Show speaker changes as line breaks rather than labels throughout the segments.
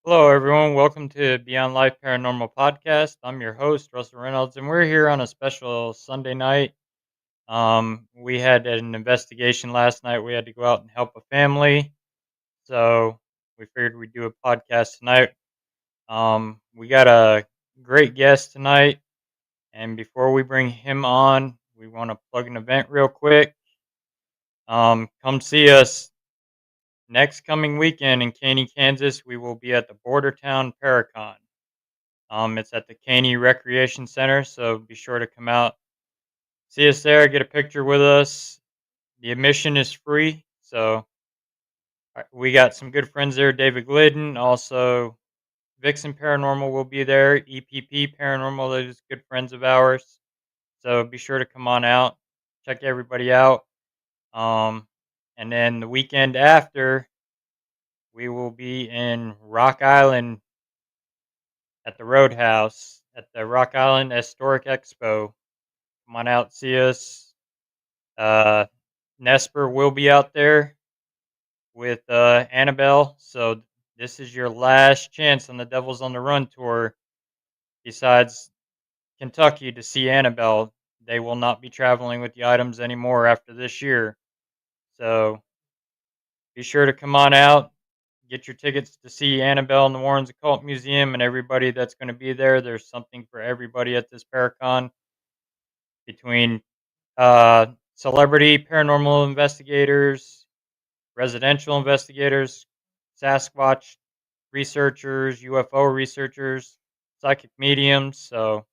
Hello, everyone. Welcome to Beyond Life Paranormal Podcast. I'm your host, Russell Reynolds, and we're here on a special Sunday night. We had an investigation last night. We had to go out and help a family, so we figured we'd do a podcast tonight. We got a great guest tonight, and before we bring him on, we want to plug an event real quick. Come see us next coming weekend in Caney, Kansas. We will be at the Border Town Paracon. It's at the Caney Recreation Center, so be sure to come out, see us there, get a picture with us. The admission is free, so we got some good friends there. David Glidden, also Vixen Paranormal will be there. EPP Paranormal, those good friends of ours. So be sure to come on out, check everybody out. Um, and then the weekend after, we will be in Rock Island at the Roadhouse at the Rock Island Historic Expo. Come on out, see us. Uh, Nesper will be out there with Annabelle. So this is your last chance on the Devils on the Run tour. Besides Kentucky to see Annabelle, they will not be traveling with the items anymore after this year. So be sure to come on out. Get your tickets to see Annabelle in the Warrens Occult Museum and everybody that's going to be there. There's something for everybody at this Paracon between uh, celebrity paranormal investigators, residential investigators, Sasquatch researchers, UFO researchers, psychic mediums. So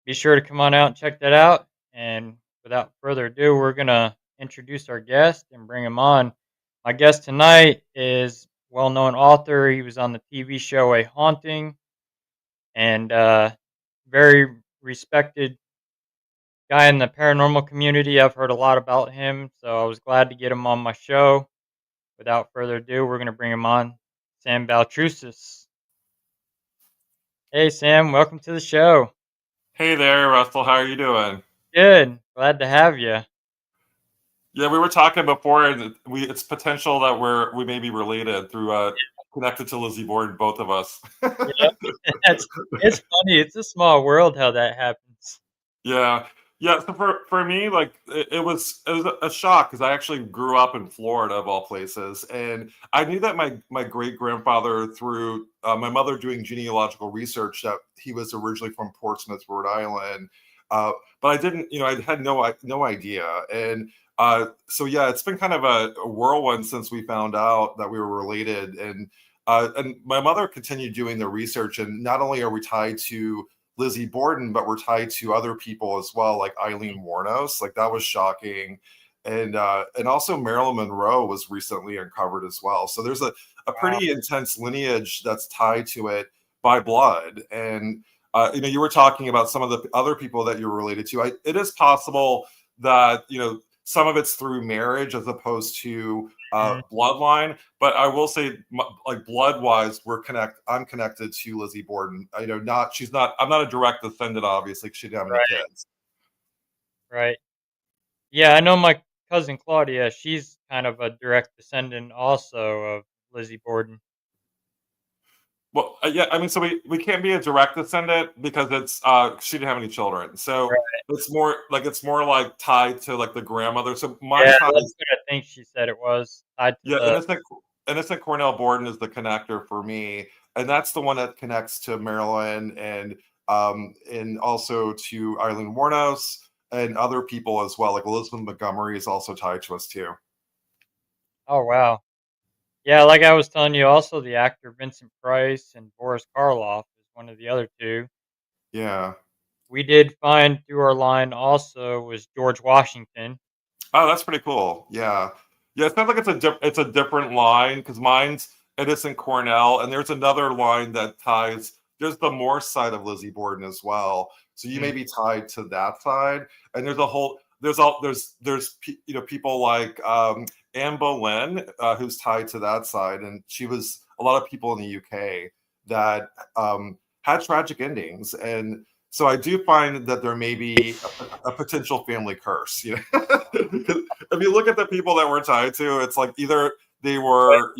be sure to come on out and check that out. And without further ado, we're going to introduce our guest and bring him on. My guest tonight is well-known author. He was on the TV show A Haunting, and very respected guy in the paranormal community. I've heard a lot about him, so I was glad to get him on my show. Without further ado, we're going to bring him on, Sam Baltrusis. Hey, Sam, welcome to the show.
Hey there, Russell. How are you doing?
Good. Glad to have you.
Yeah, we were talking before, and it's potential that we may be related through connected to Lizzie Borden, both of us.
Yeah, it's funny. It's a small world how that happens.
Yeah, yeah. So for me, like it was a shock because I actually grew up in Florida of all places, and I knew that my great grandfather through my mother doing genealogical research that he was originally from Portsmouth, Rhode Island. Uh, but I didn't, I had no idea, and so yeah, it's been kind of a whirlwind since we found out that we were related, and my mother continued doing the research, and not only are we tied to Lizzie Borden, but we're tied to other people as well, like Eileen Warnos. Like that was shocking. And also Marilyn Monroe was recently uncovered as well. So there's a
Wow.
pretty intense lineage that's tied to it by blood. And you were talking about some of the other people that you're related to. It is possible that some of it's through marriage as opposed to
Mhm.
bloodline. But I will say, like blood wise, I'm connected to Lizzie Borden. She's not. I'm not a direct descendant, obviously, 'cause she didn't have any
Right,
kids.
right. Yeah, I know my cousin Claudia. She's kind of a direct descendant also of Lizzie Borden.
Well, yeah, I mean, so we can't be a direct descendant because it's she didn't have any children. So
Right.
it's more like tied to like the grandmother. So
Yeah,
mine
that's
ties.
what I think she said it was tied to
Yeah,
the.
Innocent Cornell Borden is the connector for me, and that's the one that connects to Marilyn and also to Eileen Warnos and other people as well. Like Elizabeth Montgomery is also tied to us too.
Oh wow. Yeah, like I was telling you, also the actor Vincent Price and Boris Karloff is one of the other two.
Yeah.
We did find through our line also was George Washington.
Oh, that's pretty cool. Yeah. Yeah, it sounds like it's a different line because mine's Innocent Cornell, and there's another line that ties. There's the Morse side of Lizzie Borden as well, so you may
Mm,
be tied to that side. And there's a whole there's people like Anne Boleyn who's tied to that side, and she was a lot of people in the UK that had tragic endings, and so I do find that there may be a potential family curse. If you look at the people that we're tied to, it's like either they were,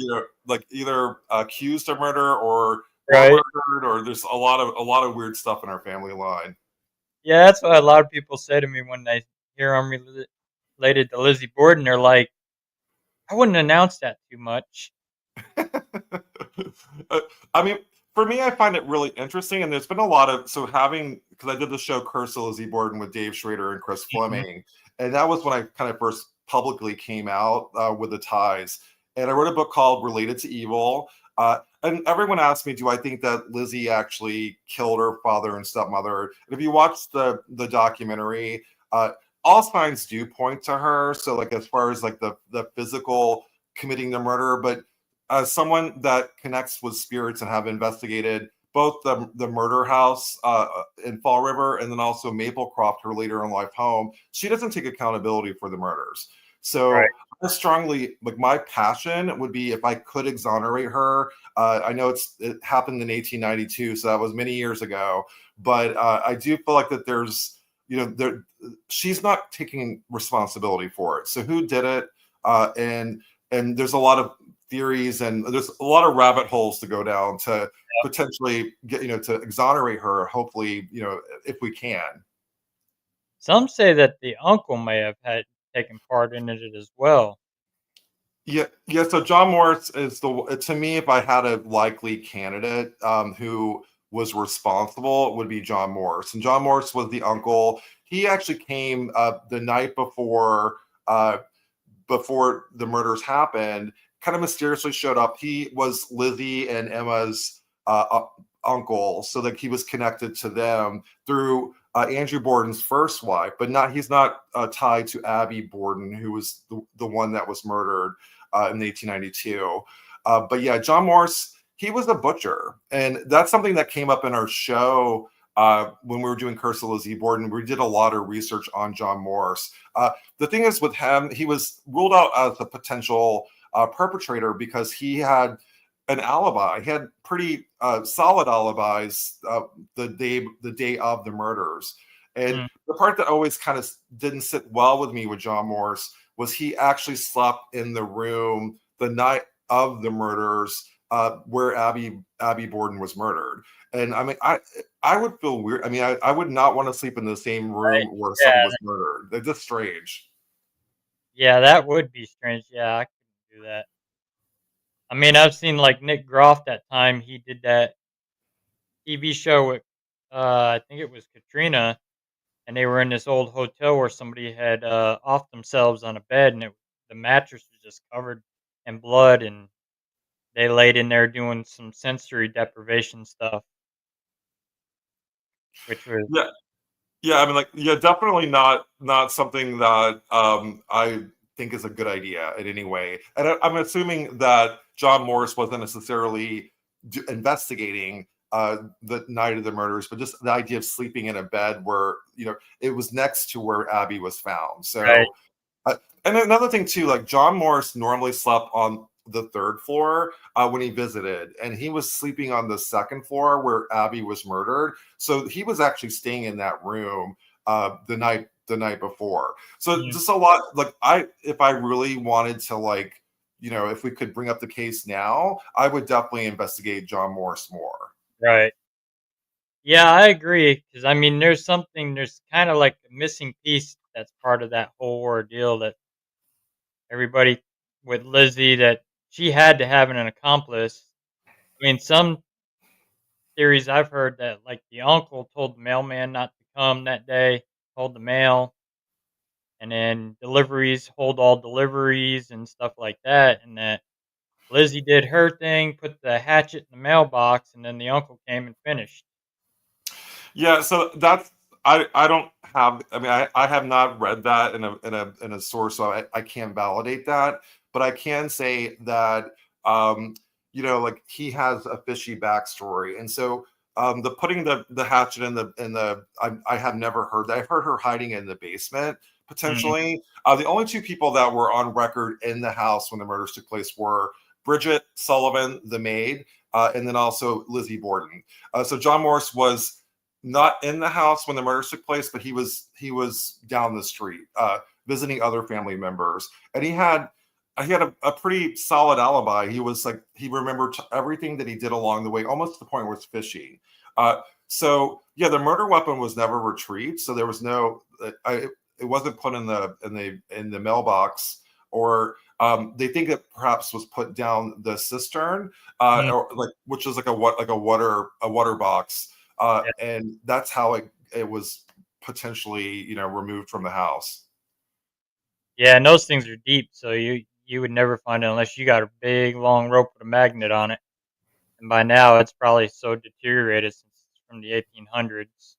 like either accused of murder or
Right.
murdered, or there's a lot of weird stuff in our family line.
Yeah, that's what a lot of people say to me when they hear I'm related to Lizzie Borden. They're like, I wouldn't announce that too much.
Uh, I mean, for me, I find it really interesting, and there's been a lot of so having because I did the show Curse of Lizzie Borden with Dave Schrader and Chris
Mhm.
Fleming, and that was when I kind of first publicly came out with the ties. And I wrote a book called Related to Evil. And everyone asked me, do I think that Lizzie actually killed her father and stepmother? And if you watch the documentary, all signs do point to her. So, like as far as like the physical committing the murder, but as someone that connects with spirits and have investigated both the murder house in Fall River and then also Maplecroft, her later in life home, she doesn't take accountability for the murders.
Right.
So I strongly like my passion would be if I could exonerate her. I know it happened in 1892, so that was many years ago. But I do feel like that there's there she's not taking responsibility for it. So who did it? And there's a lot of theories and there's a lot of rabbit holes to go down to potentially get to exonerate her, hopefully, if we can.
Some say that the uncle may have had taken part in it as well.
Yeah. So John Morris is to me, if I had a likely candidate who was responsible, it would be John Morris. And John Morris was the uncle. He actually came the night uh, before the murders happened, kind of mysteriously showed up. He was Lizzie and Emma's uncle, so that he was connected to them through Andrew Borden's first wife, but he's not tied to Abby Borden, who was the one that was murdered in 1892. But yeah, John Morris, he was a butcher. And that's something that came up in our show when we were doing Curse of Lizzie Borden. We did a lot of research on John Morris. The thing is with him, he was ruled out as a potential perpetrator because he had an alibi. He had pretty solid alibis the day of the murders. And
Mm,
the part that always kind of didn't sit well with me with John Morris was he actually slept in the room the night of the murders where Abby Borden was murdered. And I mean, I would feel weird. I mean, I would not want to sleep in the same room
right.
where someone
Yeah.
was murdered. They're just strange.
Yeah, that would be strange. Yeah, I couldn't do that. I mean, I've seen like Nick Groff that time he did that TV show with, I think it was Katrina, and they were in this old hotel where somebody had off themselves on a bed, and the mattress was just covered in blood, and they laid in there doing some sensory deprivation stuff, which was
Yeah, yeah. I mean, like, yeah, definitely not something that I think is a good idea in any way. And I'm assuming that John Morris wasn't necessarily investigating the night of the murders, but just the idea of sleeping in a bed where it was next to where Abby was found.
right.
So and another thing too, like John Morris normally slept on the third floor when he visited, and he was sleeping on the second floor where Abby was murdered. So he was actually staying in that room the night before. So
Mm,
just a lot. Like if I really wanted to, like, if we could bring up the case now, I would definitely investigate John Morris more.
right. Yeah, I agree. Because I mean, there's kind of like a missing piece that's part of that whole ordeal that everybody with Lizzie that she had to have an accomplice. I mean, some theories I've heard that like the uncle told the mailman not to come that day, told the mail, and then deliveries hold all deliveries and stuff like that, and that Lizzie did her thing, put the hatchet in the mailbox, and then the uncle came and finished.
Yeah, so that's I don't have I mean I have not read that in a source, so I can't validate that, but I can say that um like he has a fishy backstory. And so the putting the hatchet in the I have never heard that. I've heard her hiding in the basement
Mm,
potentially. The only two people that were on record in the house when the murders took place were Bridget Sullivan, the maid, and then also Lizzie Borden. So John Morris was not in the house when the murders took place, but he was down the street visiting other family members, and he had he had a pretty solid alibi. He was like he remembered everything that he did along the way, almost to the point where it's fishy. So yeah, the murder weapon was never retrieved, so there was no. It wasn't put in the mailbox, or they think it perhaps was put down the cistern,
Mm,
or like which is like a water box,
yeah.
and that's how it was potentially removed from the house.
Yeah, and those things are deep, so you would never find it unless you got a big long rope with a magnet on it. And by now, it's probably so deteriorated since it's from the 1800s.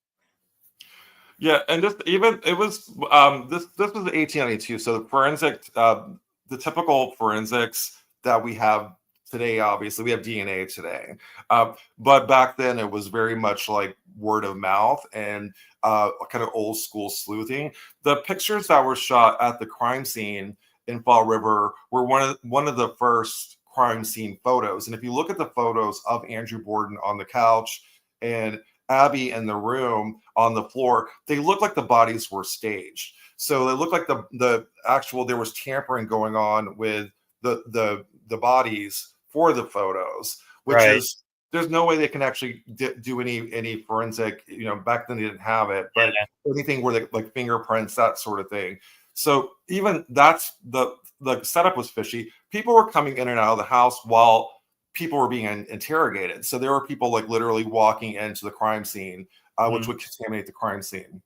Yeah, and just even it was this was 1892. So the the typical forensics that we have today, obviously we have DNA today, but back then it was very much like word of mouth and kind of old school sleuthing. The pictures that were shot at the crime scene in Fall River were one of the first crime scene photos. And if you look at the photos of Andrew Borden on the couch and Abby in the room on the floor, they look like the bodies were staged. So they look like the actual there was tampering going on with the bodies for the photos, which
Right.
is there's no way they can actually do any forensic. Back then they didn't have it, but anything where they like fingerprints, that sort of thing. So even that's the setup was fishy. People were coming in and out of the house while people were being interrogated. So there were people like literally walking into the crime scene, which
Mm,
would contaminate the crime scene.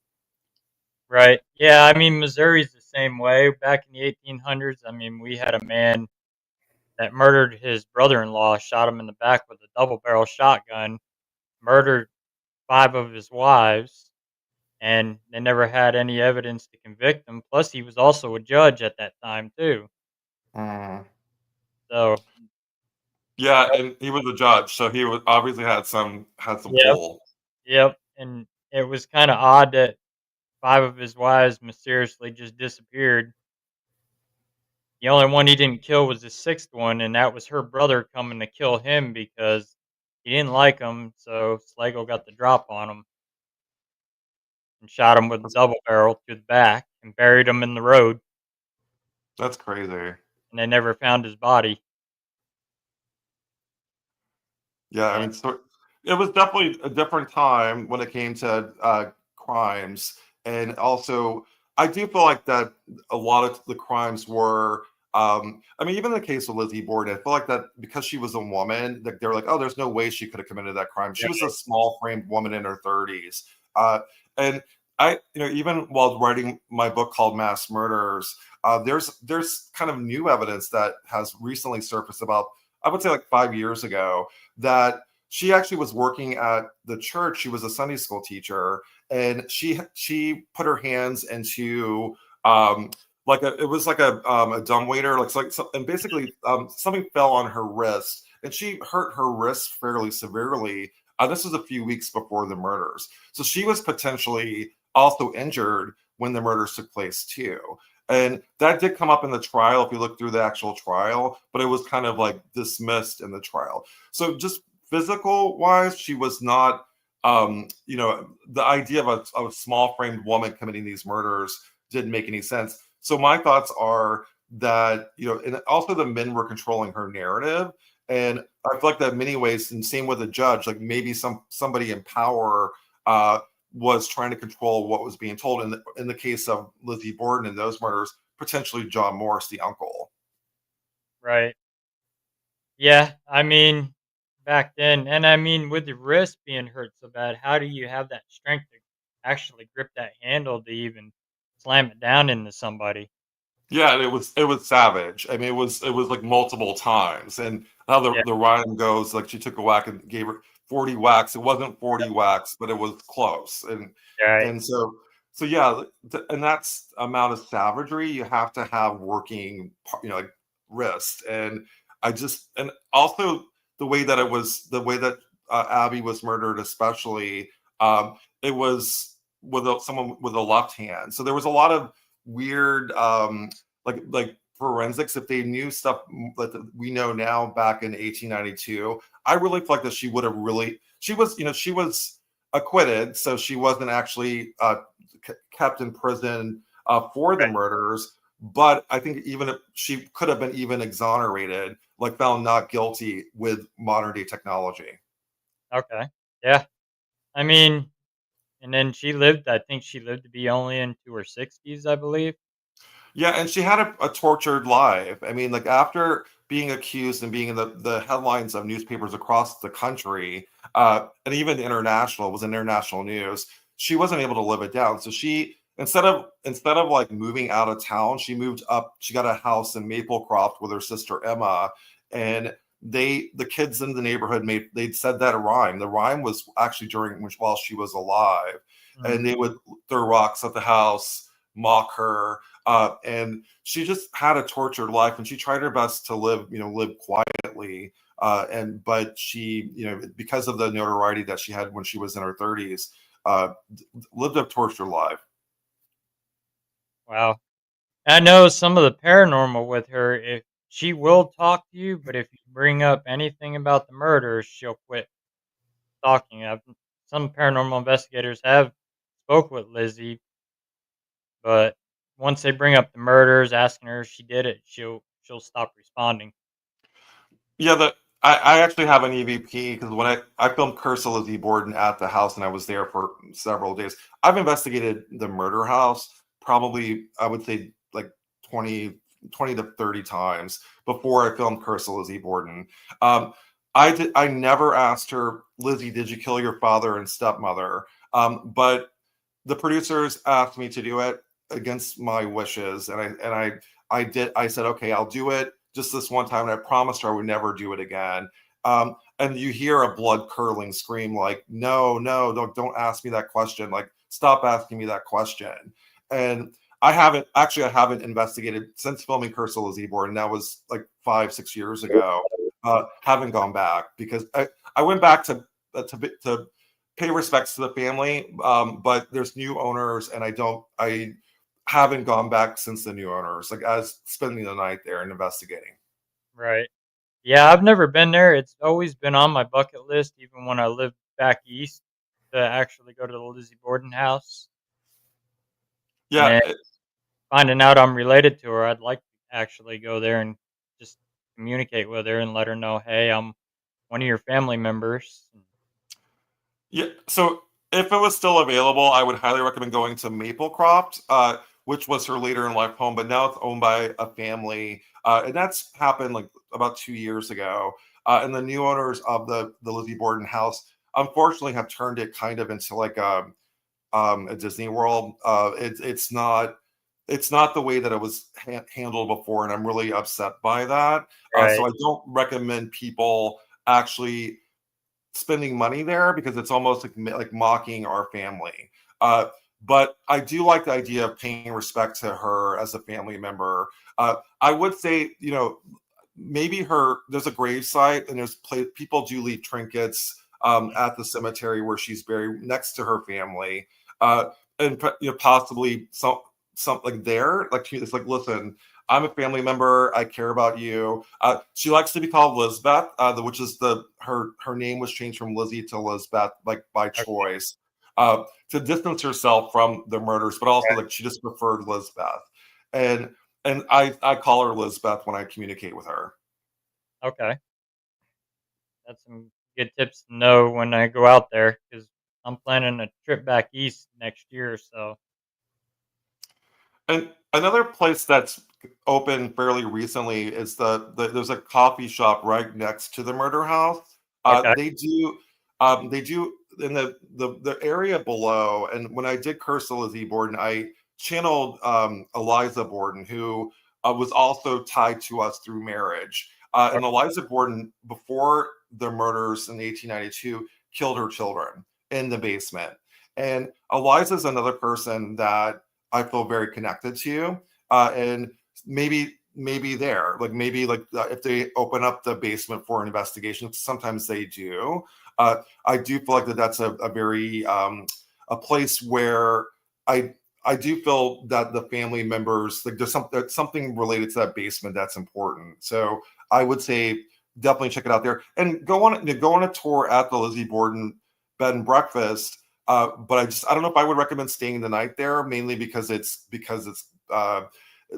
right. Yeah, I mean, Missouri's the same way. Back in the 1800s, I mean, we had a man that murdered his brother-in-law, shot him in the back with a double-barrel shotgun, murdered 5 of his wives, and they never had any evidence to convict him. Plus, he was also a judge at that time too.
Mm.
So,
Yeah, and he was a judge, so he was obviously had some
yep,
pull.
yep, and it was kinda odd that 5 of his wives mysteriously just disappeared. The only one he didn't kill was the 6th one, and that was her brother coming to kill him because he didn't like him, so Slagle got the drop on him and shot him with a
That's,
double barrel through the back and buried him in the road,
that's crazy.
and they never found his body.
Yeah, I
And
mean, so it was definitely a different time when it came to crimes, and also I do feel like that a lot of the crimes were. I mean, even in the case of Lizzie Borden, I feel like that because she was a woman, like they were like, oh, there's no way she could have committed that crime. She was a small framed woman in her 30s, and even while writing my book called Mass Murders, there's kind of new evidence that has recently surfaced about I would say like 5 years ago that she actually was working at the church. She was a Sunday school teacher, and she put her hands into it was like a dumbwaiter, and basically something fell on her wrist, and she hurt her wrist fairly severely. This was a few weeks before the murders, so she was potentially also injured when the murders took place too. And that did come up in the trial if you look through the actual trial, but it was kind of like dismissed in the trial. So just physical wise, she was not, the idea of a small framed woman committing these murders didn't make any sense. So my thoughts are that, and also the men were controlling her narrative. And I feel like that in many ways, and same with the judge, like maybe somebody in power was trying to control what was being told. In the case of Lizzie Borden and those murders, potentially John Morris, the uncle.
right. Yeah, I mean, back then and I mean, with your wrist being hurt so bad, how do you have that strength to actually grip that handle to even slam it down into somebody?
Yeah, and it was savage. I mean, it was like multiple times. And how the
Yeah,
the rhyme goes, like she took a whack and gave her 40 whacks. It wasn't 40 whacks, but it was close. And
right,
and so yeah, and that's amount of savagery you have to have working, like wrist. And and also the way that Abby was murdered, especially, it was with someone with a left hand. So there was a lot of weird like forensics if they knew stuff that we know now back in 1892. I really feel like that she was acquitted, so she wasn't actually kept in prison for the
right,
murders, But I think even if she could have been even exonerated, like found not guilty with modern day technology.
Okay. Yeah. I mean, and then she lived. I think she lived to be only into her 60s, I believe.
Yeah, and she had a tortured life. I mean, like after being accused and being in the headlines of newspapers across the country, and even international, was in international news, she wasn't able to live it down. So she instead of like moving out of town, she moved up. She got a house in Maplecroft with her sister Emma, and the kids in the neighborhood they'd said that a rhyme. The rhyme was actually while she was alive,
Mm,
and they would throw rocks at the house, mock her, and she just had a tortured life, and she tried her best to live quietly. And but she, because of the notoriety that she had when she was in her 30s, uh, lived a tortured life.
wow. I know some of the paranormal with her. If she will talk to you, but if you bring up anything about the murders, she'll quit talking. Some paranormal investigators have spoke with Lizzie, but once they bring up the murders, asking her if she did it, she'll stop responding.
Yeah, I actually have an EVP because when I filmed Curse of Lizzie Borden at the house and I was there for several days. I've investigated the murder house probably, I would say, like 20 to 30 times before I filmed Curse of Lizzie Borden. Um, I never asked her, Lizzie, did you kill your father and stepmother? But the producers asked me to do it against my wishes, and I did. I said, okay, I'll do it just this one time, and I promised her I would never do it again. And you hear a blood curdling scream like, no, no, don't ask me that question. Like, stop asking me that question. And I haven't investigated since filming Curse of Lizzie Borden, and that was like 5, 6 years ago. Haven't gone back because I went back to pay respects to the family. But there's new owners, and I haven't gone back since the new owners, like as spending the night there and investigating.
Right. Yeah, I've never been there. It's always been on my bucket list, even when I lived back east, to actually go to the Lizzie Borden house. And
Yeah,
then finding out I'm related to her, I'd like to actually go there and just communicate with her and let her know, hey, I'm one of your family members.
yeah. So if it was still available, I would highly recommend going to Maplecroft, which was her later in life home, but now it's owned by a family, and that's happened like about 2 years ago. And the new owners of the Lizzie Borden house, unfortunately, have turned it kind of into like a Disney World. It's not the way that it was handled before, and I'm really upset by that. So
Right.
I don't recommend people actually spending money there because it's almost like mocking our family. Uh, but I do like the idea of paying respect to her as a family member. I would say, maybe there's a grave site and people do leave trinkets at the cemetery where she's buried next to her family, uh, and possibly some like there, like it's like, listen, I'm a family member. I care about you. She likes to be called Lizbeth, which is her name was changed from Lizzie to Lizbeth, like by
Okay.
choice, to distance herself from the murders, but also like she just preferred Lizbeth, and I call her Lizbeth when I communicate with her.
Okay. That's some good tips to know when I go out there because I'm planning a trip back east next year. So,
And another place that's opened fairly recently is there's a coffee shop right next to the murder house.
okay.
They do in the area below. And when I did Curse of Lizzie Borden, I channeled Eliza Borden, who was also tied to us through marriage. And
Okay.
Eliza Borden, before the murders in 1892, killed her children in the basement. And Eliza's another person that I feel very connected to, and maybe there, like maybe like if they open up the basement for an investigation, sometimes they do. I do feel like that's a very a place where I I do feel that the family members like there's something related to that basement that's important. So I would say definitely check it out there and go on a tour at the Lizzie Borden bed and breakfast. But I don't know if I would recommend staying the night there, mainly because it's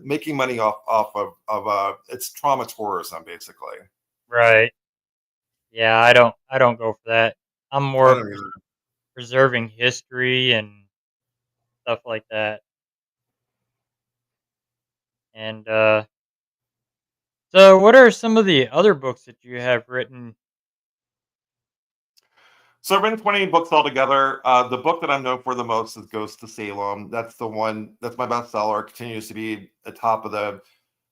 making money off of it's trauma tourism basically.
Right. Yeah, I don't go for that. I'm
I
more
don't either.
preserving history and stuff like that. And so what are some of the other books that you have written?
So I've written 20 books altogether. The book that I'm known for the most is Ghost to Salem. That's the one that's my bestseller. Continues to be at top of the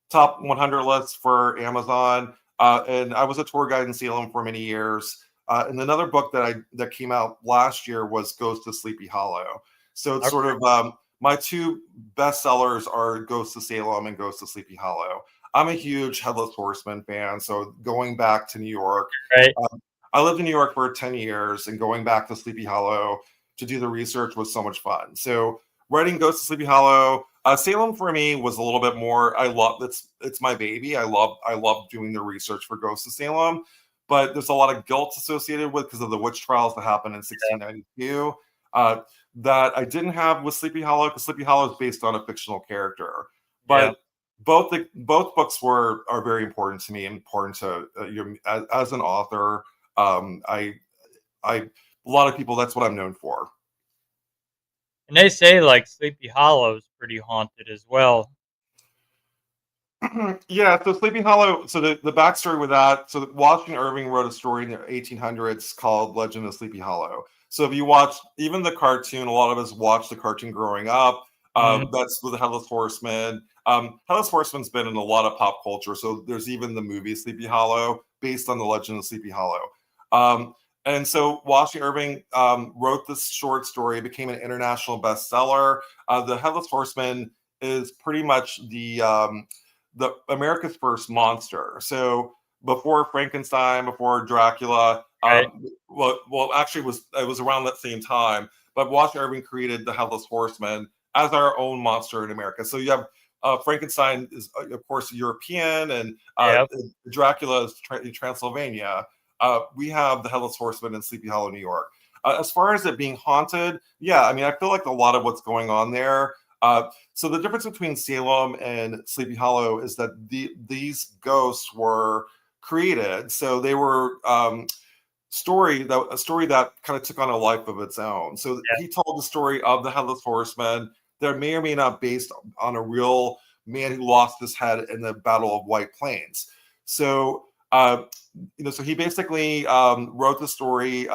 top 100 list for Amazon. And I was a tour guide in Salem for many years. And another book that came out last year was Ghost to Sleepy Hollow. So it's sort
Okay,
of my two bestsellers are Ghost to Salem and Ghost to Sleepy Hollow. I'm a huge Headless Horseman fan, so going back to New York,
right.
I lived in New York for 10 years, and going back to Sleepy Hollow to do the research was so much fun. So writing Ghost of Sleepy Hollow, Salem for me was a little bit more. I love it's my baby. I love doing the research for Ghost of Salem, but there's a lot of guilt associated with because of the witch trials that happened in
Yeah,
1692 uh, that I didn't have with Sleepy Hollow because Sleepy Hollow is based on a fictional character.
yeah.
But both books are very important to me, important to as an author. I a lot of people that's what I'm known for.
And they say like Sleepy Hollow's pretty haunted as well.
Yeah, so Sleepy Hollow. So the backstory with that. So Washington Irving wrote a story in the 1800s called Legend of Sleepy Hollow. So if you watch even the cartoon, a lot of us watched the cartoon growing up.
Mhm.
That's with the Headless Horseman. Headless Horseman's been in a lot of pop culture. So there's even the movie Sleepy Hollow based on the Legend of Sleepy Hollow. Um, and so Washington Irving wrote this short story. It became an international bestseller. The Headless Horseman is pretty much the America's first monster. So before Frankenstein, before Dracula,
Right.
actually it was around that same time. But Washington Irving created the Headless Horseman as our own monster in America. So you have Frankenstein is of course European, and
Yep.
Dracula is Transylvania. We have the Headless Horseman in Sleepy Hollow, New York. As far as it being haunted, yeah, I mean, I feel like a lot of what's going on there. So the difference between Salem and Sleepy Hollow is that these ghosts were created. So they were a story that kind of took on a life of its own. So
Yeah.
he told the story of the Headless Horseman that may or may not based on a real man who lost his head in the Battle of White Plains. So so he basically wrote the story.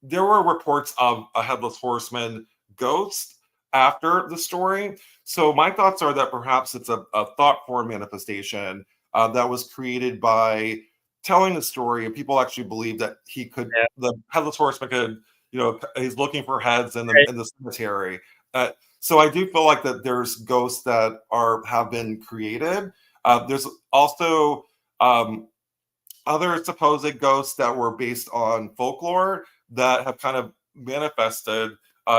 There were reports of a Headless Horseman ghost after the story. So my thoughts are that perhaps it's a thought form manifestation that was created by telling the story, and people actually believe that
Yeah.
the Headless Horseman could, he's looking for heads
Right.
in the cemetery. So I do feel like that there's ghosts that have been created. There's also um, other supposed ghosts that were based on folklore that have kind of manifested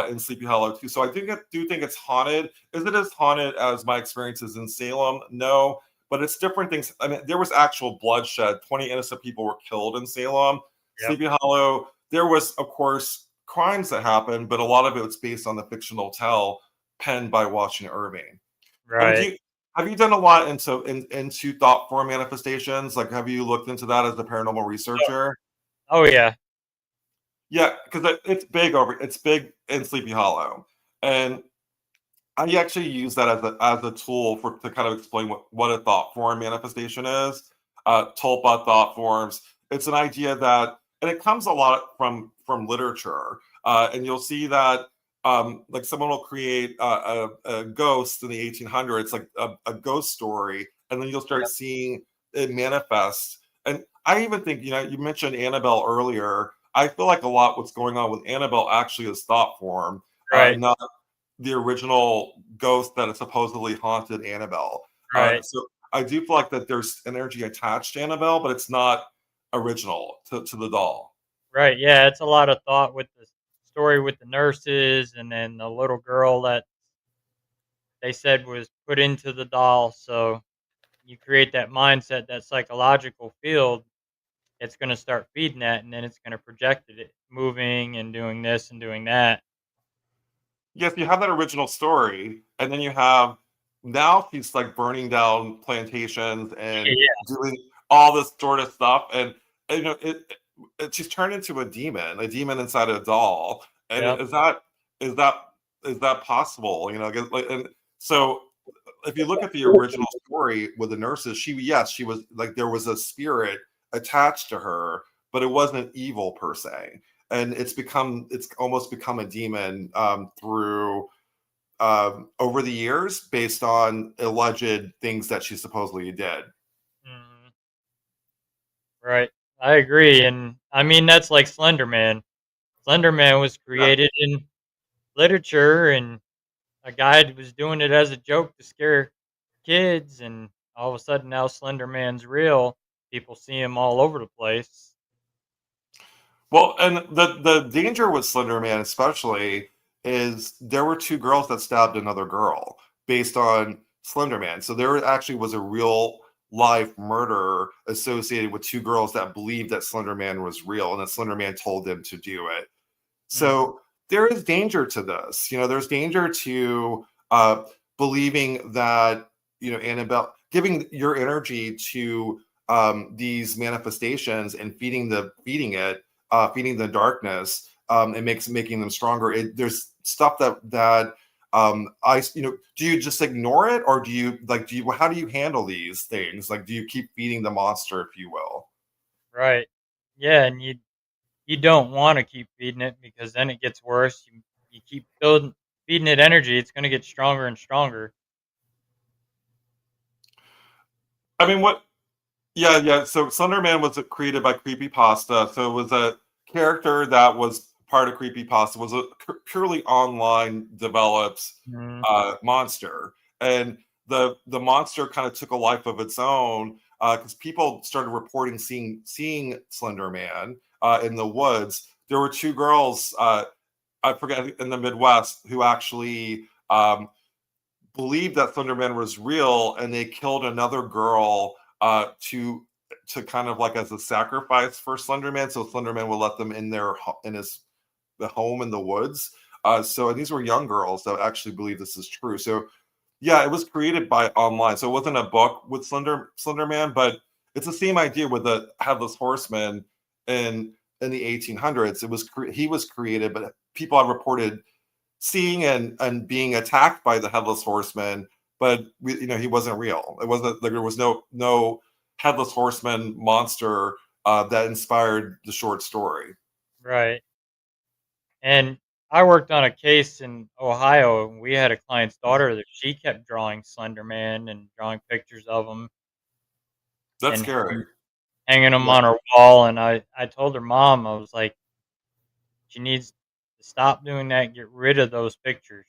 in Sleepy Hollow too. So do think it's haunted. Is it as haunted as my experiences in Salem? No, but it's different things. I mean, there was actual bloodshed. 20 innocent people were killed in Salem.
Yep.
Sleepy Hollow, there was, of course, crimes that happened, but a lot of it was based on the fictional tale penned by Washington Irving. I mean,
Right.
have you done a lot into thought form manifestations? Like, have you looked into that as a paranormal
Oh,
researcher?
oh yeah.
Yeah, because it's big in Sleepy Hollow, and I actually use that as a tool for to kind of explain what a thought form manifestation is. Tulpa thought forms. It's an idea that, and it comes a lot from literature, and you'll see that like someone will create a ghost in the 1800s, like a ghost story, and then you'll start
Yep.
seeing it manifest. And I even think, you mentioned Annabelle earlier. I feel like a lot what's going on with Annabelle actually is thought form,
Right.
and not the original ghost that supposedly haunted Annabelle.
Right.
So I do feel like that there's energy attached to Annabelle, but it's not original to the doll.
Right. Yeah. It's a lot of thought with the story with the nurses and then the little girl that they said was put into the doll. So you create that mindset, that psychological field, it's going to start feeding that, and then it's going to project it moving and doing this and doing that.
Yes, you have that original story, and then you have now she's like burning down plantations and
Yeah.
doing all this sort of stuff, and she's turned into a demon inside a doll. And
Yep.
is that is that possible? You know, like, and so if you look at the original story with the nurses, she was like there was a spirit attached to her, but it wasn't evil per se. And it's almost become a demon through over the years based on alleged things that she supposedly did.
Mhm. Right. I agree, and I mean, that's like Slender Man. Slender Man was
Yeah.
created in literature, and a guy was doing it as a joke to scare kids, and all of a sudden now Slender Man's real. People see him all over the place.
Well, and the danger with Slender Man, especially, is there were two girls that stabbed another girl based on Slender Man. So there actually was a real life murder associated with two girls that believed that Slender Man was real and that Slender Man told them to do it.
Mhm.
So there is danger to this. You know, there's danger to uh, believing that, Annabelle, giving your energy to these manifestations and feeding the darkness, and making them stronger. There's stuff that do you just ignore it, or how do you handle these things? Like, do you keep feeding the monster, if you will?
Right. Yeah, and you don't wanna keep feeding it because then it gets worse. You keep building feeding it energy, it's gonna get stronger and stronger.
I mean, what Yeah, yeah. So Slenderman was created by Creepypasta. So it was a character that was part of Creepypasta. Was a purely online developed
Mhm.
monster, and the monster kind of took a life of its own because people started reporting seeing Slender Man in the woods. There were two girls, I forget, in the Midwest who actually believed that Thunderman was real, and they killed another girl to kind of like as a sacrifice for Slenderman, so Slenderman would let them in in his the home in the woods. And these were young girls that actually believe this is true. So yeah, it was created by online, so it wasn't a book with Slenderman, but it's the same idea with the Headless Horseman in the 1800s. He was created, but people have reported seeing and being attacked by the headless horseman, but he wasn't real. It wasn't like there was no headless horseman monster that inspired the short story.
Right. And I worked on a case in Ohio, and we had a client's daughter that she kept drawing Slender Man and drawing pictures of him
That's
and
scary.
hanging them
Yeah.
on her wall, and I told her mom, I was like, "She needs to stop doing that, get rid of those pictures,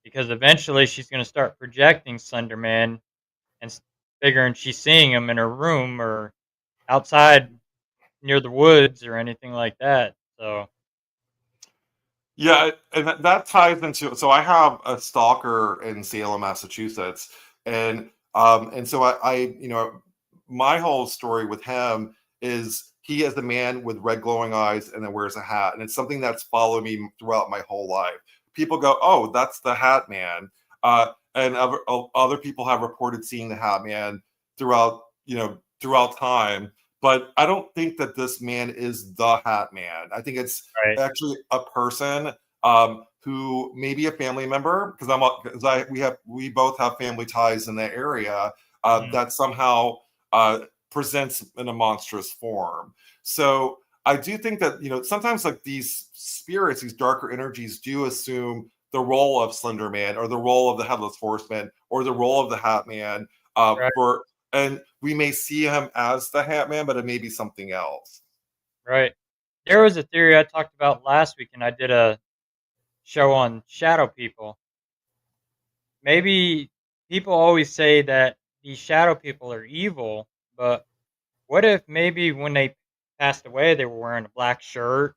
because eventually she's gonna start projecting Slender Man and figuring she's seeing him in her room or outside near the woods or anything like that." So,
Yeah, and that ties into. So I have a stalker in Salem, Massachusetts, and so my whole story with him is he is the man with red glowing eyes and then wears a hat, and it's something that's followed me throughout my whole life. People go, "Oh, that's the Hat Man," and other people have reported seeing the Hat Man throughout time. But I don't think that this man is the Hat Man. I think it's
right.
actually a person who may be a family member because we both have family ties in that area
Mm,
that somehow presents in a monstrous form. So I do think that sometimes like these spirits, these darker energies, do assume the role of Slender Man or the role of the Headless Horseman or the role of the Hat Man
right,
for and we may see him as the Hat Man, but it may be something else.
right. There was a theory I talked about last week, and I did a show on shadow people. Maybe people always say that these shadow people are evil, but what if maybe when they passed away, they were wearing a black shirt,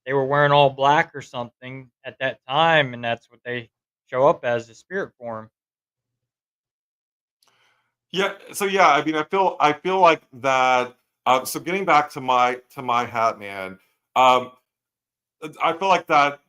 they were wearing all black or something at that time, and that's what they show up as a spirit form?
Yeah, so yeah, I mean, I feel like that. So getting back to my Hat Man, um, I feel like that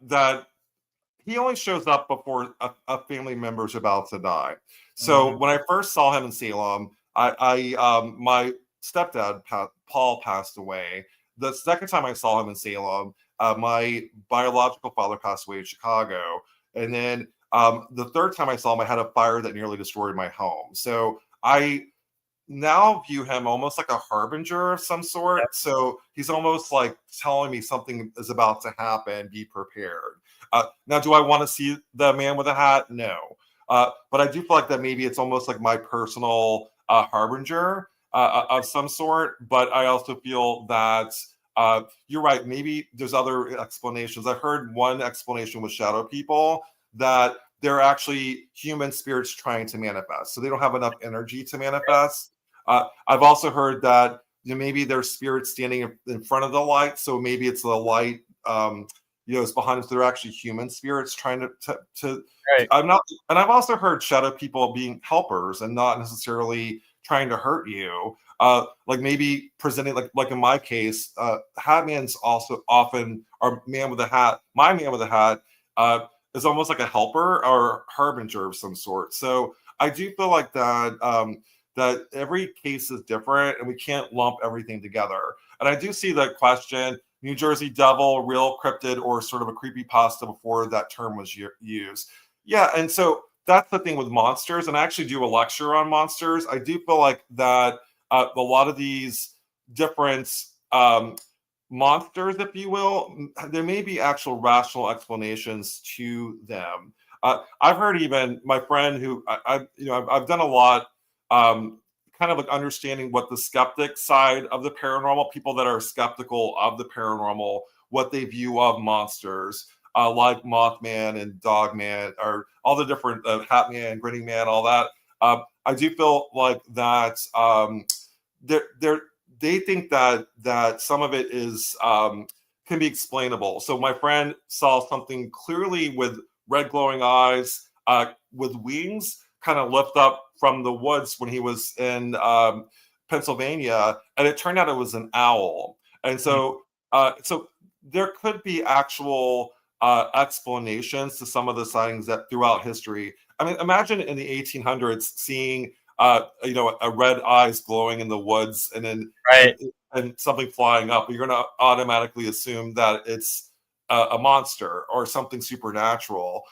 he only shows up before a family member is about to die. So
Mhm.
when I first saw him in Salem, my stepdad Paul passed away. The second time I saw him in Salem, my biological father passed away in Chicago, and then the third time I saw him, I had a fire that nearly destroyed my home. So I now view him almost like a harbinger of some
Yep.
sort. So he's almost like telling me something is about to happen. Be prepared. Now, do I want to see the man with a hat? No. But I do feel like that maybe it's almost like my personal harbinger of some sort. But I also feel that you're right. Maybe there's other explanations. I've heard one explanation with shadow people that they're actually human spirits trying to manifest. So they don't have enough energy to manifest. I've also heard that maybe there's spirits standing in front of the light, so maybe it's the light, is behind them. So they're actually human spirits trying to.
Right.
I'm not, and I've also heard shadow people being helpers and not necessarily trying to hurt you. Like maybe presenting, like in my case, hat man's also often, or man with a hat. My man with a hat is almost like a helper or harbinger of some sort. So I do feel like that. That every case is different and we can't lump everything together. And I do see that question, New Jersey Devil, real cryptid, or sort of a creepy pasta before that term was used. Yeah, and so that's the thing with monsters. And I actually do a lecture on monsters. I do feel like that a lot of these different monsters, if you will, there may be actual rational explanations to them. I've heard even my friend who I've done a lot kind of like understanding what the skeptic side of the paranormal, people that are skeptical of the paranormal, what they view of monsters, like Mothman and Dogman, or all the different Hat Man, Grinning Man, all that. I do feel like that they're they think that some of it is can be explainable. So my friend saw something clearly with red glowing eyes, with wings, kind of lift up from the woods when he was in Pennsylvania, and it turned out it was an owl. And
Mm.
so there could be actual explanations to some of the sightings that throughout history. I mean, imagine in the 1800s seeing a red eyes glowing in the woods, and then
Right.
and something flying up. You're going to automatically assume that it's a monster or something supernatural,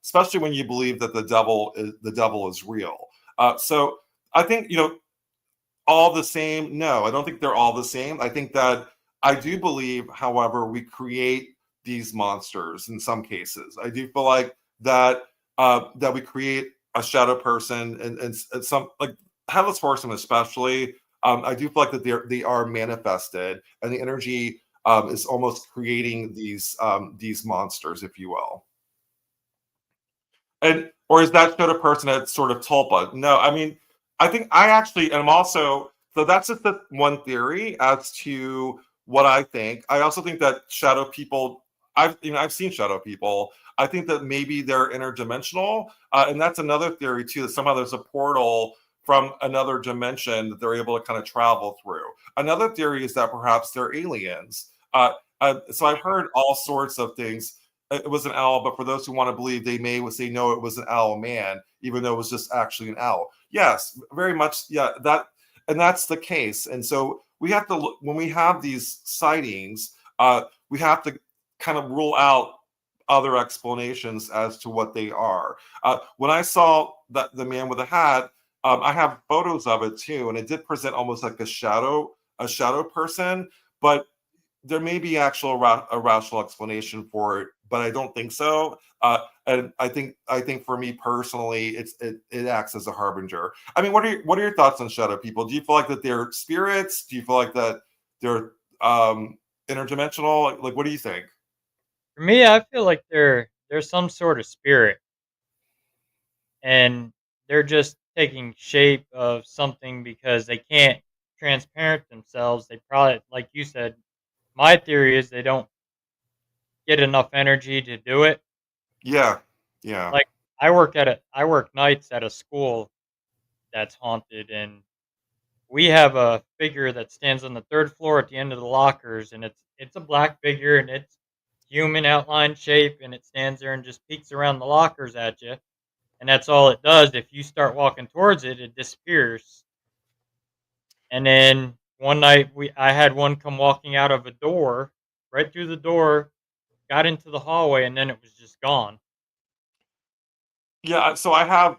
especially when you believe that the devil is real. So I think all the same. No, I don't think they're all the same. I think that I do believe, however, we create these monsters in some cases. I do feel like that we create a shadow person and some like headless horseman especially. I do feel like that they are manifested, and the energy is almost creating these monsters, if you will. And or is that sort of person that's sort of tulpa? No, I mean, I think I actually am also, so that's just the one theory as to what I think. I also think that shadow people, I've seen shadow people. I think that maybe they're interdimensional, and that's another theory too. That somehow there's a portal from another dimension that they're able to kind of travel through. Another theory is that perhaps they're aliens. So I've heard all sorts of things. It was an owl, but for those who want to believe, they may say no, it was an owl man, even though it was just actually an owl. Yes, very much. Yeah, that's the case. And so we have to look when we have these sightings. We have to kind of rule out other explanations as to what they are. When I saw that the man with a hat, I have photos of it too, and it did present almost like a shadow person, but there may be actual a rational explanation for it, but I don't think so. And I think for me personally, it acts as a harbinger. I mean, what are your thoughts on shadow people? Do you feel like that they're spirits? Do you feel like that they're interdimensional? Like, what do you think?
For me, I feel like they're some sort of spirit, and they're just taking shape of something because they can't transparent themselves. They probably, like you said, my theory is they don't get enough energy to do it.
Yeah, yeah,
Like I work nights at a school that's haunted, and we have a figure that stands on the third floor at the end of the lockers, and it's a black figure, and it's human outline shape, and it stands there and just peeks around the lockers at you, and that's all it does. If you start walking towards it, it disappears. And then one night I had one come walking out of a door, right through the door, got into the hallway, and then it was just gone.
Yeah, so I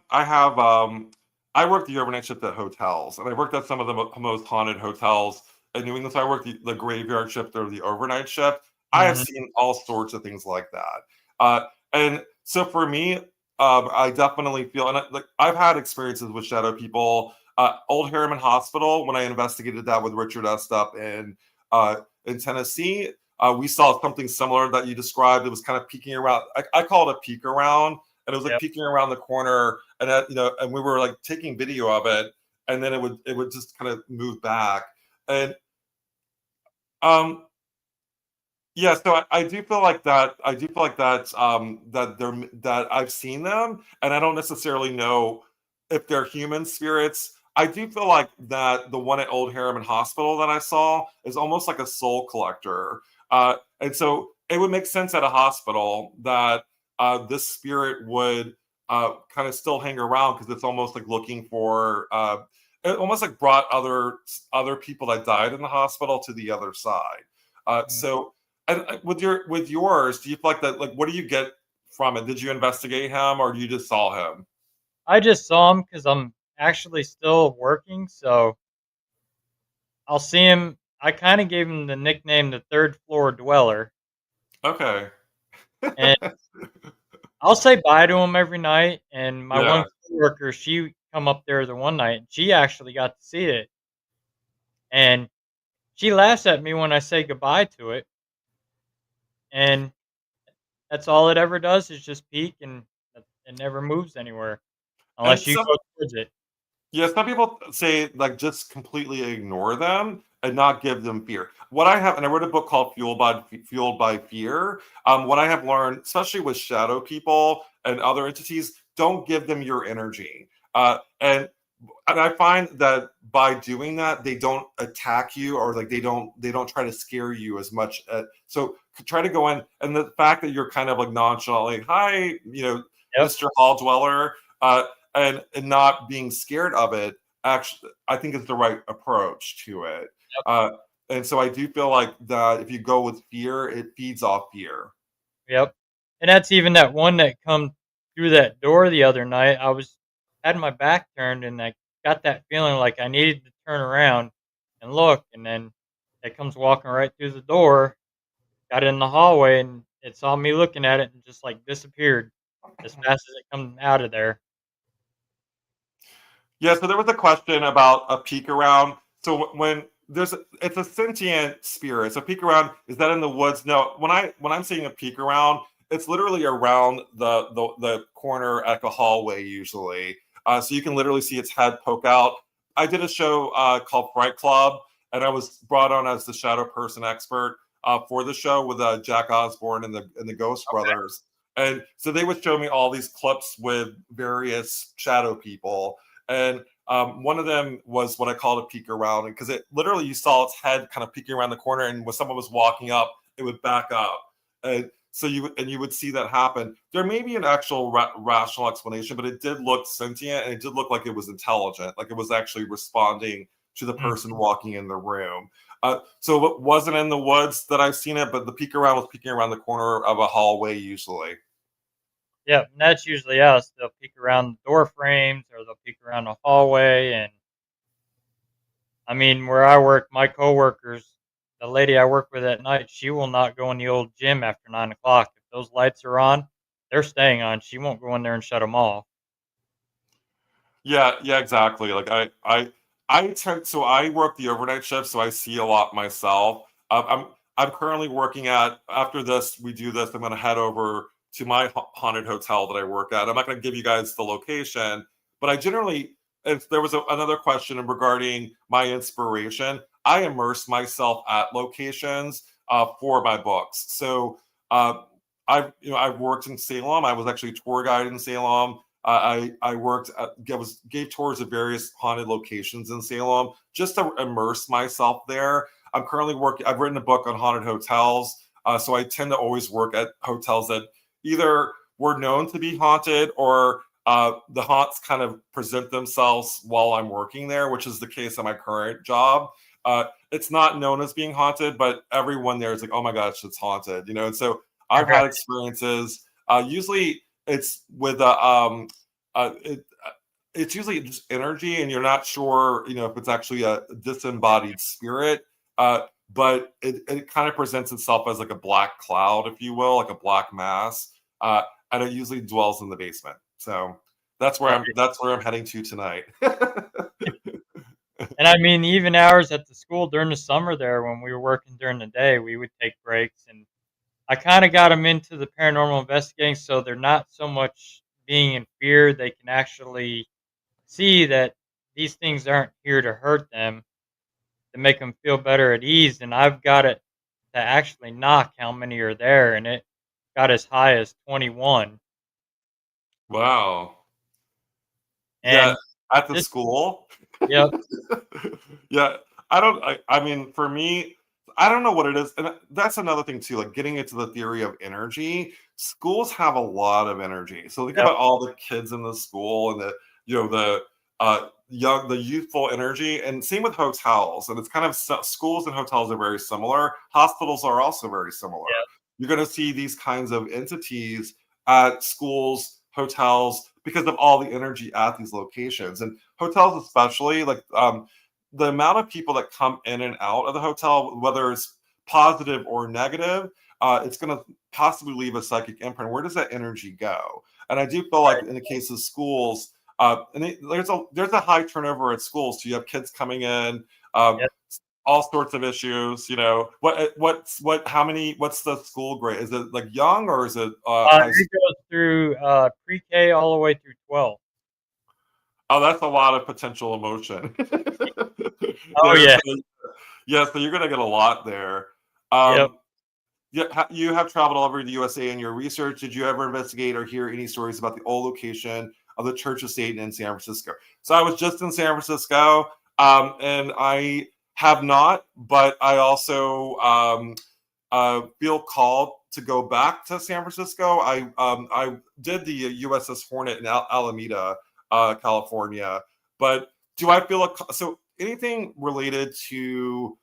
worked the overnight shift at hotels, and I worked at some of the most haunted hotels in New England. So I worked the graveyard shift or the overnight shift. I have
Mhm.
seen all sorts of things like that. And so for me, I definitely feel, and like I've had experiences with shadow people. Old Harriman Hospital, when I investigated that with Richard Estup in Tennessee, we saw something similar that you described. It was kind of peeking around. I call it a peek around, and it was like
Yep.
peeking around the corner, and and we were like taking video of it, and then it would just kind of move back, and um yeah, so I do feel like that. I do feel like that I've seen them, and I don't necessarily know if they're human spirits. I do feel like that the one at Old Harriman Hospital that I saw is almost like a soul collector, and so it would make sense at a hospital that this spirit would kind of still hang around because it's almost like looking for. It almost like brought other people that died in the hospital to the other side.
Mhm.
So and with yours, do you feel like that? Like, what do you get from it? Did you investigate him, or you just saw him?
I just saw him because I'm actually still working, so I'll see him. I kind of gave him the nickname the third floor dweller,
Okay.
and I'll say bye to him every night. And my one
Yeah.
coworker, she come up there the one night, and she actually got to see it, and she laughs at me when I say goodbye to it, and that's all it ever does is just peek, and it never moves anywhere
And
unless you
some
go towards it.
Yeah, some people say like just completely ignore them and not give them fear. What I have, and I wrote a book called Fueled by Fear. What I have learned, especially with shadow people and other entities, don't give them your energy. And I find that by doing that, they don't attack you, or like they don't try to scare you as much. So try to go in, and the fact that you're kind of like nonchalant, like hi,
Yep,
Mr. Hall Dweller, and not being scared of it. Actually, I think is the right approach to it.
yep,
Uh, and so I do feel like that if you go with fear, it feeds off fear.
yep. And that's even that one that come through that door the other night. I was had my back turned, and I got that feeling like I needed to turn around and look, and then it comes walking right through the door, got in the hallway, and it saw me looking at it and just like disappeared as fast as it come out of there.
Yeah, so there was a question about a peek around. So when it's a sentient spirit. So peek around, is that in the woods? No. When I'm seeing a peek around, it's literally around the corner at the hallway usually. So you can literally see its head poke out. I did a show called Fright Club, and I was brought on as the shadow person expert for the show with Jack Osborne and the Ghost Brothers. And so they would show me all these clips with various shadow people, and one of them was what I called a peek around, because it literally you saw its head kind of peeking around the corner, and when someone was walking up, it would back up. And so you would see that happen. There may be an actual rational explanation, but it did look sentient, and it did look like it was intelligent, like it was actually responding to the
Mm.
person walking in the room. So it wasn't in the woods that I've seen it, but the peek around was peeking around the corner of a hallway usually.
Yep, and that's usually us. They'll peek around the door frames or they'll peek around the hallway. And I mean, where I work, my coworkers, the lady I work with at night, she will not go in the old gym after 9 o'clock. If those lights are on, they're staying on. She won't go in there and shut them off.
Yeah, yeah, exactly. Like I tend so I work the overnight shift, so I see a lot myself. I'm currently working at after this we do this. I'm going to head over to my haunted hotel that I work at. I'm not going to give you guys the location, but I generally if there was another question regarding my inspiration, I immerse myself at locations for my books. So I've worked in Salem. I was actually a tour guide in Salem. I worked gave tours of various haunted locations in Salem just to immerse myself there. I'm currently working. I've written a book on haunted hotels. So I tend to always work at hotels that either were known to be haunted or the haunts kind of present themselves while I'm working there, which is the case at my current job. It's not known as being haunted, but everyone there is like, oh my gosh, it's haunted, you know. And so I've
Right.
had experiences. Usually, it's with uh, it, it's usually just energy, and you're not sure, you know, if it's actually a disembodied spirit. But it kind of presents itself as like a black cloud, if you will, like a black mass, and it usually dwells in the basement. So
Right.
that's where I'm heading to tonight.
And I mean, even hours at the school during the summer there, when we were working during the day, we would take breaks, and I kind of got them into the paranormal investigating, so they're not so much being in fear. They can actually see that these things aren't here to hurt them, to make them feel better at ease. And I've got it to actually knock how many are there, and it got as high as 21.
Wow. Yeah,
And
at the
this,
school.
yep,
Yeah, I mean, for me, I don't know what it is, and that's another thing too, like getting into the theory of energy. Schools have a lot of energy. So think
yep,
about all the kids in the school and the, you know, the youthful energy, and same with hotels. And it's kind of schools and hotels are very similar. Hospitals are also very similar.
yep,
You're going to see these kinds of entities at schools, hotels, because of all the energy at these locations. And hotels especially, like the amount of people that come in and out of the hotel, whether it's positive or negative, it's going to possibly leave a psychic imprint. Where does that energy go? And I do feel like
right,
in the case of schools, there's a high turnover at schools. So you have kids coming in, um,
yep.
all sorts of issues. You know, how many? What's the school grade? Is it like young or is it high
It
school?
goes through pre-K all the way through 12.
Oh, that's a lot of potential emotion.
Oh
Yeah,
yeah,
so you're gonna get a lot there.
yep.
Um, yeah, you have traveled all over the USA in your research. Did you ever investigate or hear any stories about the old location of the Church of Satan in San Francisco? So I was just in San Francisco, and I have not, but I also feel called to go back to San Francisco. I did the USS Hornet in Alameda, California, but do I feel so anything related to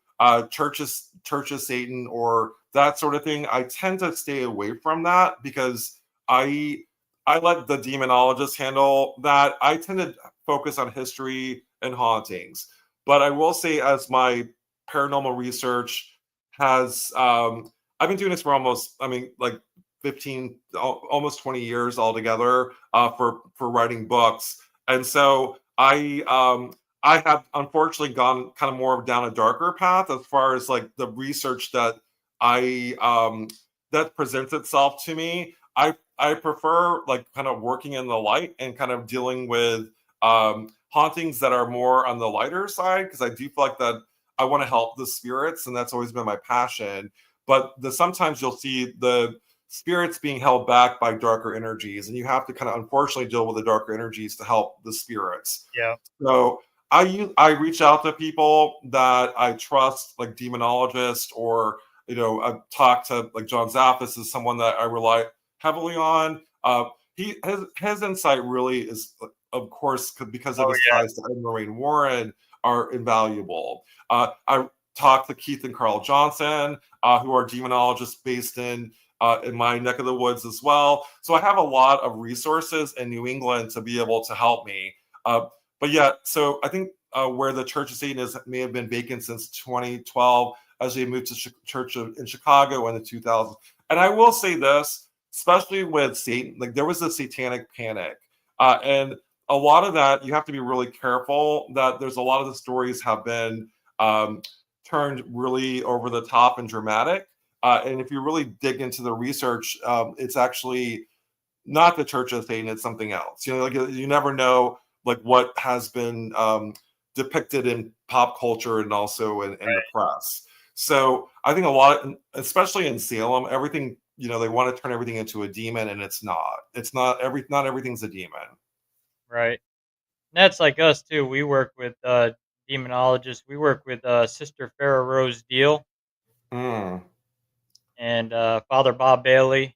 Church of Satan or that sort of thing? I tend to stay away from that because I I let the demonologist handle that. I tend to focus on history and hauntings, but I will say as my paranormal research has I've been doing this for almost, I mean, like 15, almost 20 years altogether, for writing books. And so I have unfortunately gone kind of more down a darker path as far as like the research that I that presents itself to me. I prefer like kind of working in the light and kind of dealing with hauntings that are more on the lighter side, because I do feel like that I want to help the spirits, and that's always been my passion. But sometimes you'll see the spirits being held back by darker energies, and you have to kind of unfortunately deal with the darker energies to help the spirits.
Yeah.
So I reach out to people that I trust, like demonologists, or I talk to like John Zaffis is someone that I rely heavily on. His insight really is, of course, because of
Oh
his
yeah.
ties to Ed Lorraine Warren, are invaluable. I talked to Keith and Carl Johnson, who are demonologists based in my neck of the woods as well. So I have a lot of resources in New England to be able to help me. Uh, but yeah, so I think where the Church of Satan is may have been vacant since 2012 as they moved to in Chicago in the 2000s. And I will say this, especially with Satan, like there was a satanic panic, and a lot of that you have to be really careful. That there's a lot of the stories have been um, turned really over the top and dramatic. And if you really dig into the research, it's actually not the Church of Satan; it's something else. You know, like you never know, like what has been depicted in pop culture and also in the press. So I think a lot, especially in Salem, everything, they want to turn everything into a demon, and it's not. It's not not everything's a demon.
Right. And that's like us too. We work with demonologists. We work with Sister Farrah Rose Deal,
Mm.
and Father Bob Bailey.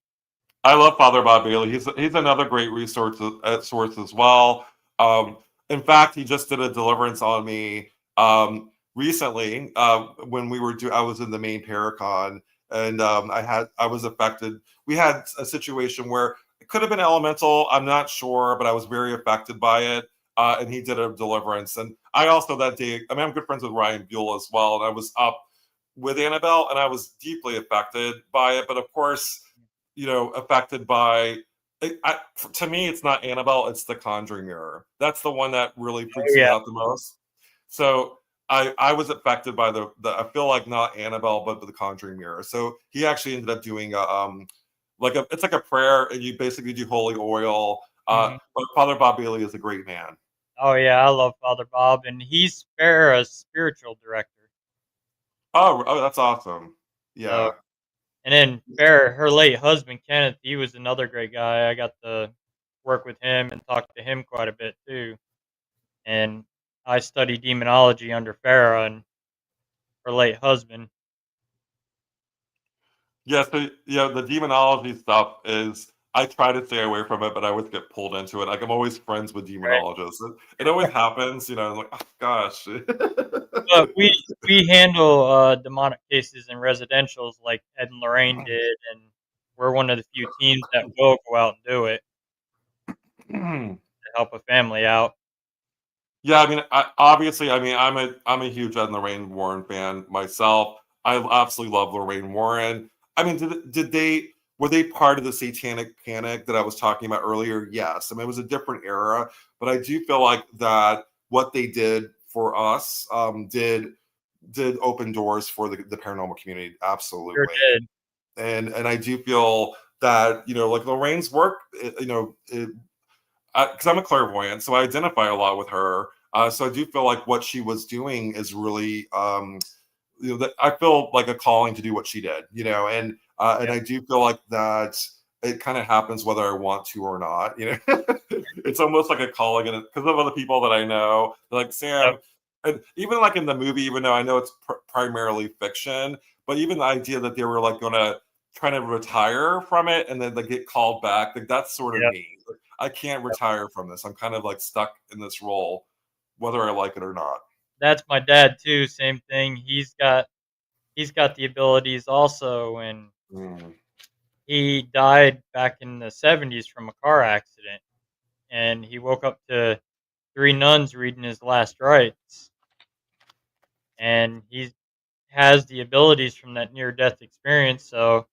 I love Father Bob Bailey. He's another great resource source as well. Um, in fact, he just did a deliverance on me recently when I was in the main Paracon, and I was affected. We had a situation where it could have been elemental. I'm not sure, but I was very affected by it. And he did a deliverance. And I also that day, I mean, I'm good friends with Ryan Buell as well, and I was up with Annabelle, and I was deeply affected by it. But of course, affected by to me, it's not Annabelle, it's the Conjuring mirror. That's the one that really
Oh
freaks me
yeah,
out the most. So I was affected by the I feel like not Annabelle, but the Conjuring mirror. So he actually ended up doing it's like a prayer, and you basically do holy oil.
hmm
But Father Bob Bailey is a great man.
oh yeah, I love Father Bob, and he's Farrah's spiritual director.
Oh, that's awesome.
So,
Yeah.
and then Farrah, her late husband Kenneth, he was another great guy. I got to work with him and talk to him quite a bit too. And I studied demonology under Farrah and her late husband.
Yeah, so the demonology stuff is I try to stay away from it, but I always get pulled into it. Like I'm always friends with
Right.
demonologists. It always happens, I'm like, oh gosh.
But we handle demonic cases in residentials like Ed and Lorraine did, and we're one of the few teams that will go out and do it to help a family out.
Yeah, I mean, obviously, I mean, I'm a huge Ed and Lorraine Warren fan myself. I absolutely love Lorraine Warren. I mean, did they were they part of the Satanic Panic that I was talking about earlier? Yes. I mean, it was a different era, but I do feel like that what they did for us did open doors for the paranormal community.
Sure
Absolutely,
did.
and I do feel that like Lorraine's work, because I'm a clairvoyant, so I identify a lot with her. So I do feel like what she was doing is really, that I feel like a calling to do what she did, and
Yeah.
I do feel like that it kind of happens whether I want to or not. It's almost like a calling, and because of other people that I know, they're like
Yep.
Sam, and even like in the movie, even though I know it's primarily fiction, but even the idea that they were like gonna trying to retire from it and then they get called back, like that's sort of
Yep.
me. I can't retire from this. I'm kind of like stuck in this role, whether I like it or not.
That's my dad too. Same thing. He's got the abilities also, and
Mm.
he died back in the 70s from a car accident, and he woke up to three nuns reading his last rites, and he has the abilities from that near death experience. So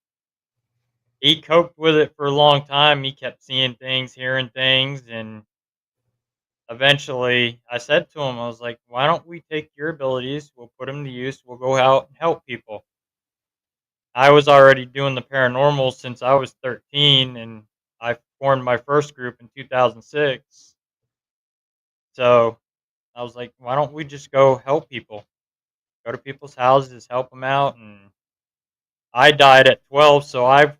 he coped with it for a long time. He kept seeing things, hearing things, and eventually I said to him, I was like, why don't we take your abilities, we'll put them to use, we'll go out and help people. I was already doing the paranormal since I was 13, and I formed my first group in 2006. So I was like, why don't we just go help people? Go to people's houses, help them out. And I died at 12, so I've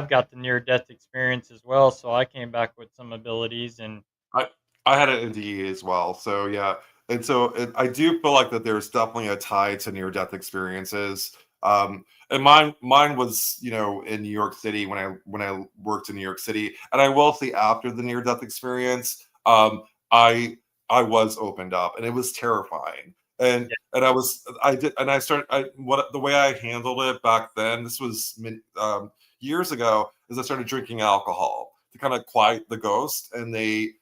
got the near death experience as well. So I came back with some abilities, and
I I had it in DE as well, so yeah, and so I do feel like that there's definitely a tie to near death experiences. And mine was in New York City when I worked in New York City, and I will say after the near death experience, I I was opened up, and it was terrifying. And
yeah,
I did and I started I what the way I handled it back then. This was years ago. Is I started drinking alcohol to kind of quiet the ghost, and they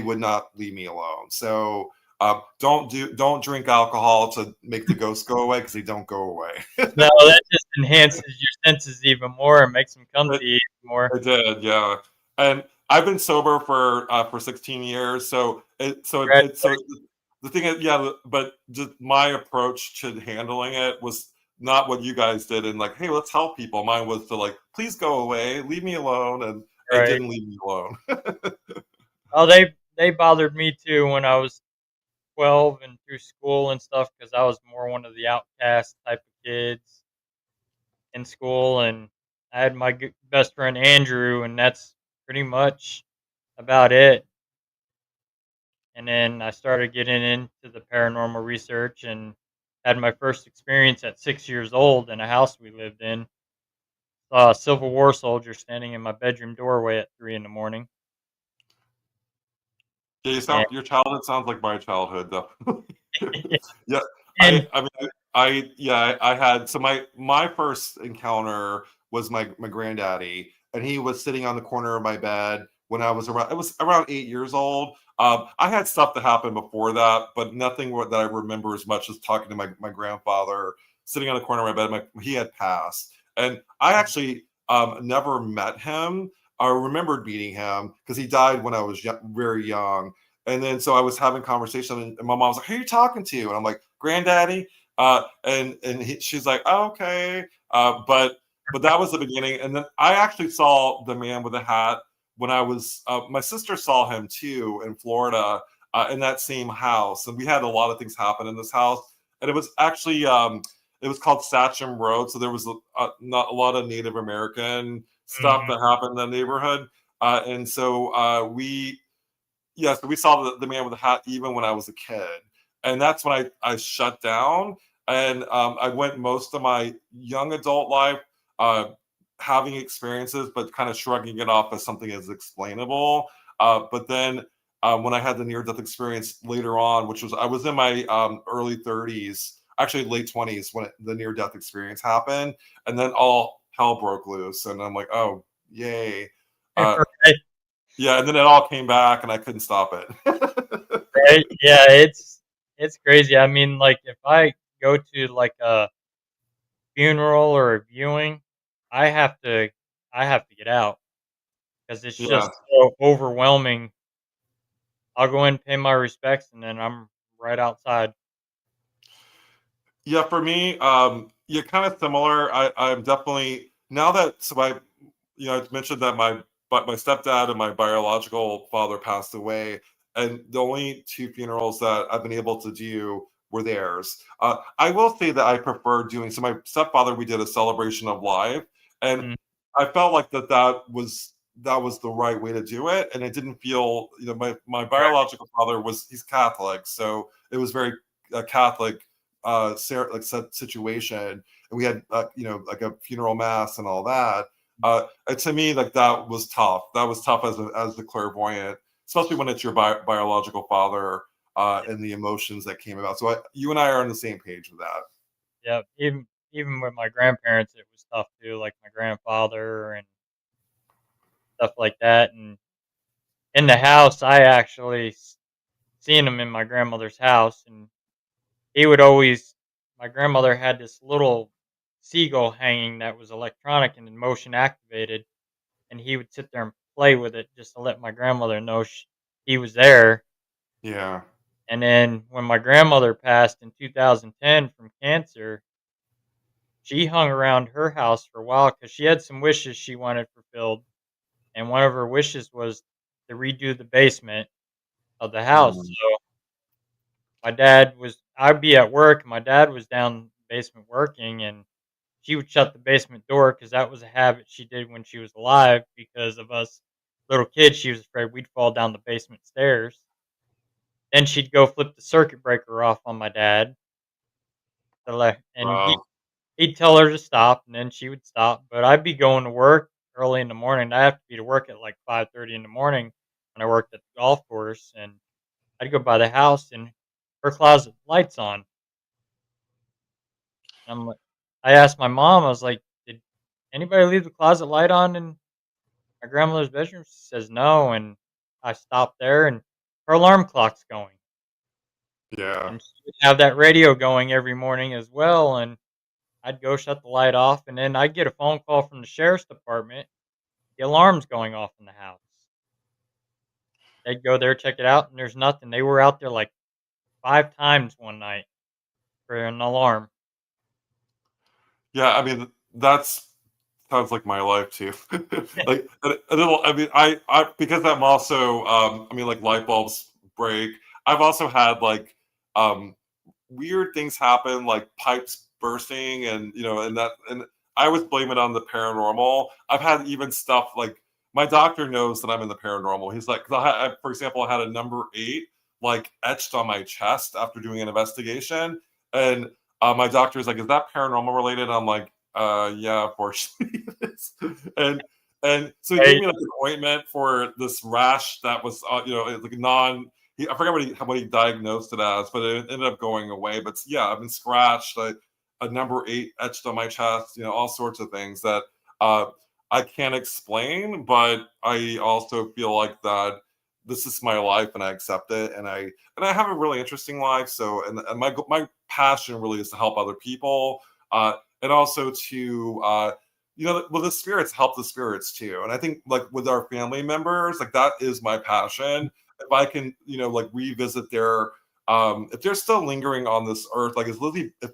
would not leave me alone. So don't drink alcohol to make the ghosts go away because they don't go away.
no, that just enhances your senses even more and makes them come
It,
to you even more.
it did, yeah. And I've been sober for 16 years, so the thing is, yeah, but just my approach to handling it was not what you guys did and like, hey, let's help people. Mine was to like, please go away, leave me alone, and it
Right.
didn't leave me alone.
Oh, they bothered me too when I was 12 and through school and stuff because I was more one of the outcast type of kids in school, and I had my best friend Andrew, and that's pretty much about it. And then I started getting into the paranormal research and had my first experience at 6 years old in a house we lived in. Saw a Civil War soldier standing in my bedroom doorway at 3 in the morning.
Yeah,
And
your childhood sounds like my childhood, though. Yeah,
and
I mean, yeah, I had so my first encounter was my granddaddy, and he was sitting on the corner of my bed when I was around 8 years old. I had stuff that happened before that, but nothing that I remember as much as talking to my grandfather sitting on the corner of my bed. He had passed, and I actually never met him. I remembered meeting him because he died when I was very young. And then so I was having conversation, and my mom was like, "Who are you talking to?" And I'm like, "Granddaddy." She's like, oh, "Okay," but that was the beginning. And then I actually saw the man with the hat when I was. My sister saw him too in Florida in that same house, and we had a lot of things happen in this house. And it was actually it was called Satcham Road, so there was not a lot of Native American stuff
Mhm.
that happened in the neighborhood, and so we yes, we saw the man with the hat even when I was a kid, and that's when I shut down, and I went most of my young adult life uh, having experiences, but kind of shrugging it off as something as explainable. But then when I had the near death experience later on, which was I was in my early 30s, actually late 20s when the near death experience happened, and then all hell broke loose, and I'm like, oh yay. Uh,
Right,
yeah, and then it all came back, and I couldn't stop it.
right. Yeah, it's crazy. I mean, like, if I go to, like, a funeral or a viewing, I have to I have to get out because it's
Yeah,
just so overwhelming. I'll go in, pay my respects, and then I'm right outside.
yeah. For me, yeah, kind of similar. I'm definitely now that so I, I mentioned that but my stepdad and my biological father passed away, and the only two funerals that I've been able to do were theirs. I will say that I prefer doing so. My stepfather, we did a celebration of life, and
Mm,
I felt like that was the right way to do it, and it didn't feel my biological father he's Catholic, so it was very Catholic situation, and we had like a funeral mass and all that. And to me, like that was tough. That was tough as the clairvoyant, especially when it's your biological father and the emotions that came about. So you and I are on the same page with that.
yeah, even with my grandparents, it was tough too, like my grandfather and stuff like that. And in the house, I actually seen him in my grandmother's house, and he would always. My grandmother had this little seagull hanging that was electronic and motion activated, and he would sit there and play with it just to let my grandmother know he was there.
Yeah,
And then when my grandmother passed in 2010 from cancer, she hung around her house for a while because she had some wishes she wanted fulfilled, and one of her wishes was to redo the basement of the house.
mm,
So I'd be at work, my dad was down in the basement working, and she would shut the basement door because that was a habit she did when she was alive because of us little kids. She was afraid we'd fall down the basement stairs. Then she'd go flip the circuit breaker off on my dad and
wow.
he'd tell her to stop, and then she would stop. But I'd be going to work early in the morning. I have to be to work at like 5:30 in the morning when I worked at the golf course, and I'd go by the house and her closet lights on. I'm like, I asked my mom, I was like, "Did anybody leave the closet light on in my grandmother's bedroom?" She says, "No," and I stopped there, and her alarm clock's going,
Yeah.
and she would have that radio going every morning as well, and I'd go shut the light off, and then I'd get a phone call from the sheriff's department. The alarm's going off in the house. They'd go there, check it out, and there's nothing. They were out there like 5 times one night for an alarm.
Yeah, I mean that's sounds like my life too. Like I mean, I because I'm also I mean like light bulbs break. I've also had like um weird things happen, like pipes bursting, and and I always blame it on the paranormal. I've had even stuff like my doctor knows that I'm in the paranormal. He's like, 'cause for example, I had a number 8 like etched on my chest after doing an investigation, and my doctor is like, "Is that paranormal related?" I'm like, Yeah, unfortunately it is. And so he gave
Right.
me like an ointment for this rash that was, like non. I forgot what he diagnosed it as, but it ended up going away. But yeah, I've been scratched, like a number 8 etched on my chest, all sorts of things that uh, I can't explain, but I also feel like that this is my life and I accept it, and I have a really interesting life. So, and my passion really is to help other people, and also to well, the spirits help the spirits too. And I think like with our family members, like that is my passion. If I can, like revisit their if they're still lingering on this earth, like if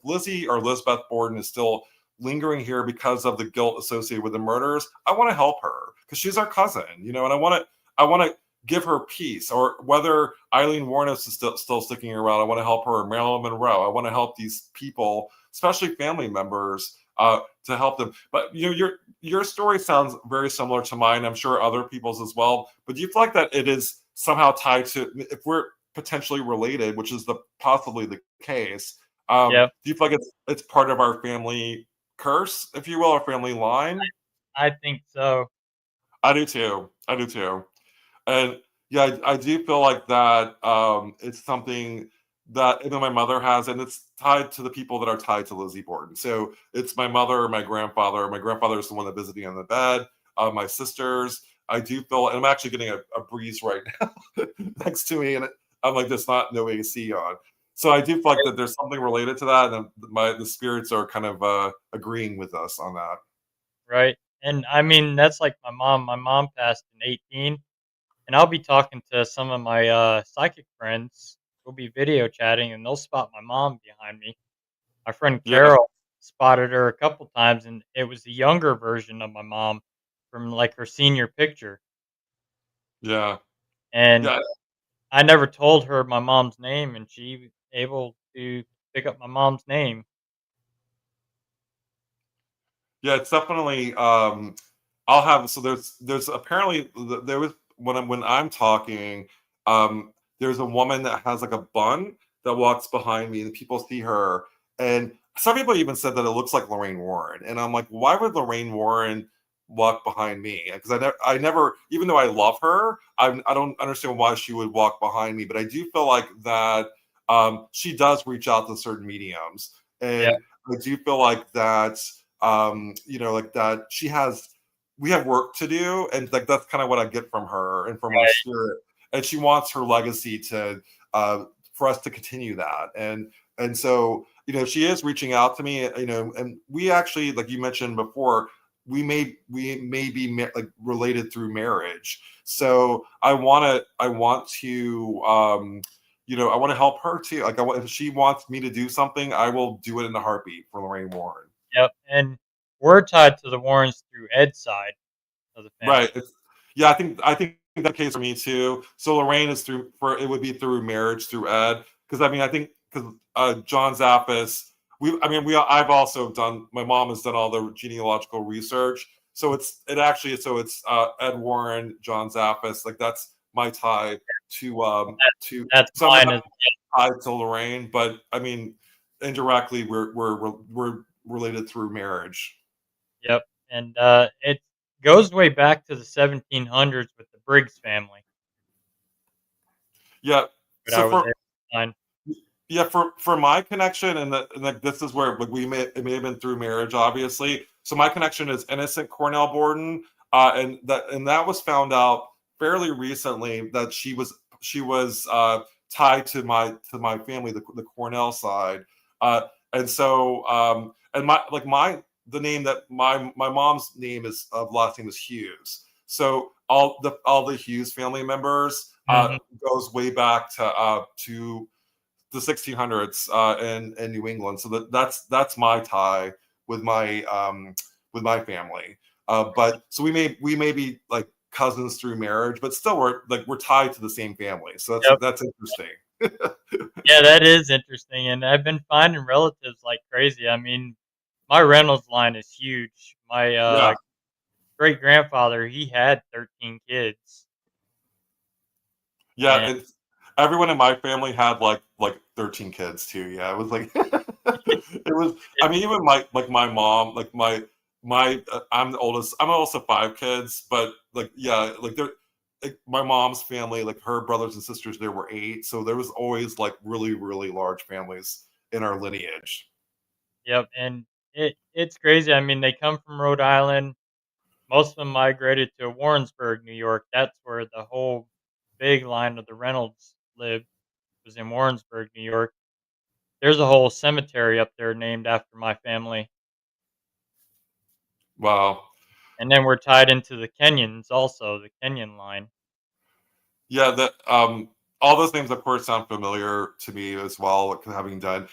Lizzie or Lisbeth Borden is still lingering here because of the guilt associated with the murders, I want to help her because she's our cousin, and I want to give her peace. Or whether Eileen Warnos is still sticking around, I want to help her. Or Marilyn Monroe, I want to help these people, especially family members, to help them. But your story sounds very similar to mine. I'm sure other people's as well. But do you feel like that it is somehow tied to, if we're potentially related, which is possibly the case?
Yep.
Do you feel like it's part of our family curse, if you will, our family line?
I think so.
I do too. I do too. And yeah, I do feel like that it's something that even my mother has, and it's tied to the people that are tied to Lizzie Borden. So it's my mother, my grandfather. My grandfather is the one that visited me on the bed. My sisters. I do feel, and I'm actually getting a breeze right now next to me, and I'm like, there's not no AC on. So I do feel like that there's something related to that, and the spirits are kind of agreeing with us on that.
Right. And I mean, that's like my mom. My mom passed in 18, and I'll be talking to some of my psychic friends. We'll be video chatting, and they'll spot my mom behind me. My friend
Yeah,
Carol spotted her a couple times, and it was the younger version of my mom from like her senior picture.
yeah,
And
yeah.
I never told her my mom's name, and she was able to pick up my mom's name.
Yeah, it's definitely. I'll have so there's apparently there was when I'm talking, there's a woman that has like a bun that walks behind me, and people see her, and some people even said that it looks like Lorraine Warren, and I'm like, why would Lorraine Warren walk behind me? Because I never, even though I love her, I don't understand why she would walk behind me, but I do feel like that she does reach out to certain mediums,
Yeah,
and I do feel like that like that we have work to do, and like that's kind of what I get from her and from her
right.
spirit, and she wants her legacy to for us to continue that, and so she is reaching out to me, and we actually, like you mentioned before, we may be like related through marriage. So I want to help her too. Like if she wants me to do something, I will do it in a heartbeat for Lorraine Warren.
Yep. And we're tied to the Warrens through Ed's side of the
Right.
family.
Yeah, I think that's the case for me too. So Lorraine is through for it would be through marriage through Ed, because I mean I think because John Zappis, I've also done, my mom has done all the genealogical research, so it's Ed Warren, John Zappis, like that's my tie to
That's
so I'm
mine
not
as
tied to Lorraine, but I mean indirectly we're related through marriage.
yep. And it goes way back to the 1700s with the Briggs family,
Yeah.
but I
So
was
for
able to find.
Yeah, for my connection, and like this is where like it may have been through marriage, obviously. So my connection is innocent Cornell Borden, and that was found out fairly recently that she was tied to my family, the Cornell side, and so and my the name that my mom's name is last name is Hughes. So all the Hughes family members
Mhm.
goes way back to the 1600s in New England. So that's my tie with my family. But so we may be like cousins through marriage, but still we're tied to the same family. So that's
Yep.
that's interesting.
Yeah, that is interesting, and I've been finding relatives like crazy. I mean, my Reynolds line is huge. My
Yeah,
great grandfather, he had 13 kids,
yeah.
and
And everyone in my family had like 13 kids too. Yeah, it was like It was. I mean, even my mom, like I'm the oldest. I'm also five kids, but like yeah, like they're like my mom's family, like her brothers and sisters, there were eight, so there was always like really large families in our lineage.
Yep, and it's crazy. I mean, they come from Rhode Island. Most of them migrated to Warrensburg, New York. That's where the whole big line of the Reynolds lived, was in Warrensburg, New York. There's a whole cemetery up there named after my family.
Wow.
And then we're tied into the Kenyans also, the Kenyan line.
Yeah, that all those names of course sound familiar to me as well, like, having done.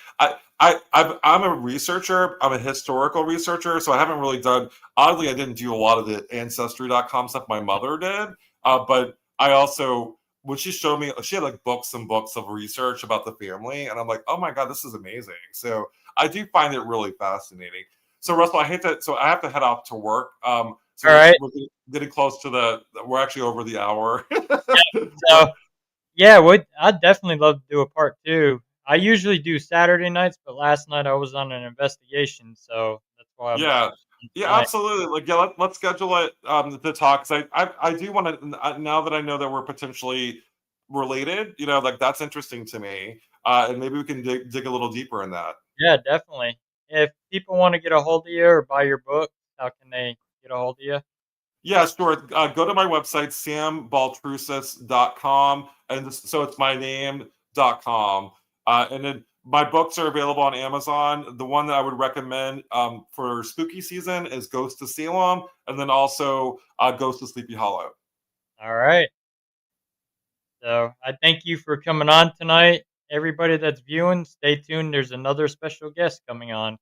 I'm a researcher. I'm a historical researcher, so I haven't really done. Oddly, I didn't do a lot of the ancestry.com stuff. My mother did, but I also when she showed me, she had like books and books of research about the family, and I'm like, oh my god, this is amazing. So I do find it really fascinating. So Russell, I hate that. So I have to head off to work.
All
So
right.
we're getting close to the. We're actually over the hour. But
So, yeah, I'd definitely love to do a part two. I usually do Saturday nights, but last night I was on an investigation, so that's why I'm
yeah, yeah,
tonight.
absolutely. Like, yeah, let's schedule it to talk. Because I do want to now that I know that we're potentially related. You know, like that's interesting to me. And maybe we can dig a little deeper in that.
Yeah, definitely. If people want to get a hold of you or buy your book, how can they get a hold of you?
Yeah, sure. Go to my website, sambaltrusis.com. And so it's my name.com. And then my books are available on Amazon. The one that I would recommend for spooky season is Ghost to Salem, and then also Ghost to Sleepy Hollow.
All right. So I thank you for coming on tonight. Everybody that's viewing, stay tuned. There's another special guest coming on.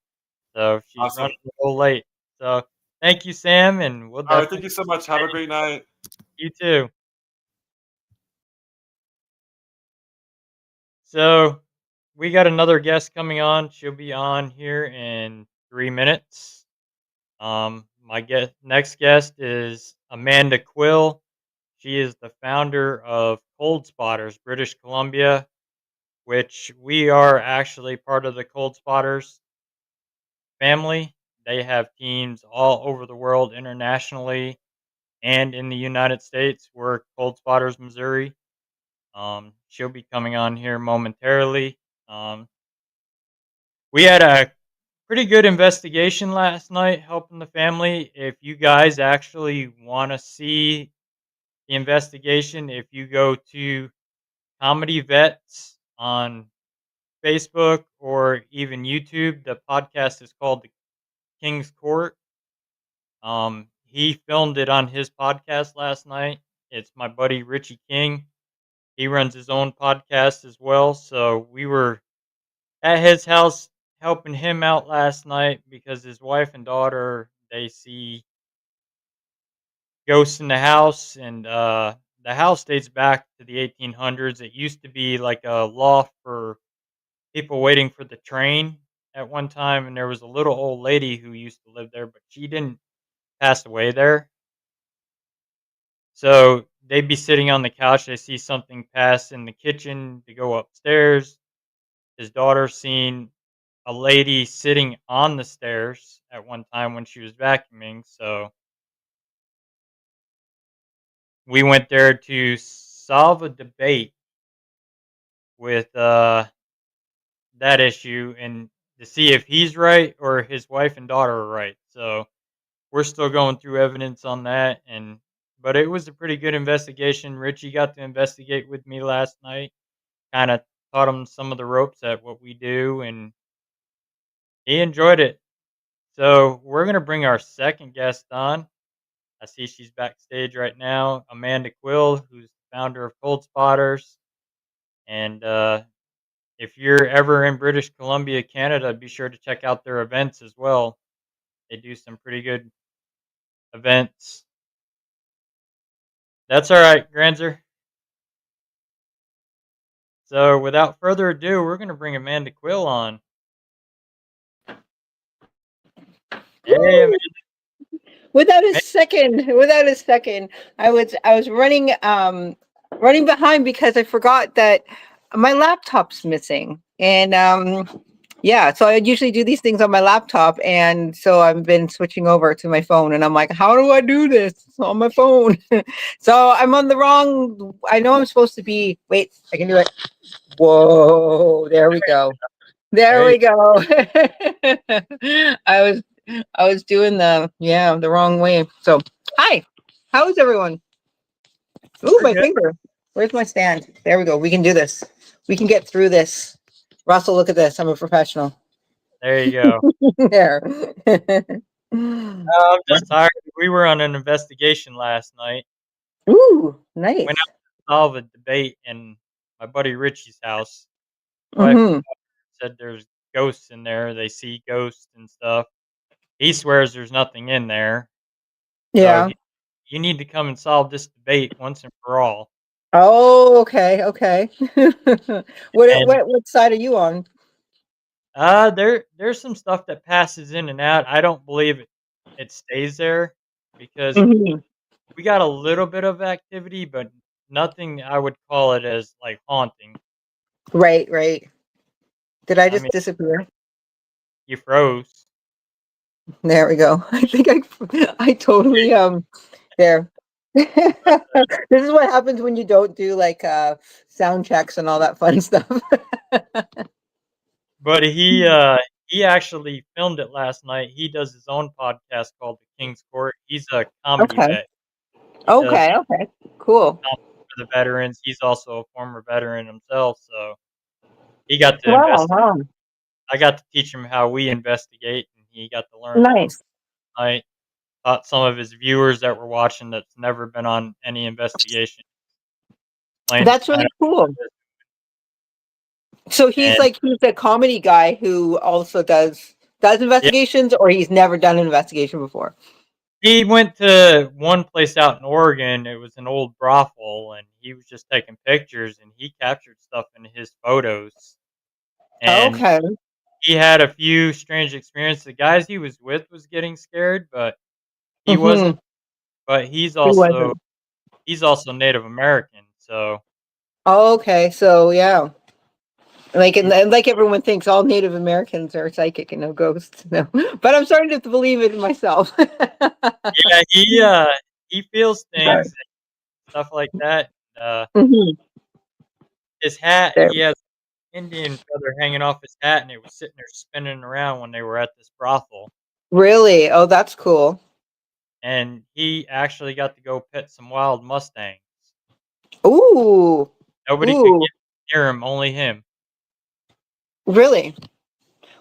So she's running
Awesome.
a little late. So thank you, Sam, and we'll
All right.
definitely
Thank you so much. Have a great night.
you too. So we got another guest coming on. She'll be on here in 3 minutes. My next guest is Amanda Quill. She is the founder of Cold Spotters, British Columbia, which we are actually part of the Cold Spotters family. They have teams all over the world, internationally, and in the United States. We're Cold Spotters, Missouri. She'll be coming on here momentarily. Um, we had a pretty good investigation last night helping the family. If you guys actually want to see the investigation, if you go to Comedy Vets on Facebook or even YouTube, the podcast is called The King's Court. He filmed it on his podcast last night. It's my buddy Richie King. He runs his own podcast as well. So we were at his house helping him out last night because his wife and daughter, they see ghosts in the house, and the house dates back to the 1800s. It used to be like a loft for people waiting for the train at one time, and there was a little old lady who used to live there, but she didn't pass away there. So they'd be sitting on the couch. They see something pass in the kitchen. To go upstairs. His daughter seen a lady sitting on the stairs at one time when she was vacuuming. So we went there to solve a debate with that issue and to see if he's right or his wife and daughter are right. So we're still going through evidence on that, and but it was a pretty good investigation. Richie got to investigate with me last night, kind of taught him some of the ropes at what we do, and he enjoyed it. So we're gonna bring our second guest on. I see she's backstage right now, Amanda Quill, who's the founder of Cold Spotters. And if you're ever in British Columbia, Canada, be sure to check out their events as well. They do some pretty good events. That's all right, Granzer. So without further ado, we're going to bring Amanda Quill on. Hey, Amanda.
Without a second, I was running behind because I forgot that my laptop's missing. And Yeah, so I usually do these things on my laptop, and so I've been switching over to my phone, and I'm like, how do I do this? It's on my phone. So I'm on the wrong. I know I'm supposed to be. Wait, I can do it. Whoa! There we go. There
There you
we go. I was I was doing the wrong way. So hi, how is everyone? Ooh,
We're
my
good.
finger. Where's my stand? There we go. We can do this. We can get through this. Russell, look at this. I'm a professional.
There you go.
There.
I'm just tired. We were on an investigation last night.
Ooh,
Went
nice.
out to solve a debate in my buddy Richie's house. Wife
Mm-hmm.
said there's ghosts in there. They see ghosts and stuff. He swears there's nothing in there. So
Yeah.
you need to come and solve this debate once and for all.
Oh, okay, okay.
And
What side are you on?
there's some stuff that passes in and out. I don't believe it stays there because
Mhm.
we got a little bit of activity, but nothing I would call it as like haunting.
Right, right. Did I
I
just
mean,
disappear?
you froze.
There we go. I think I totally there. This is what happens when you don't do like sound checks and all that fun stuff.
But he actually filmed it last night. He does his own podcast called The King's Court. He's a comedy
Okay.
vet. He does
Okay, okay. Cool.
comedy for the veterans. He's also a former veteran himself, so he got to
Wow,
invest.
wow.
I got to teach him how we investigate, and he got to learn that
Nice.
night. Taught some of his viewers that were watching that's never been on any investigation. Explained
That's
kind
really
of
cool. So
and
he's a comedy guy who also does
yeah,
investigations, or he's never done an investigation before.
he went to one place out in Oregon. It was an old brothel, and he was just taking pictures, and he captured stuff in his photos. And
Okay.
he had a few strange experiences. The guys he was with was getting scared, but he
Mm-hmm.
wasn't. But
He wasn't.
he's also Native American, so
Okay, so yeah. Like
he's
and like everyone thinks all Native Americans are psychic and no ghosts. No. But I'm starting to believe it myself.
yeah he feels things and stuff like that.
Mhm.
His hat,
There.
he has Indian feather hanging off his hat, and it was sitting there spinning around when they were at this brothel.
Really? Oh, that's cool.
And he actually got to go pet some wild mustangs.
Ooh.
Nobody could
Ooh.
get near him, only him.
Really?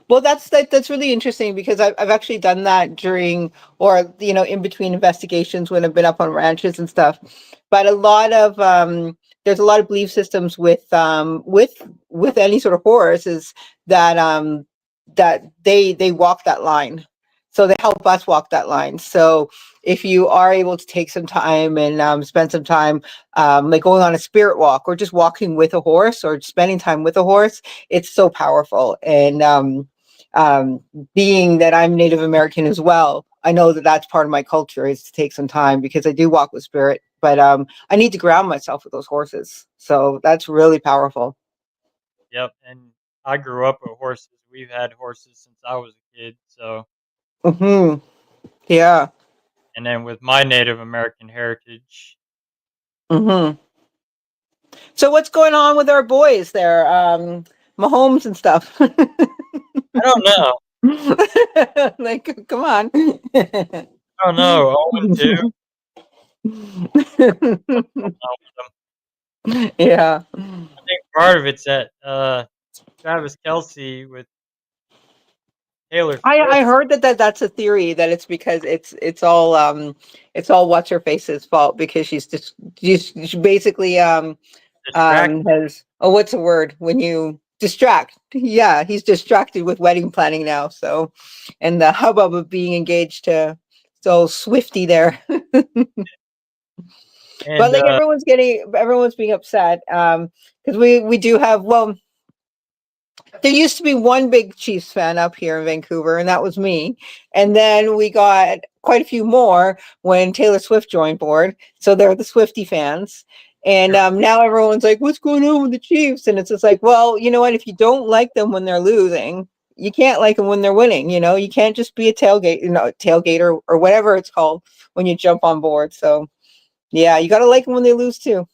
Well, that's really interesting because I've actually done that during or in between investigations when I've been up on ranches and stuff. But a lot of there's a lot of belief systems with any sort of horrors is that they walk that line. So they help us walk that line. So if you are able to take some time and spend some time like going on a spirit walk or just walking with a horse or spending time with a horse, it's so powerful. And um, being that I'm Native American as well, I know that that's part of my culture is to take some time because I do walk with spirit, but I need to ground myself with those horses. So that's really powerful.
Yep, and I grew up with horses. We've had horses since I was a kid, so
Hmm. Yeah.
and then with my Native American heritage,
Hmm. So what's going on with our boys there, Mahomes and stuff?
I don't know.
Like, come on.
I don't know. 0-2. Don't know with them.
Yeah.
I think part of it's that Travis Kelsey with Taylor
I
Swift.
heard that's a theory that it's because it's all what's her face's fault because she basically
Distract.
has oh what's the word when you distract, yeah, he's distracted with wedding planning now, so and the hubbub of being engaged to so Swifty there. But
And
like everyone's being upset because we do have, well, there used to be one big Chiefs fan up here in Vancouver, and that was me. And then we got quite a few more when Taylor Swift joined board. So they're the Swifty fans. And now everyone's like, what's going on with the Chiefs? And it's just like, well, you know what? If you don't like them when they're losing, You can't like them when they're winning. You can't just be a tailgater or whatever it's called when you jump on board. So yeah, you got to like them when they lose too.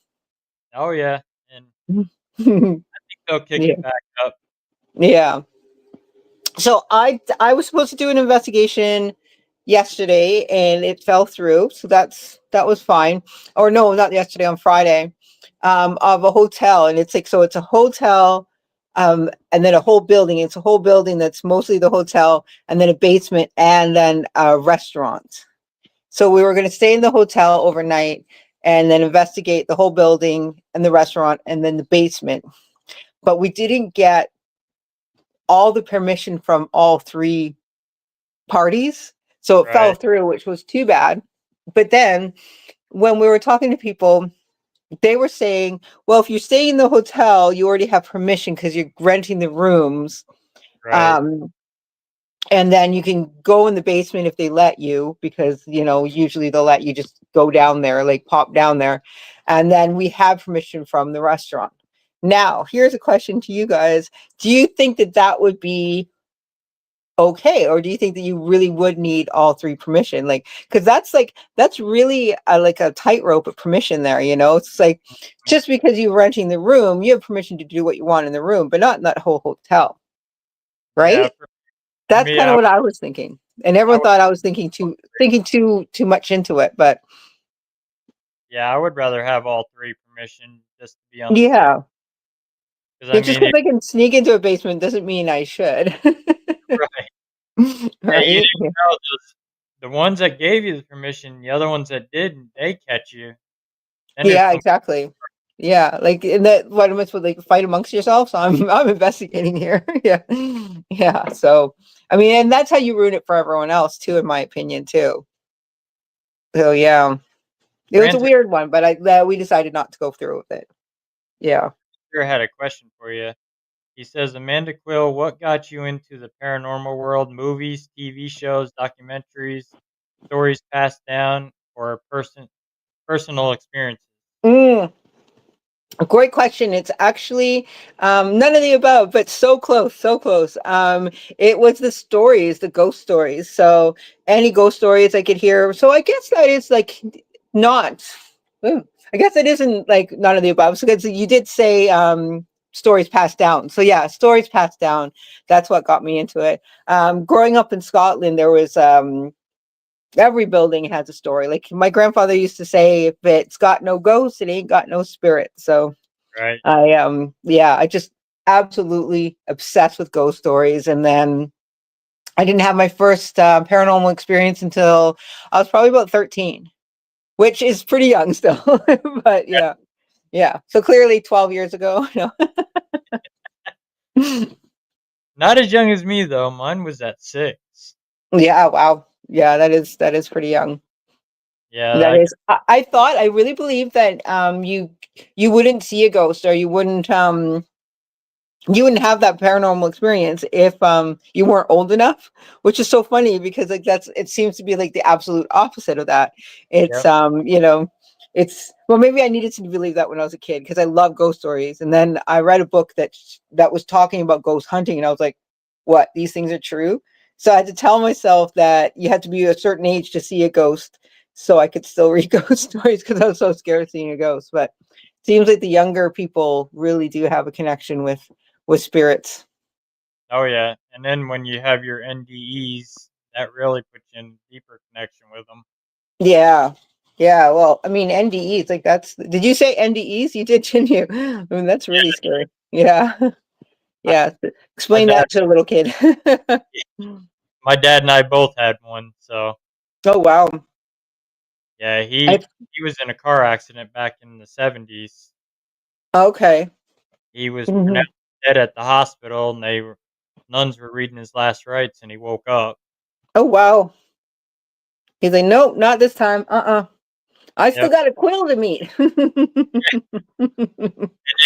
Oh yeah, and they'll kick
Yeah.
it back up.
Yeah. So I was supposed to do an investigation yesterday and it fell through. So that was fine. Or no, not yesterday, on Friday. Of a hotel, and it's a hotel, and then a whole building. It's a whole building that's mostly the hotel, and then a basement, and then a restaurant. So we were going to stay in the hotel overnight and then investigate the whole building and the restaurant and then the basement. But we didn't get all the permission from all three parties. So it fell
Right,
through, which was too bad. But then when we were talking to people, they were saying, well, if you stay in the hotel, you already have permission because you're renting the rooms.
right.
Um, and then you can go in the basement if they let you, because, usually they'll let you just go down there, like pop down there. And then we have permission from the restaurant. Now, here's a question to you guys. Do you think that that would be okay, or do you think that you really would need all three permission, like, because that's really like a tightrope of permission there, it's like, just because you're renting the room, you have permission to do what you want in the room, but not in that whole hotel,
Yeah,
right?
for
That's
me,
kind of what I was thinking, and
I
everyone
would
thought I was thinking too much into it, but
yeah, I would rather have all three permission just to be on the safe.
yeah,
Because
yeah,
I
just
mean,
because I can sneak into a basement doesn't mean I should.
right? And you
Right.
didn't know the ones that gave you the permission, the other ones that didn't, they catch you. Then it's
Yeah,
some
exactly. Yeah, like in that, what am I supposed to, like, fight amongst yourselves? So I'm investigating here. Yeah. Yeah. So I mean, and that's how you ruin it for everyone else too, in my opinion, too. So yeah. It was a
Brandon
weird one, but we decided not to go through with it. Yeah.
here had a question for you. He says, Amanda Quill, what got you into the paranormal world? Movies, TV shows, documentaries, stories passed down, or personal experiences?
Mm. Great question. It's actually none of the above, but so close, so close. It was the ghost stories. So any ghost stories I could hear. So I guess that is like not. I guess it isn't like none of the above. So, 'cause you did say stories passed down. So yeah, stories passed down. That's what got me into it. Growing up in Scotland, there was every building has a story. Like my grandfather used to say, if it's got no ghosts, it ain't got no spirit. So
Right.
I just absolutely obsessed with ghost stories. And then I didn't have my first paranormal experience until I was probably about 13, which is pretty young still. But yeah, yeah. So clearly 12 years ago.
Not as young as me, though. Mine was at 6.
Yeah, wow. Yeah, that is pretty young.
Yeah,
That is, I really believe that you wouldn't see a ghost, or you wouldn't have that paranormal experience if you weren't old enough, which is so funny because like it seems to be like the absolute opposite of that. It's
yep,
it's, well, maybe I needed to believe that when I was a kid because I love ghost stories, and then I read a book that was talking about ghost hunting, and I was like, what, these things are true? So I had to tell myself that you had to be a certain age to see a ghost, so I could still read ghost stories because I was so scared of seeing a ghost. But seems like the younger people really do have a connection with spirits.
oh yeah. And then when you have your NDEs, that really puts you in deeper connection with them.
Yeah. Yeah. Well, I mean, NDEs, like did you say NDEs? You did, didn't you? I mean, that's really scary. Yeah.
I,
Yeah.
my
Explain
dad,
that to a little kid.
my dad and I both had one. So
Oh, wow.
yeah,
I,
he was in a car accident back in the 70s.
okay.
He was
Mhm.
pronounced dead at the hospital, and nuns were reading his last rites, and he woke up.
Oh, wow. He's like, nope, not this time. I still
Yep.
got a quill to meet.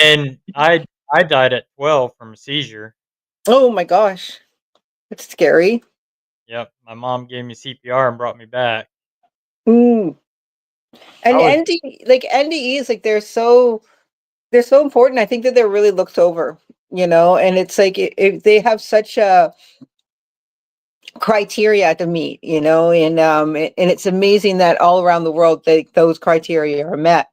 And I died at 12 from a seizure.
Oh my gosh. That's scary.
Yep. My mom gave me CPR and brought me back.
Ooh.
I
And
was
NDEs, like they're so important. I think that they're really looked over. and it's like they have such a criteria to meet, and it's amazing that all around the world those criteria are met.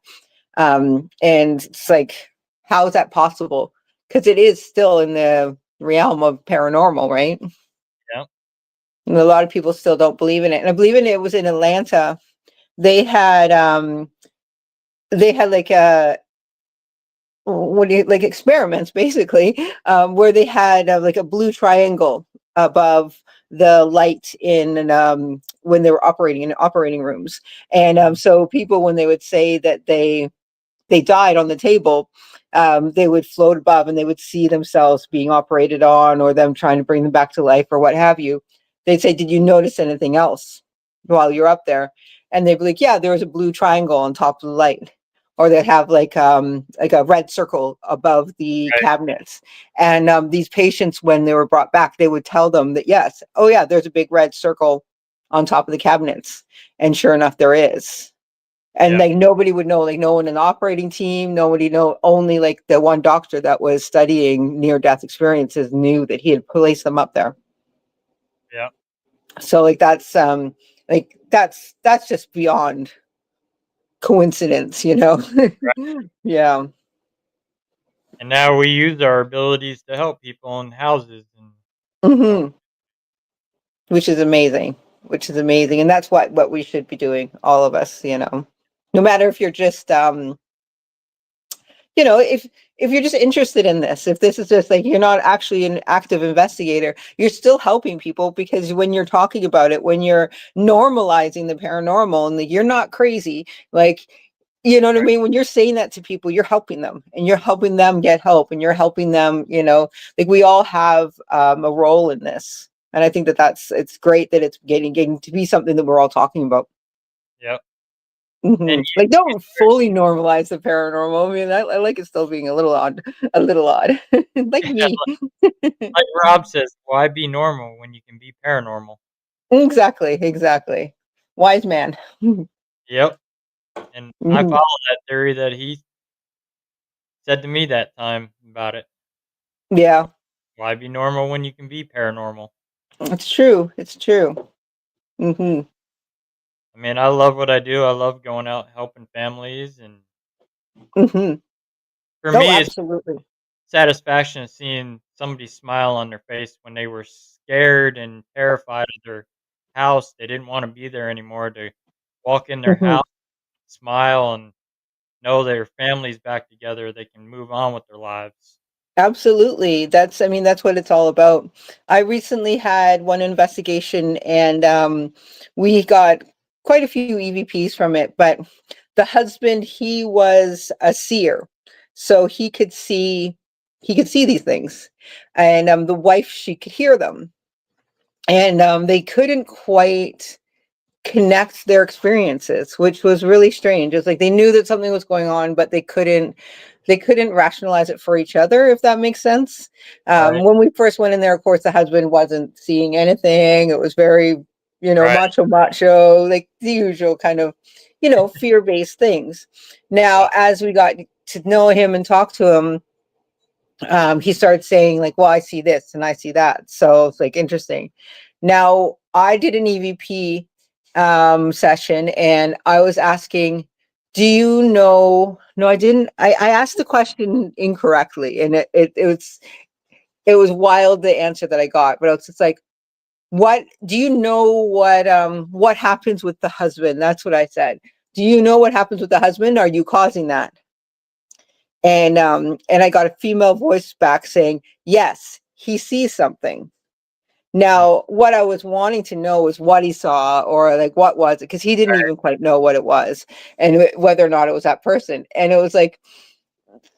And it's like, how is that possible? Because it is still in the realm of paranormal, right?
Yeah.
And a lot of people still don't believe in it. And I believe in it was in Atlanta. They had like a what do you like experiments basically, where they had like a blue triangle above the light in when they were operating in operating rooms. And so people, when they would say that they died on the table, they would float above and they would see themselves being operated on, or them trying to bring them back to life, or what have you. They'd say, did you notice anything else while you're up there? And they'd be like, yeah, there was a blue triangle on top of the light. Or they'd have like a red circle above the
Right.
cabinets. And these patients, when they were brought back, they would tell them that, yes, oh yeah, there's a big red circle on top of the cabinets. And sure enough, there is. And
Yeah.
like nobody would know, like no one in the operating team, nobody know, only like the one doctor that was studying near death experiences knew that he had placed them up there.
Yeah.
So that's just beyond coincidence, Yeah.
And now we use our abilities to help people in houses and
Hmm. Which is amazing. And that's what we should be doing, all of us, no matter if you're just if you're just interested in this, if this is just like you're not actually an active investigator, you're still helping people, because when you're talking about it, when you're normalizing the paranormal, and you're not crazy, like, you know what I mean? When you're saying that to people, you're helping them, and you're helping them get help, and you're helping them, like we all have a role in this. And I think it's great that it's getting to be something that we're all talking about.
yep. And
Like,
you
don't fully normalize the paranormal. I mean, I like it still being a little odd, like me.
like Rob says, why be normal when you can be paranormal?
Exactly. Wise man.
Yep. And I
Mhm.
follow that theory that he said to me that time about it.
Yeah,
Why be normal when you can be paranormal?
it's true. It's true. Hmm.
I mean, I love what I do. I love going out helping families, and
Hmm.
for
Oh,
me, it's
absolutely.
satisfaction of seeing somebody smile on their face when they were scared and terrified of their house. They didn't want to be there anymore. To walk in their
Hmm.
house, smile, and know their family's back together. They can move on with their lives.
Absolutely. I mean, that's what it's all about. I recently had one investigation, and we got quite a few EVPs from it, but the husband, he was a seer. So he could see these things. And the wife, she could hear them. And they couldn't quite connect their experiences, which was really strange. It's like they knew that something was going on, but they couldn't rationalize it for each other, if that makes sense.
Right.
When we first went in there, of course, the husband wasn't seeing anything. It was very,
Right.
macho, like the usual kind of, fear-based things.
Yeah.
Now, as we got to know him and talk to him, he started saying like, well, I see this and I see that. So it's like interesting. Now, I did an EVP session, and I was asking, do you know? No, I didn't. I asked the question incorrectly, and it was wild, the answer that I got. But it's just like, what do you know? What happens with the husband? That's what I said. Do you know what happens with the husband? Are you causing that? And I got a female voice back saying, yes, he sees something.
Mm.
Now, what I was wanting to know was what he saw, or like what was it, because he didn't even quite know what it was, and whether or not it was that person. And it was like,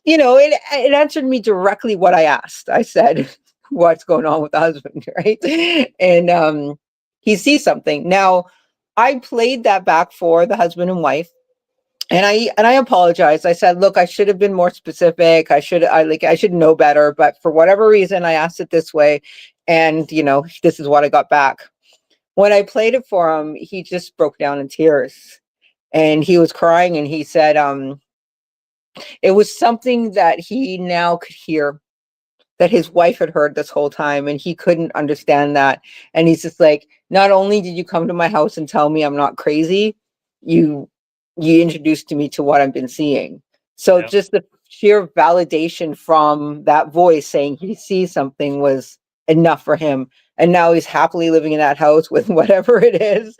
it answered me directly what I asked. I said, what's going on with the husband, right? And he sees something. Now, I played that back for the husband and wife, and I apologized. I said, look, I should have been more specific. I should know better, but for whatever reason, I asked it this way, and this is what I got back. When I played it for him, he just broke down in tears, and he was crying, and he said, it was something that he now could hear. that his wife had heard this whole time, and he couldn't understand that. And he's just like, not only did you come to my house and tell me I'm not crazy, you you introduced me to what I've been seeing. So
Yep.
just the sheer validation from that voice saying he sees something was enough for him. And now he's happily living in that house with whatever it is.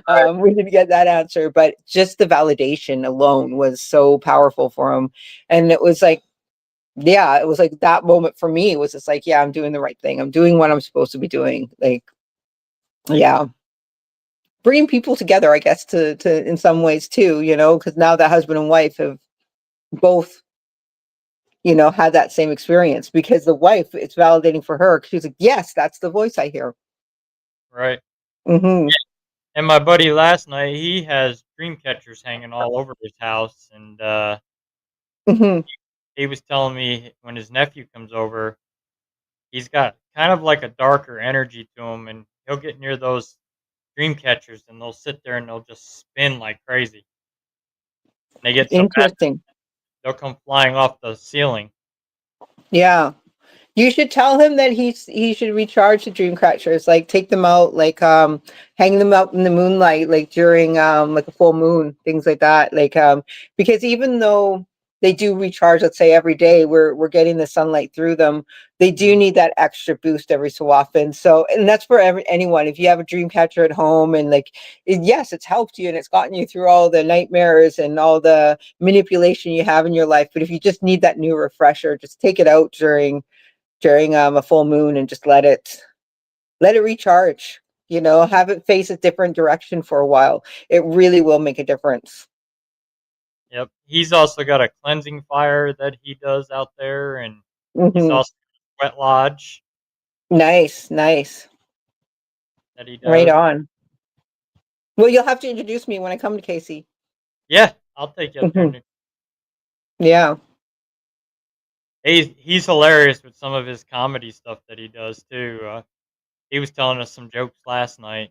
Right.
We didn't get that answer, but just the validation alone was so powerful for him. And it was like, yeah, it was like that moment for me was just like, yeah, I'm doing the right thing. I'm doing what I'm supposed to be doing. Like, yeah, bringing people together, I guess, to in some ways too, because now that husband and wife have both, had that same experience, because the wife, it's validating for her. 'Cause she's like, yes, that's the voice I hear.
Right.
Mm-hmm.
And my buddy last night, he has dream catchers hanging all over his house, and
Mm-hmm.
he was telling me when his nephew comes over, he's got kind of like a darker energy to him, and he'll get near those dream catchers, and they'll sit there and they'll just spin like crazy. And they get so mad,
Interesting.
they'll come flying off the ceiling.
Yeah. You should tell him that he should recharge the dream catchers, like take them out, like hang them out in the moonlight, like during like a full moon, things like that. Like because even though they do recharge, let's say every day, we're getting the sunlight through them, they do
Mhm.
need that extra boost every so often. So, and that's for anyone. If you have a dream catcher at home and like yes, it's helped you and it's gotten you through all the nightmares and all the manipulation you have in your life. But if you just need that new refresher, just take it out during a full moon and just let it recharge, have it face a different direction for a while. It really will make a difference.
Yep. He's also got a cleansing fire that he does out there, and he's
Hmm.
also got a sweat lodge
Nice, nice.
that he
Right
does.
on. Well, you'll have to introduce me when I come to Casey.
Yeah, I'll take you up there.
Hmm. Yeah.
He's hilarious with some of his comedy stuff that he does too. He was telling us some jokes last night.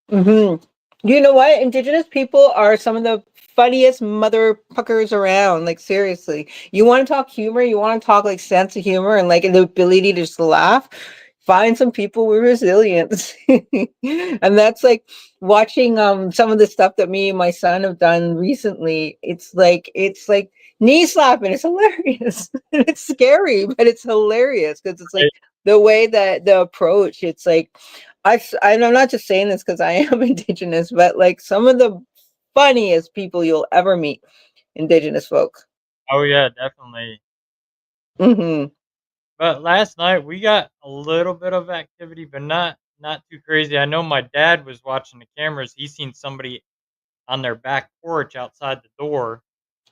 Hmm. You know what? Indigenous people are some of the funniest mother puckers around. Like seriously, you want to talk humor, you want to talk like sense of humor and like the ability to just laugh. Find some people with resilience, and that's like watching some of the stuff that me and my son have done recently. It's like knee slapping. It's hilarious. It's scary, but it's hilarious because it's like the way that the approach. It's like and I'm not just saying this because I am Indigenous, but like some of the funniest people you'll ever meet, Indigenous folk.
Oh yeah, definitely.
Hmm.
But last night we got a little bit of activity, but not too crazy. I know my dad was watching the cameras. He seen somebody on their back porch outside the door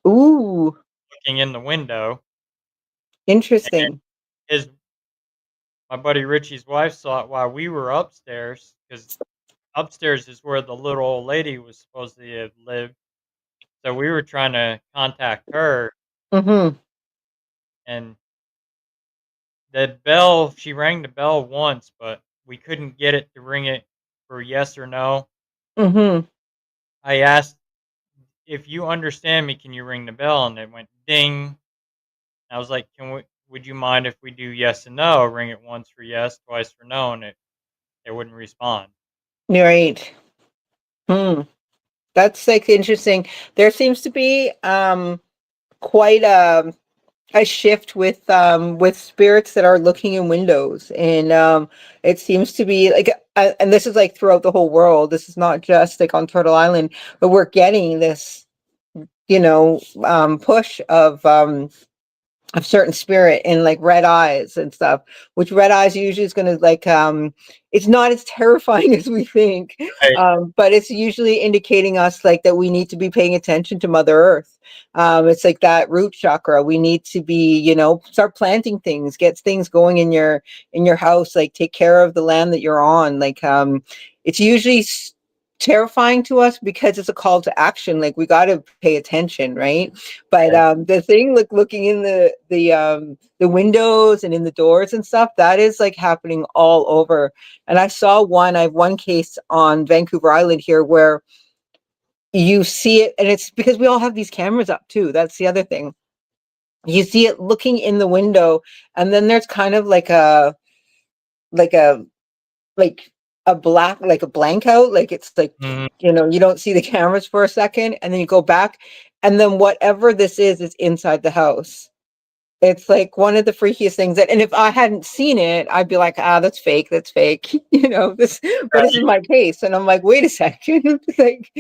Ooh,
looking in the window. And
interesting.
his my buddy Richie's wife saw it while we were upstairs, because upstairs is where the little old lady was supposed to have lived. So we were trying to contact her,
Hmm.
and the bell, she rang the bell once, but we couldn't get it to ring it for yes or no.
Hmm.
I asked, "If you understand me, can you ring the bell?" And it went ding. I was like, would you mind if we do yes and no? Ring it once for yes, twice for no, and it wouldn't respond.
Right. Hmm. That's like interesting. There seems to be quite a shift with spirits that are looking in windows, and it seems to be like and this is like throughout the whole world. This is not just like on Turtle Island, but we're getting this push of certain spirit in like red eyes and stuff, which red eyes usually is going to like it's not as terrifying as we think,
Right.
but it's usually indicating us like that we need to be paying attention to Mother Earth. It's like that root chakra. We need to be, start planting things, get things going in your house, like take care of the land that you're on. Like it's usually terrifying to us because it's a call to action. Like we got to pay attention, right? But
Right.
the thing, like looking in the windows and in the doors and stuff, that is like happening all over. And I have one case on Vancouver Island here where you see it, and it's because we all have these cameras up too. That's the other thing. You see it looking in the window, and then there's kind of like a like a black, like a blank out, like it's like,
Mhm.
you don't see the cameras for a second, and then you go back, and then whatever this is inside the house. It's like one of the freakiest things that, and if I hadn't seen it, I'd be like, ah, that's fake, that's fake, this, but this is
Right,
my case. And I'm like, wait a second. Like,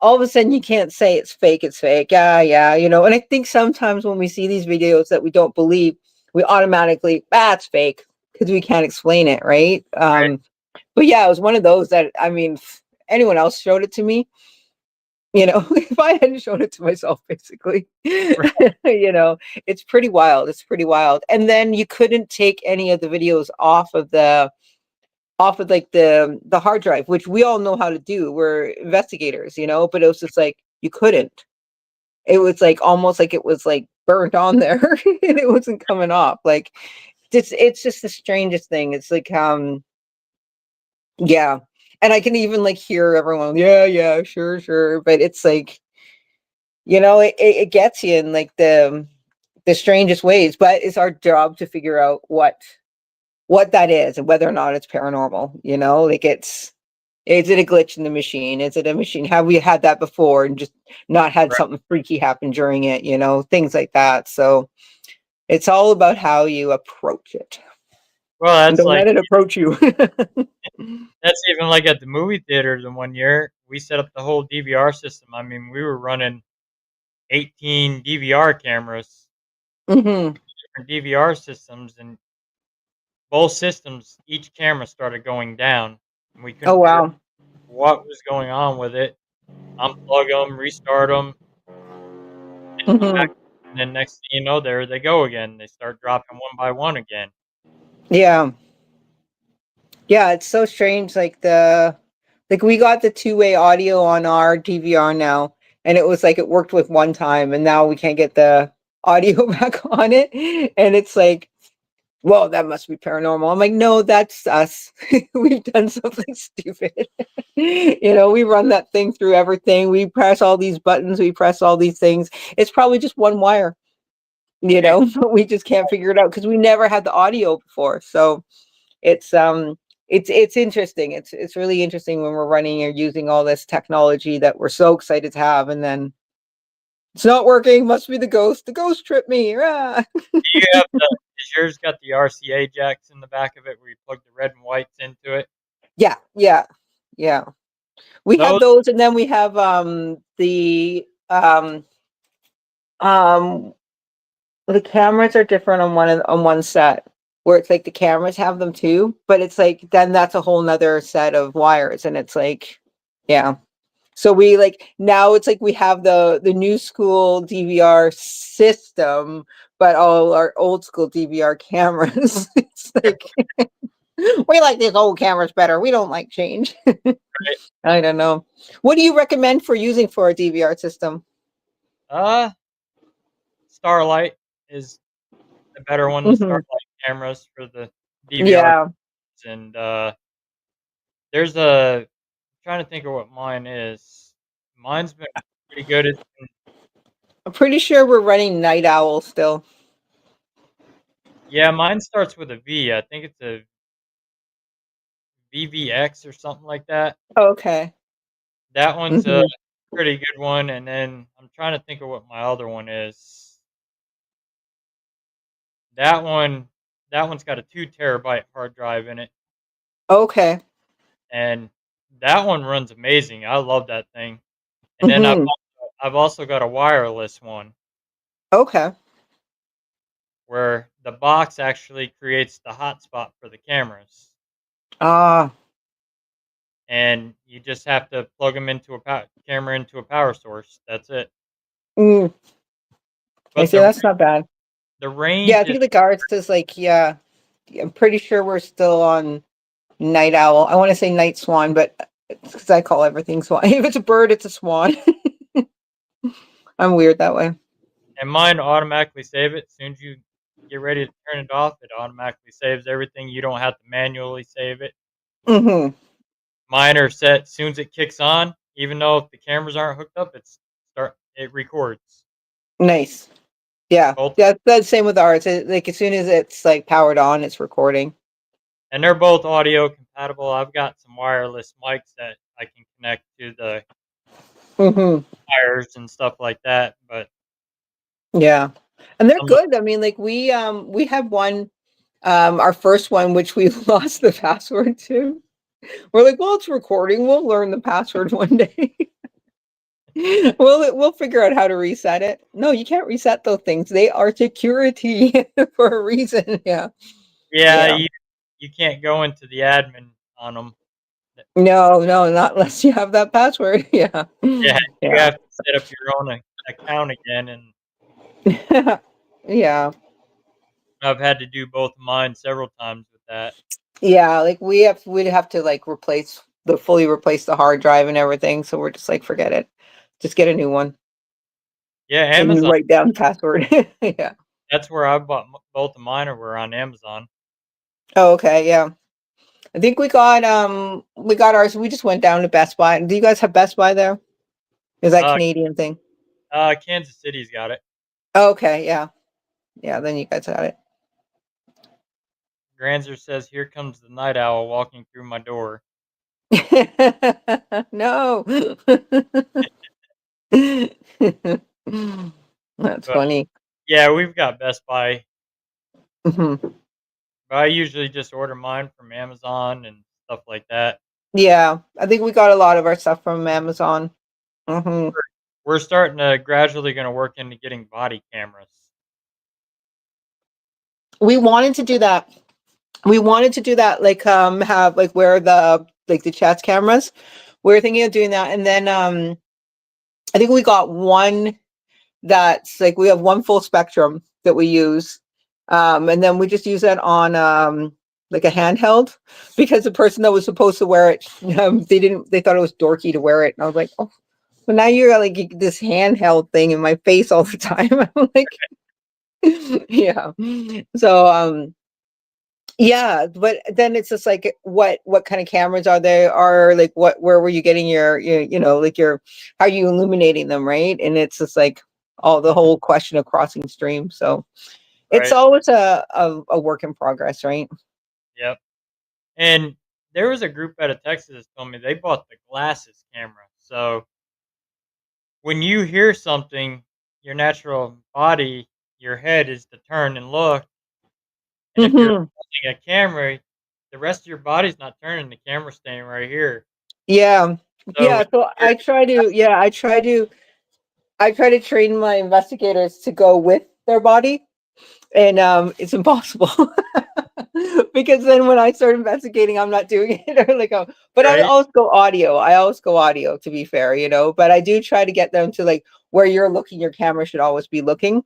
all of a sudden you can't say it's fake, it's fake. Yeah, yeah, and I think sometimes when we see these videos that we don't believe, we automatically, it's fake because we can't explain it, right?
right,
But yeah, it was one of those that, I mean, if anyone else showed it to me, if I hadn't shown it to myself, basically,
right,
it's pretty wild. It's pretty wild. And then you couldn't take any of the videos off of like the hard drive, which we all know how to do. We're investigators, but it was just like you couldn't. It was like almost like it was like burnt on there and it wasn't coming off. Like it's just the strangest thing. It's like yeah. And I can even like hear everyone, yeah, yeah, sure, sure. But it's like, it gets you in like the strangest ways, but it's our job to figure out what that is and whether or not it's paranormal, like is it a glitch in the machine? Is it a machine? Have we had that before and just not had
right.
something freaky happen during it, things like that. So it's all about how you approach it.
Well,
And don't let it approach you.
that's even like at the movie theater. The one year we set up the whole DVR system. I mean, we were running 18 DVR cameras,
Hmm.
different DVR systems, and both systems, each camera started going down, and we
Oh
couldn't figure out
wow.
what was going on with it. Unplug them, restart them, come back,
Hmm.
and then next thing you know, there they go again. They start dropping one by one again.
Yeah. Yeah, it's so strange. Like we got the two-way audio on our DVR now, and it was like it worked with one time, and now we can't get the audio back on it. And it's like, well, that must be paranormal. I'm like, no, that's us. We've done something stupid. We run that thing through everything. We press all these buttons, we press all these things. It's probably just one wire,
Right.
but we just can't figure it out because we never had the audio before. So it's it's interesting. It's really interesting when we're running or using all this technology that we're so excited to have, and then it's not working. Must be the ghost. The ghost tripped me. Ah.
Do you have is yours got the RCA jacks in the back of it where you plug the red and whites into it?
Yeah, yeah, yeah. We have
Those,
those, and then we have um the cameras are different on one set, where it's like the cameras have them too, but it's like then that's a whole nother set of wires, and it's like, yeah. So we like now it's like we have the new school DVR system, but all our old school DVR cameras. It's like we like these old cameras better. We don't like change.
right?
I don't know. What do you recommend for using for a DVR system?
Uh, Starlight is the better one. The
Hmm.
Starlight cameras for the DVR,
Yeah,
and there's a. I'm trying to think of what mine is. Mine's been pretty good. It's been,
I'm pretty sure we're running Night Owl still.
yeah, mine starts with a V. I think it's a VVX or something like that.
Okay.
That one's a
Hmm.
pretty good one, and then I'm trying to think of what my other one is. That one that one's got a 2 terabyte hard drive in it,
Okay.
and that one runs amazing. I love that thing. And then
Hmm.
I've also got a wireless one
Okay.
where the box actually creates the hotspot for the cameras,
Ah.
and you just have to plug them into a camera into a power source. That's it.
Mm. I
But
see. That's not bad.
the
Yeah,
range
I
is
think the guards is like, yeah. I'm pretty sure we're still on Night Owl. I want to say Night Swan, but because I call everything swan. If it's a bird, it's a swan. I'm weird that way.
and mine automatically save it. As soon as you get ready to turn it off, it automatically saves everything. You don't have to manually save it.
Hmm.
Mine are set as soon as it kicks on, even though if the cameras aren't hooked up, it records.
Nice. Yeah,
Both,
yeah, that's the same with ours. Like as soon as it's like powered on, it's recording.
and they're both audio compatible. I've got some wireless mics that I can connect to the
Hmm.
wires and stuff like that. But
Yeah, and they're
some,
good. I mean, like we have one, our first one, which we lost the password to. We're like, well, it's recording. We'll learn the password one day. We'll figure out how to reset it. No, you can't reset those things. They are security for a reason. Yeah.
yeah,
Yeah.
you can't go into the admin on them.
No, no, not unless you have that password. Yeah.
Yeah, you
Yeah.
have to set up your own account again, and
Yeah.
I've had to do both of mine several times with that.
Yeah. Like we'd have to like fully replace the hard drive and everything. So we're just like, forget it. Just get a new one
Yeah,
and you
Amazon.
write down password. Yeah.
That's where I bought both of mine. Were on Amazon.
Oh, okay. Yeah. I think we got ours. We just went down to Best Buy. Do you guys have Best Buy there? Is that
Uh,
Canadian thing?
Kansas City's got it.
Oh, okay. Yeah. Yeah. Then you guys got it.
Granzer says, "Here comes the night owl walking through my door."
No. That's
But
funny.
yeah, we've got Best Buy.
Mhm.
But I usually just order mine from Amazon and stuff like that.
Yeah, I think we got a lot of our stuff from Amazon. Hmm.
We're starting to gradually going to work into getting body cameras.
We wanted to do that. We wanted to do that, like have like where the chat cameras. We were thinking of doing that, and then I think we got one that's like we have one full spectrum that we use, and then we just use that on like a handheld because the person that was supposed to wear it, they thought it was dorky to wear it, and I was like, oh, well now you're like this handheld thing in my face all the time. I'm like, yeah. So yeah, but then it's just like what kind of cameras are there, are like where were you getting your like your how are you illuminating them, right? And it's just like all the
Mhm.
whole question of crossing stream. So it's
Right.
always a work in progress, right?
Yep. And there was a group out of Texas that told me they bought the glasses camera. So when you hear something, your natural body, your head is to turn and look. And if you're
Hmm.
holding a camera, the rest of your body's not turning. The camera's staying right here.
Yeah.
So
Yeah.
when
So
you hear,
I try to train my investigators to go with their body, and it's impossible. Because then when I start investigating, I'm not doing it. Or like, oh, but I
right?
always go audio. I always go audio, to be fair, but I do try to get them to like where you're looking, your camera should always be looking.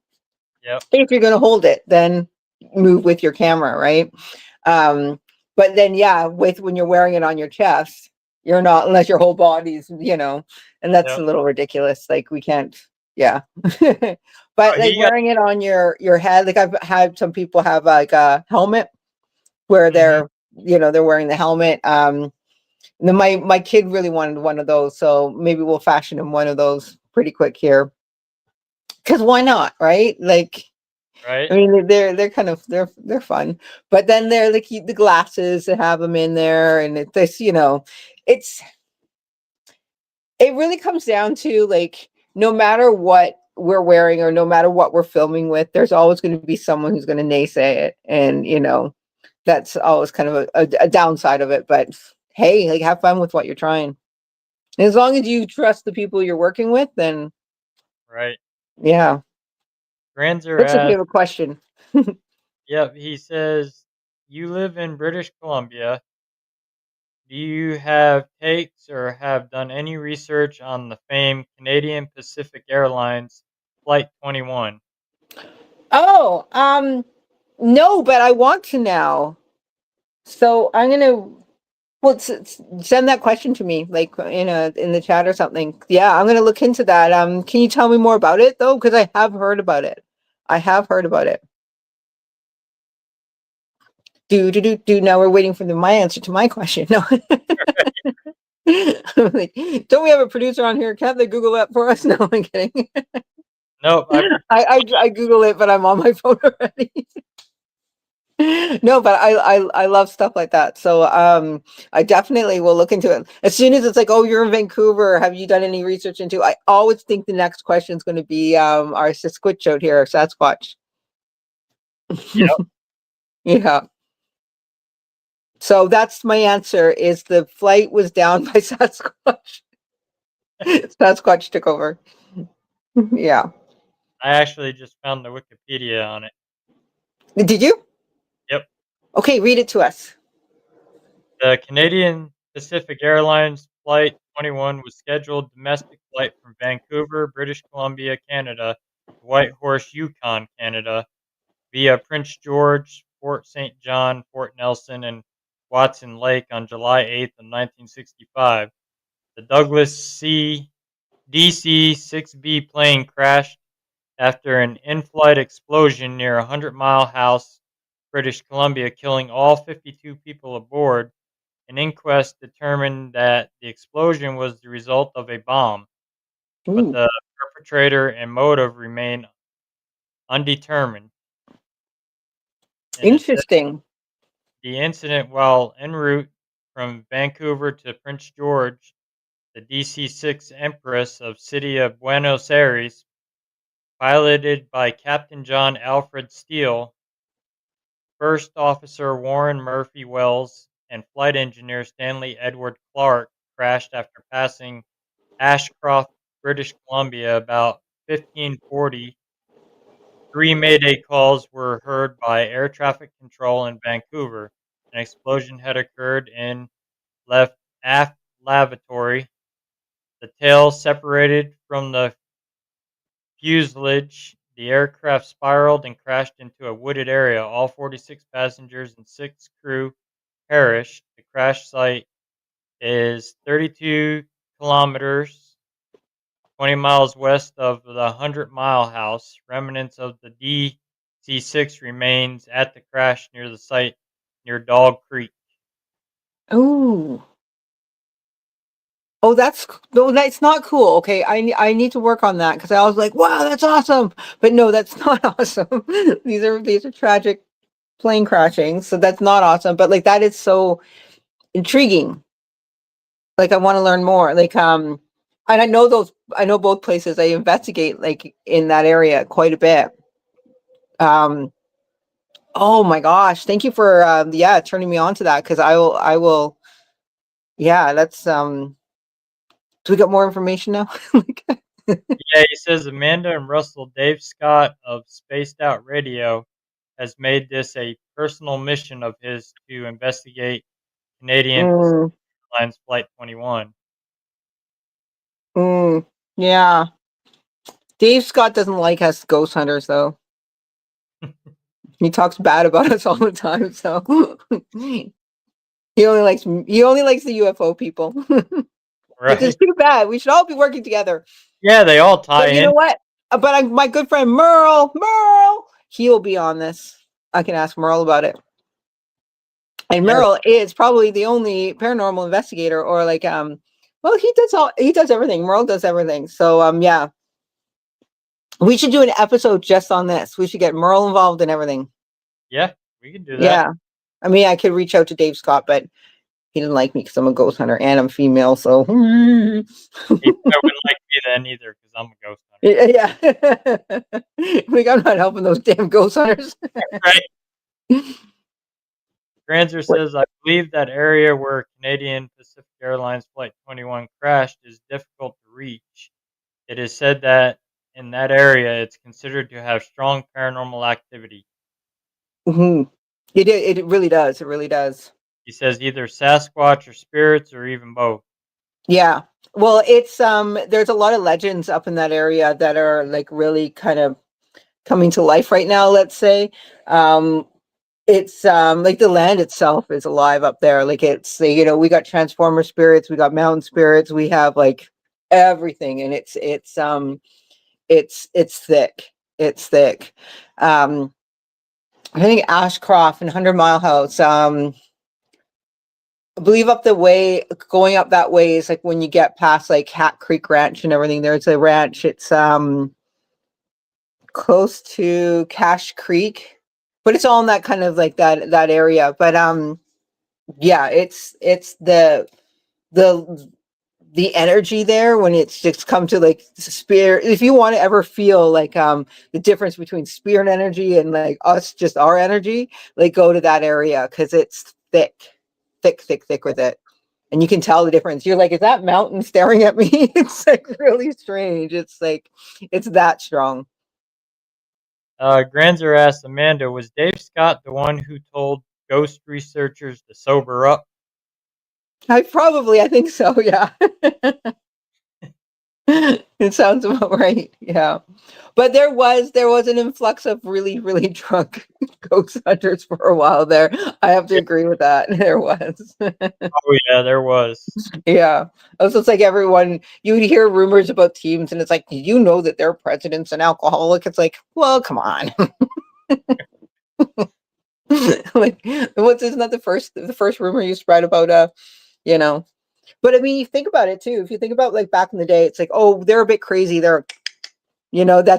Yep.
If you're going to hold it, then move with your camera, right? Um, but then, yeah, with when you're wearing it on your chest, you're not, unless your whole body's, and that's
Yep.
a little ridiculous. Like, we can't, yeah. But
Oh,
like
he got.
wearing it on your head, like I've had some people have like a helmet where
Mhm.
they're wearing the helmet. And then my kid really wanted one of those, so maybe we'll fashion him one of those pretty quick here. Because why not, right? Like,
Right.
I mean, they're kind of they're fun, but then they're like the glasses that have them in there, and it's it really comes down to like no matter what we're wearing or no matter what we're filming with, there's always going to be someone who's going to naysay it, and that's always kind of a downside of it. But hey, like have fun with what you're trying. And as long as you trust the people you're working with, then
Right.
yeah.
Granzer
Looks like you have
asked.
a question.
Yep. He says, "You live in British Columbia. Do you have takes or have done any research on the famed Canadian Pacific Airlines Flight 21?"
Oh, no, but I want to now. So I'm gonna well send that question to me, like in the chat or something. Yeah, I'm gonna look into that. Can you tell me more about it though? Because I have heard about it. I have heard about it. Do. Now we're waiting for my answer to my question. No. I'm like, don't we have a producer on here? Can't they Google that for us? No, I'm kidding.
Nope,
I Google it, but I'm on my phone already. No, but I love stuff like that. So I definitely will look into it. As soon as it's like, oh, you're in Vancouver, have you done any research into? I always think the next question is going to be our Sasquatch out here, Sasquatch.
Yep.
Yeah. So that's my answer. Is the flight was down by Sasquatch. Sasquatch took over. Yeah.
I actually just found the Wikipedia on it.
Did you?
Yep.
Okay, read it to us.
The Canadian Pacific Airlines Flight 21 was scheduled domestic flight from Vancouver, British Columbia, Canada, to Whitehorse, Yukon, Canada, via Prince George, Fort St. John, Fort Nelson, and Watson Lake on July 8th of 1965. The Douglas DC-6B plane crashed after an in-flight explosion near a 100-mile house, British Columbia, killing all 52 people aboard. An inquest determined that the explosion was the result of a bomb, but
Ooh,
the perpetrator and motive remain undetermined. And it said
interesting.
the incident, while en route from Vancouver to Prince George, the DC-6 Empress of City of Buenos Aires, piloted by Captain John Alfred Steele, First Officer Warren Murphy Wells, and Flight Engineer Stanley Edward Clark, crashed after passing Ashcroft, British Columbia, about 1540. Three Mayday calls were heard by air traffic control in Vancouver. An explosion had occurred in left aft lavatory. The tail separated from the fuselage. The aircraft spiraled and crashed into a wooded area. All 46 passengers and 6 crew perished. The crash site is 32 kilometers 20 miles west of the 100-mile house. Remnants of the DC-6 remains at the crash near the site near Dog Creek.
Oh, oh, no, that's not cool. Okay, I need to work on that because I was like, wow, that's awesome, but no, that's not awesome. These are tragic plane crashing, so that's not awesome. But like that is so intriguing. Like I want to learn more. Like and I know both places. I investigate like in that area quite a bit. Um, oh my gosh, thank you for yeah turning me on to that because I will yeah that's do we got more information now? Like,
Yeah, he says Amanda and Russell Dave Scott of Spaced Out Radio has made this a personal mission of his to investigate Canadian Pacific
mm,
Airlines Flight 21.
yeah. Dave Scott doesn't like us ghost hunters though. He talks bad about us all the time. So he only likes the UFO people, which is
Right?
too bad. We should all be working together.
Yeah, they all tie
But you know
in.
what? But my good friend Merle, he will be on this. I can ask Merle about it. And
Yeah,
Merle is probably the only paranormal investigator, or like well, he does everything. Merle does everything. So yeah, we should do an episode just on this. We should get Merle involved in everything.
yeah, we can do that.
Yeah. I mean, I could reach out to Dave Scott, but he didn't like me because I'm a ghost hunter and I'm female. So
He probably wouldn't like me then either because I'm a ghost hunter.
yeah. Like I'm not helping those damn ghost hunters.
Right? Granzer says, I believe that area where Canadian Pacific Airlines Flight 21 crashed is difficult to reach. It is said that in that area it's considered to have strong paranormal activity.
Mhm. It really does. It really does.
He says either Sasquatch or spirits or even both.
Yeah. Well, it's there's a lot of legends up in that area that are like really kind of coming to life right now, let's say. It's like the land itself is alive up there. Like it's we got transformer spirits, we got mountain spirits, we have like everything, and it's thick. It's thick. Um I think Ashcroft and 100-mile house. I believe up the way going up that way is like when you get past like Hat Creek Ranch and everything. There's a ranch. It's close to Cache Creek, but it's all in that kind of like that area. But yeah, it's the energy there when it's just come to like spirit. If you want to ever feel like the difference between spirit energy and like us, just our energy, like go to that area because it's thick with it. And you can tell the difference. You're like, is that mountain staring at me? It's like really strange. It's like it's that strong.
Granzer asked Amanda, was Dave Scott the one who told ghost researchers to sober up?
I think so, yeah. It sounds about right. Yeah. But there was an influx of really, really drunk ghost hunters for a while there. I have to
Yeah.
agree with that. There was.
Oh yeah, there was.
Yeah. Also, it's like everyone you would hear rumors about teams and it's like, did you know that their president's an alcoholic? It's like, well, come on. Like what's isn't that the first rumor you spread about you know. But I mean you think about it too. If you think about like back in the day, it's like, oh, they're a bit crazy. That's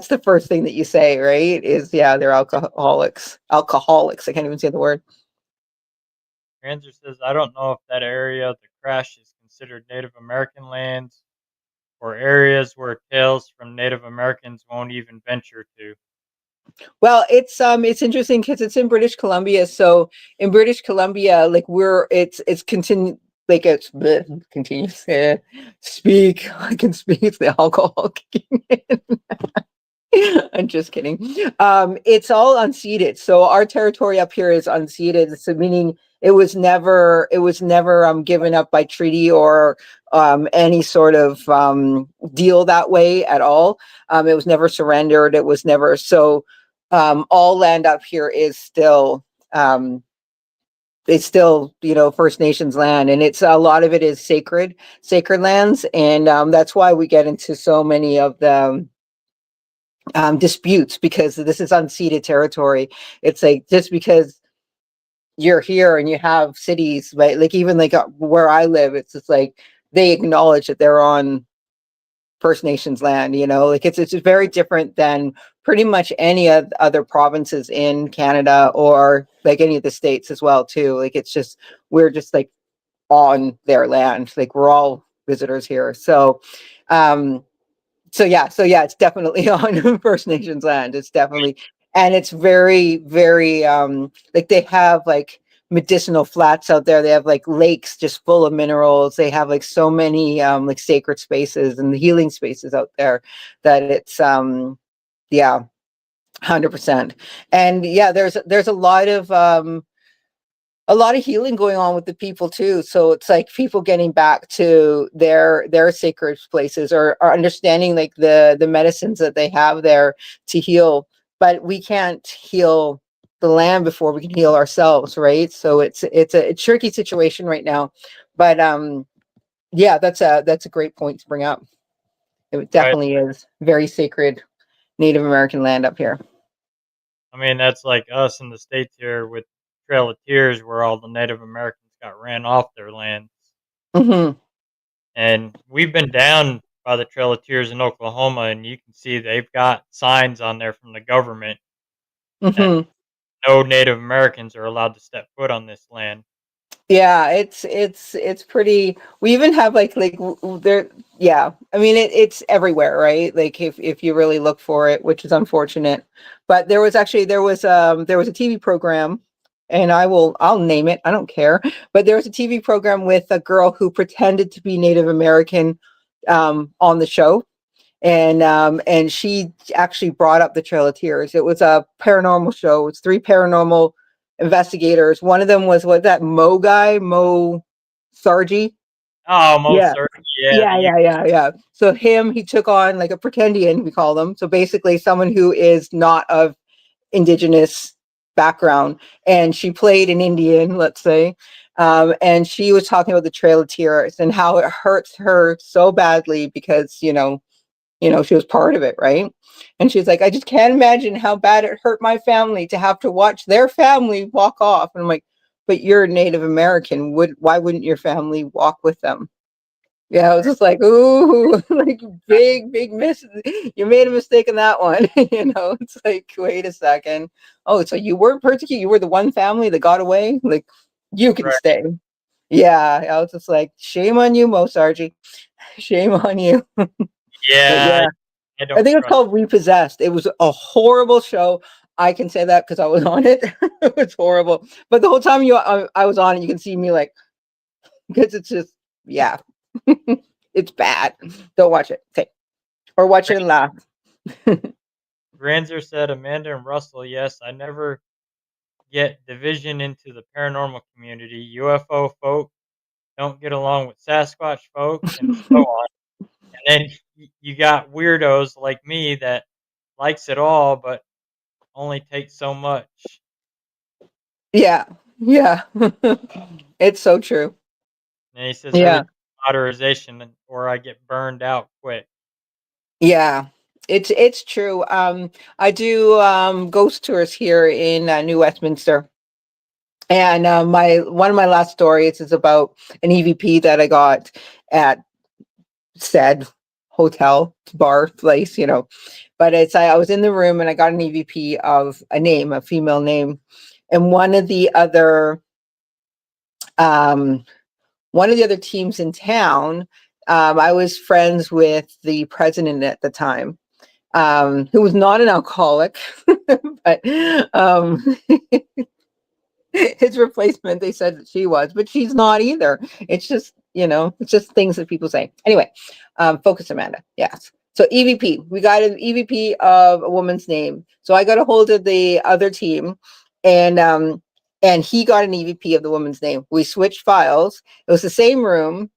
the first thing that you say, right? Is yeah, they're alcoholics. Alcoholics. I can't even say the word.
Granzer says, I don't know if that area of the crash is considered Native American lands or areas where tales from Native Americans won't even venture to.
Well, it's interesting because it's in British Columbia. So in British Columbia, like it's continue like it's bleh, continues speak. I can speak. It's the alcohol kicking in. I'm just kidding. It's all unceded. So our territory up here is unceded. So meaning it was never given up by treaty or any sort of deal that way at all. It was never surrendered. It was never so. All land up here is still it's still First Nations land, and it's a lot of it is sacred lands, and that's why we get into so many of the disputes because this is unceded territory. It's like just because you're here and you have cities, right? Like even like where I live, it's just like they acknowledge that they're on First Nations land. Like it's very different than pretty much any of the other provinces in Canada or like any of the states as well too. Like it's just we're just like on their land. Like we're all visitors here. So it's definitely on First Nations land. It's definitely, and it's very, very like they have like medicinal flats out there. They have like lakes just full of minerals. They have like so many like sacred spaces and healing spaces out there that it's yeah, 100%. And yeah, there's a lot of healing going on with the people too. So it's like people getting back to their sacred places or understanding like the medicines that they have there to heal. But we can't heal the land before we can heal ourselves, right? So it's a tricky situation right now. But yeah, that's a great point to bring up. It
Right.
definitely is very sacred Native American land up here.
I mean, that's like us in the States here with Trail of Tears, where all the Native Americans got ran off their lands.
Hmm.
And we've been down by the Trail of Tears in Oklahoma, and you can see they've got signs on there from the government that
Hmm.
no Native Americans are allowed to step foot on this land.
Yeah, it's pretty. We even have there. Yeah, I mean it's everywhere, right? Like if you really look for it, which is unfortunate. But there was a TV program, and I'll name it. I don't care. But there was a TV program with a girl who pretended to be Native American on the show, and she actually brought up the Trail of Tears. It was a paranormal show. It was three paranormal investigators. One of them was that Mo Sargi.
Oh, most
Yeah.
certainly, yeah.
Yeah, yeah, yeah, yeah. So he took on like a pretendian, we call them. So basically someone who is not of indigenous background. And she played an Indian, let's say. And she was talking about the Trail of Tears and how it hurts her so badly because, she was part of it, right? And she's like, I just can't imagine how bad it hurt my family to have to watch their family walk off. And I'm like, but you're Native American. Why wouldn't your family walk with them? Yeah, I was just like, ooh, like big miss. You made a mistake in that one. It's like, wait a second. Oh, so you were persecuted. You were the one family that got away. Like, you can
Right.
stay. Yeah, I was just like, shame on you, Mo Sargi. Shame on you. But
Yeah,
yeah,
I
I
don't
think it's
trust.
called Repossessed. It was a horrible show. I can say that because I was on it. It was horrible. But the whole time I was on it, you can see me like, because it's just, yeah, it's bad. Don't watch it. Okay. Or watch it and laugh.
Granzer said, Amanda and Russell, yes, I never get division into the paranormal community. UFO folk don't get along with Sasquatch folk, and so on. And then you got weirdos like me that likes it all, but only takes so much.
Yeah. Yeah. It's so true.
And he says
Yeah.
everything moderation, or I get burned out quick.
Yeah. It's true. I do ghost tours here in New Westminster. And my one of my last stories is about an EVP that I got at said hotel bar place. But I was in the room and I got an EVP of a name, a female name, and um one of the other teams in town. I was friends with the president at the time, who was not an alcoholic, but his replacement, they said that she was, but she's not either. It's just things that people say. Anyway, focus, Amanda. Yes. So EVP, we got an EVP of a woman's name. So I got a hold of the other team, and he got an EVP of the woman's name. We switched files. It was the same room,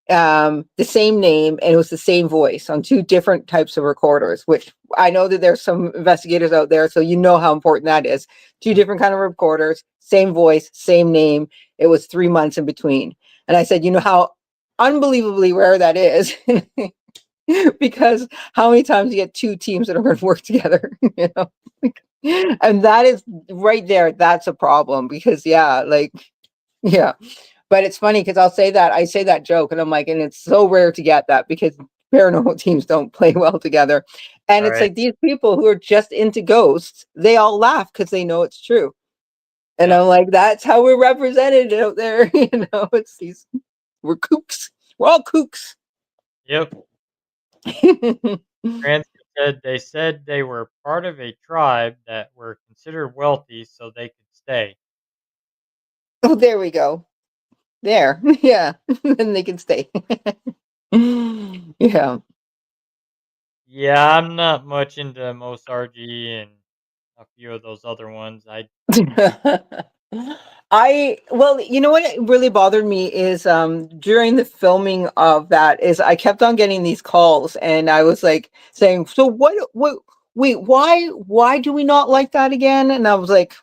the same name, and it was the same voice on two different types of recorders, which I know that there's some investigators out there, so you know how important that is. Two different kind of recorders, same voice, same name. It was 3 months in between. And I said, you know how unbelievably rare that is. Because how many times you get two teams that are going to work together, you know? And that is right there, that's a problem because yeah. But it's funny because I say that joke and I'm like, and it's so rare to get that because paranormal teams don't play well together. And
All
it's
right.
like these people who are just into ghosts, they all laugh because they know it's true. And
Yeah.
I'm like, that's how we're represented out there. We're kooks. We're all kooks.
Yep. Granzer said they were part of a tribe that were considered wealthy, so they could stay.
Oh, there we go. There. Yeah. And they can stay. Yeah.
Yeah, I'm not much into MOSRG and a few of those other ones. I
Well, you know what really bothered me is during the filming of that is I kept on getting these calls and I was like saying, so what wait, why do we not like that again? And I was like,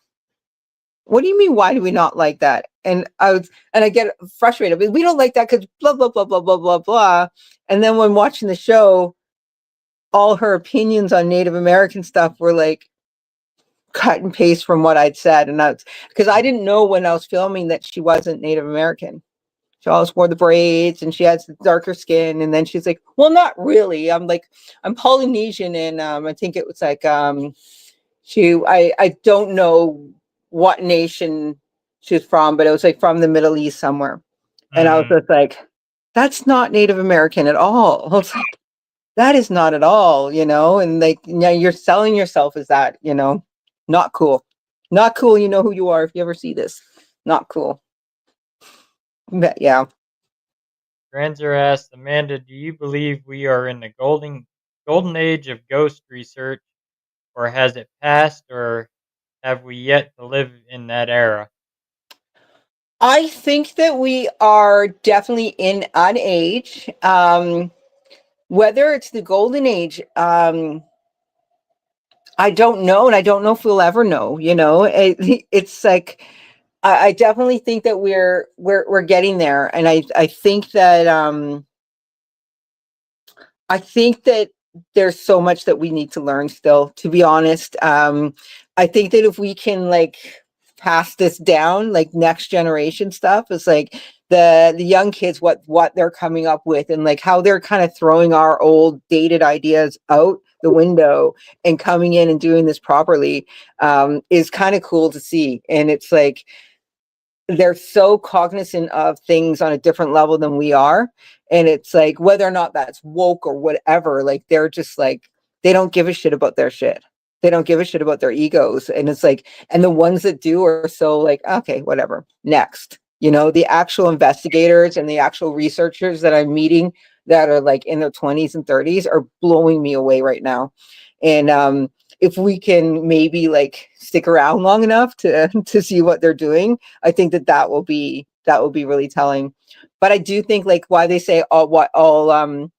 what do you mean why do we not like that? And I get frustrated, but we don't like that because blah blah blah blah blah blah blah. And then when watching the show, all her opinions on Native American stuff were like cut and paste from what I'd said. And that's because I didn't know when I was filming that she wasn't Native American. She always wore the braids and she has darker skin. And then she's like, well, not really. I'm like, I'm Polynesian. And I think it was like, I don't know what nation she's from, but it was like from the Middle East somewhere. And I was
Mhm.
just like, that's not Native American at all. I was like, that is not at all. And like, yeah, you're selling yourself as that. Not cool. Not cool. You know who you are if you ever see this. Not cool. But yeah.
Granzer asked Amanda, "Do you believe we are in the golden age of ghost research, or has it passed, or have we yet to live in that era?"
I think that we are definitely in an age. Whether it's the golden age, I don't know, and I don't know if we'll ever know. It's like I definitely think that we're getting there, and I think that there's so much that we need to learn still, to be honest. I think that if we can like pass this down, like next generation stuff, it's like the young kids what they're coming up with, and like how they're kind of throwing our old dated ideas out the window and coming in and doing this properly, is kind of cool to see. And it's like they're so cognizant of things on a different level than we are. And it's like, whether or not that's woke or whatever, like they're just like, they don't give a shit about their shit. They don't give a shit about their egos. And it's like, and the ones that do are so like, okay, whatever, next. The actual investigators and the actual researchers that I'm meeting that are like in their 20s and 30s are blowing me away right now. And if we can maybe like stick around long enough to to see what they're doing, I think that will be really telling. But I do think like why they say all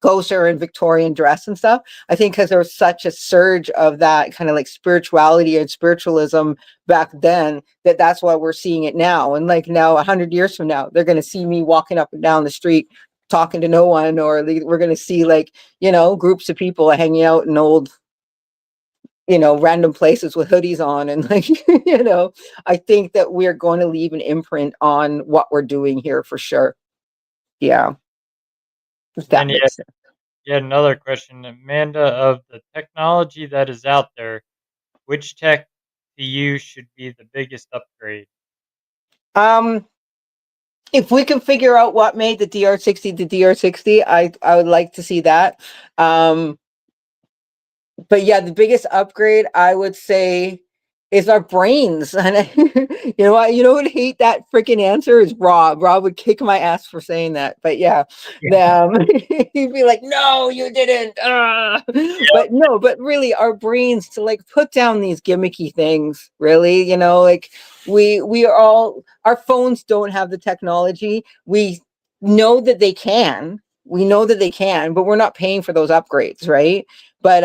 ghosts are in Victorian dress and stuff. I think because there was such a surge of that kind of like spirituality and spiritualism back then, that's why we're seeing it now. And like now, 100 years from now, they're going to see me walking up and down the street talking to no one, or we're going to see like groups of people hanging out in old random places with hoodies on, and like I think that we're going to leave an imprint on what we're doing here for sure. Yeah, if
And then
that makes sense.
you had another question, Amanda, of the technology that is out there, which tech to you should be the biggest upgrade?
um if we can figure out what made the DR60 the DR60, I would like to see that. But yeah, the biggest upgrade I would say is our brains. And you know what would hate that freaking answer is Rob. Rob would kick my ass for saying that. But yeah, he'd be like, "No, you didn't." But no, but really, our brains to like put down these gimmicky things. Really, like we are all, our phones don't have the technology. We know that they can. We know that they can, but we're not paying for those upgrades, right? But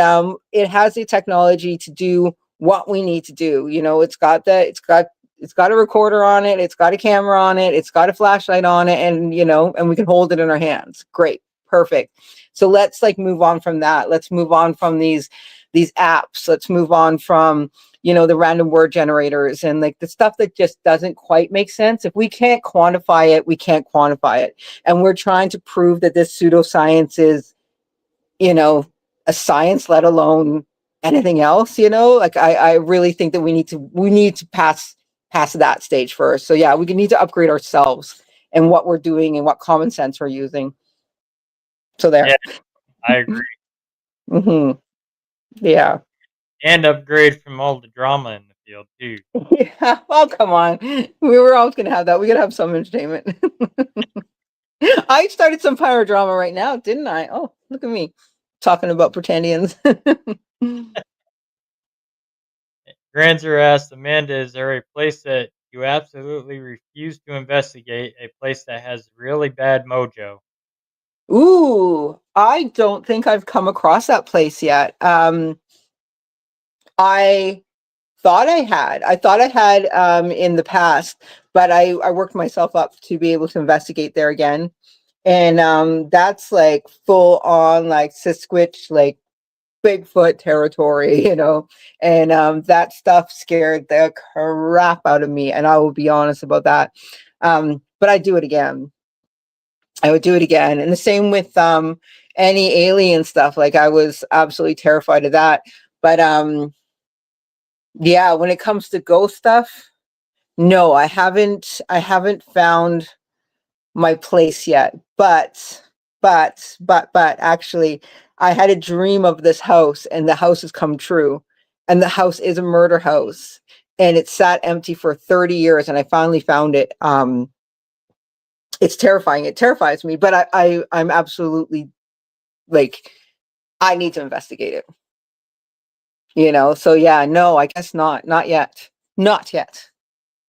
it has the technology to do what we need to do. It's got a recorder on it, it's got a camera on it, it's got a flashlight on it, and and we can hold it in our hands. Great, perfect. So let's like move on from that. Let's move on from these apps. Let's move on from the random word generators and like the stuff that just doesn't quite make sense. If we can't quantify it, we can't quantify it. And we're trying to prove that this pseudoscience is you know, a science, let alone anything else, like I really think that we need to pass that stage first. So yeah, we need to upgrade ourselves and what we're doing and what common sense we're using. So there.
Yeah, I agree.
Hmm. Yeah.
And upgrade from all the drama in the field too.
Yeah. Oh, come on. We were always gonna have that. We gotta have some entertainment. I started some pyro drama right now, didn't I? Oh, look at me talking about pretendians.
Granzer asked Amanda, is there a place that you absolutely refuse to investigate, a place that has really bad mojo?
Ooh, I don't think I've come across that place yet. I I thought I had in the past, but I worked myself up to be able to investigate there again. And that's like full on like Sasquatch, like Bigfoot territory, and that stuff scared the crap out of me. And I will be honest about that. But I do it again. I would do it again. And the same with any alien stuff. Like I was absolutely terrified of that. But yeah, when it comes to ghost stuff, no, I haven't found my place yet. But actually I had a dream of this house, and the house has come true. And the house is a murder house, and it sat empty for 30 years, and I finally found it. It's terrifying. It terrifies me, but I'm absolutely like, I need to investigate it. So yeah, no, I guess not yet. Not yet.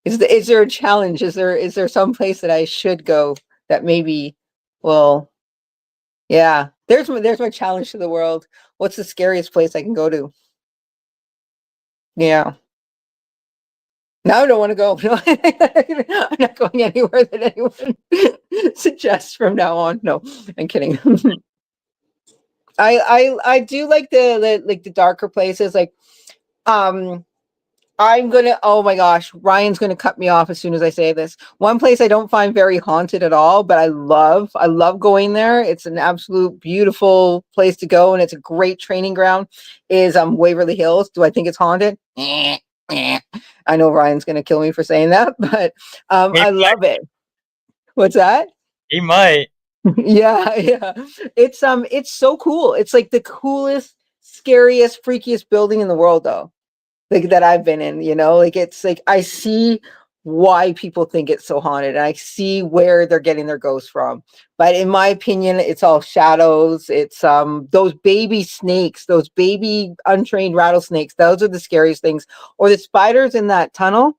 Is there a challenge? Is there some place that I should go that maybe, well, yeah. There's my challenge to the world. What's the scariest place I can go to? Yeah. Now I don't want to go. No, I'm not going anywhere that anyone suggests from now on. No, I'm kidding. I do like the darker places. Like um Oh my gosh, Ryan's gonna cut me off as soon as I say this. One place I don't find very haunted at all, but I love going there. It's an absolute beautiful place to go, and it's a great training ground. Is Waverly Hills. Do I think it's haunted? I know Ryan's gonna kill me for saying that, but
He
I
might.
love it. What's that?
He might.
Yeah, yeah. It's so cool. It's like the coolest, scariest, freakiest building in the world, though. Like that I've been in, like it's like I see why people think it's so haunted, and I see where they're getting their ghosts from. But in my opinion, it's all shadows. It's those baby snakes, those baby untrained rattlesnakes, those are the scariest things. Or the spiders in that tunnel.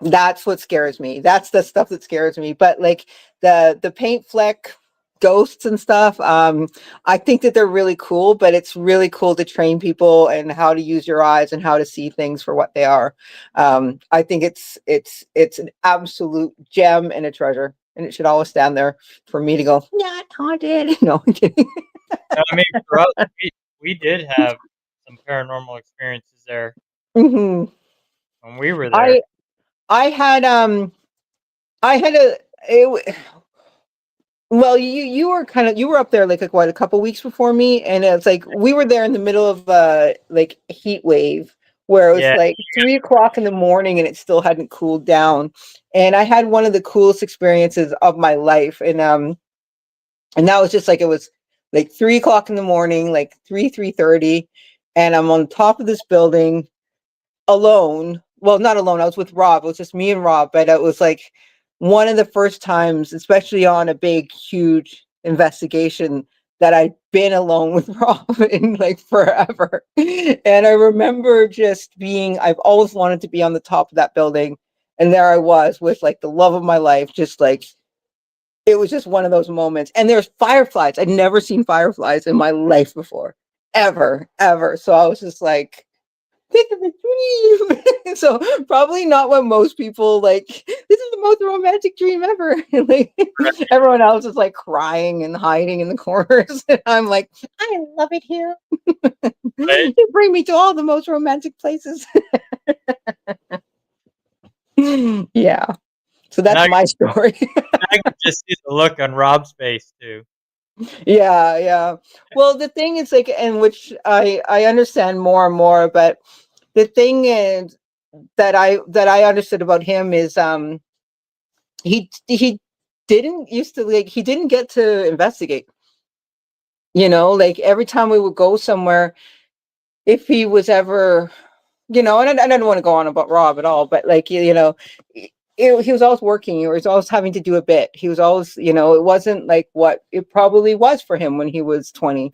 That's what scares me. That's the stuff that scares me. But like the paint fleck ghosts and stuff, I think that they're really cool, but it's really cool to train people and how to use your eyes and how to see things for what they are. I think it's an absolute gem and a treasure, and it should always stand there for me to go, not haunted. No, I'm kidding.
I mean, for us, we did have some paranormal experiences there
Hmm.
when we were there.
I I had I had well, you were you were up there like what, a couple weeks before me, and it's like we were there in the middle of like a heat wave where it was
Yeah,
like 3 o'clock in the morning and it still hadn't cooled down, and I had one of the coolest experiences of my life, and that was just like it was like 3 o'clock in the morning, like 3:30, and I'm on top of this building alone. Well, not alone. I was with Rob. It was just me and Rob, but it was like one of the first times, especially on a big, huge investigation, that I'd been alone with Rob in like forever. And I remember just I've always wanted to be on the top of that building. And there I was with like the love of my life, just like it was just one of those moments. And there's fireflies. I'd never seen fireflies in my life before, ever, ever. So I was just like, think of a dream. So probably not what most people like. This is the most romantic dream ever. Like everyone else is like crying and hiding in the corners. And I'm like, I love it here.
right.
You bring me to all the most romantic places. Yeah. So
And
that's my story.
I could just see the look on Rob's face too.
Yeah, yeah. Well, the thing is like, and which I understand more and more, but the thing is that I understood about him is he didn't used to like he didn't get to investigate. Like every time we would go somewhere, if he was ever, and I don't want to go on about Rob at all, but like he was always working. He was always having to do a bit. He was always, it wasn't like what it probably was for him when he was 20.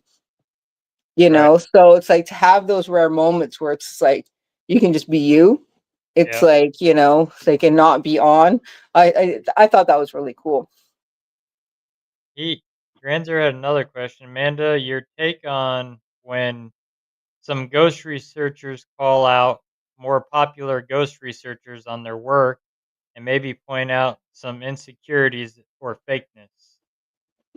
Right.
So it's like to have those rare moments where it's like you can just be you. It's
Yeah.
like, it's like and not be on. I thought that was really cool.
He Granzer had another question. Amanda, your take on when some ghost researchers call out more popular ghost researchers on their work and maybe point out some insecurities or fakeness.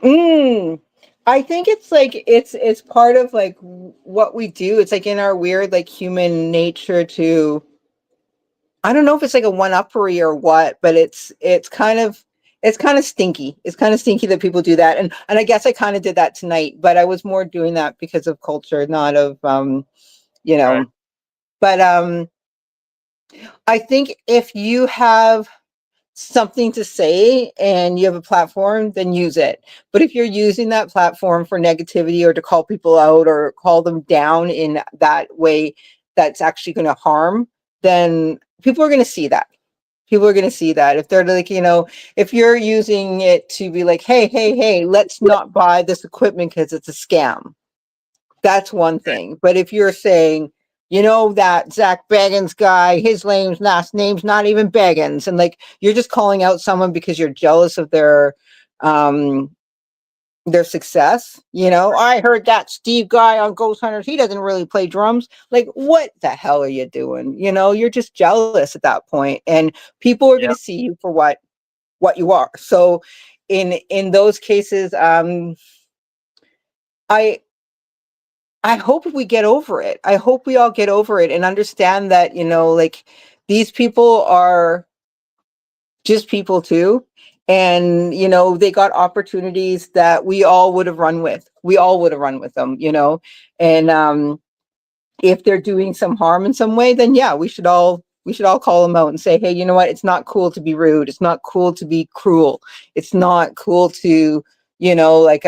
Mm. I think it's like it's part of like what we do. It's like in our weird like human nature to, I don't know if it's like a one-uppery or what, but it's kind of stinky. It's kind of stinky that people do that. And I guess I kind of did that tonight, but I was more doing that because of culture, not of you
Right.
know, but I think if you have something to say and you have a platform, then use it. But if you're using that platform for negativity or to call people out or call them down in that way that's actually going to harm, then people are going to see that. People are going to see that. If they're like, if you're using it to be like, hey, hey, hey, let's not buy this equipment because it's a scam, that's one thing. But if you're saying, that Zach Baggins guy, his last name's not even Baggins, and like you're just calling out someone because you're jealous of their success. I heard that Steve guy on Ghost Hunters, he doesn't really play drums. Like, what the hell are you doing? You're just jealous at that point, and people are going
Yeah.
to see you for what you are. So in those cases, I I hope we get over it. I hope we all get over it and understand that, like, these people are just people too. And, they got opportunities that we all would have run with. We all would have run with them, and if they're doing some harm in some way, then yeah, we should all call them out and say, hey, you know what? It's not cool to be rude. It's not cool to be cruel. It's not cool to, like,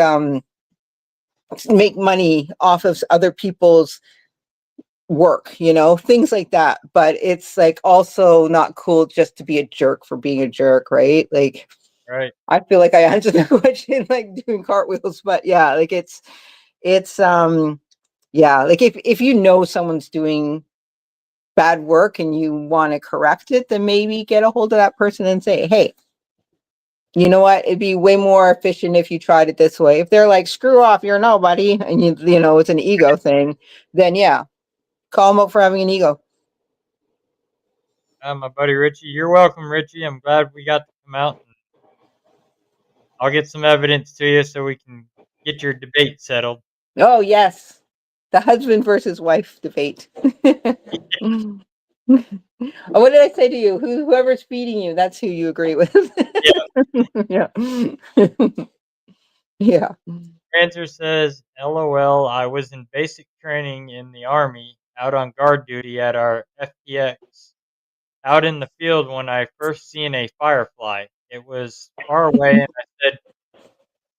make money off of other people's work, things like that. But it's like also not cool just to be a jerk for being a jerk, right? Like,
Right.
I feel like I answered the question like doing cartwheels, but yeah, like it's yeah, like if someone's doing bad work and you want to correct it, then maybe get a hold of that person and say, hey, you know what? It'd be way more efficient if you tried it this way. If they're like, screw off, you're nobody, and it's an ego thing, then yeah, call them up for having an ego.
My buddy Richie. You're welcome, Richie. I'm glad we got to come out. And I'll get some evidence to you so we can get your debate settled.
Oh yes, the husband versus wife debate. Oh, what did I say to you? Whoever's feeding you, that's who you agree with.
Yeah.
Yeah. Yeah.
Answer says, LOL, I was in basic training in the Army, out on guard duty at our FTX, out in the field when I first seen a firefly. It was far away, and I said,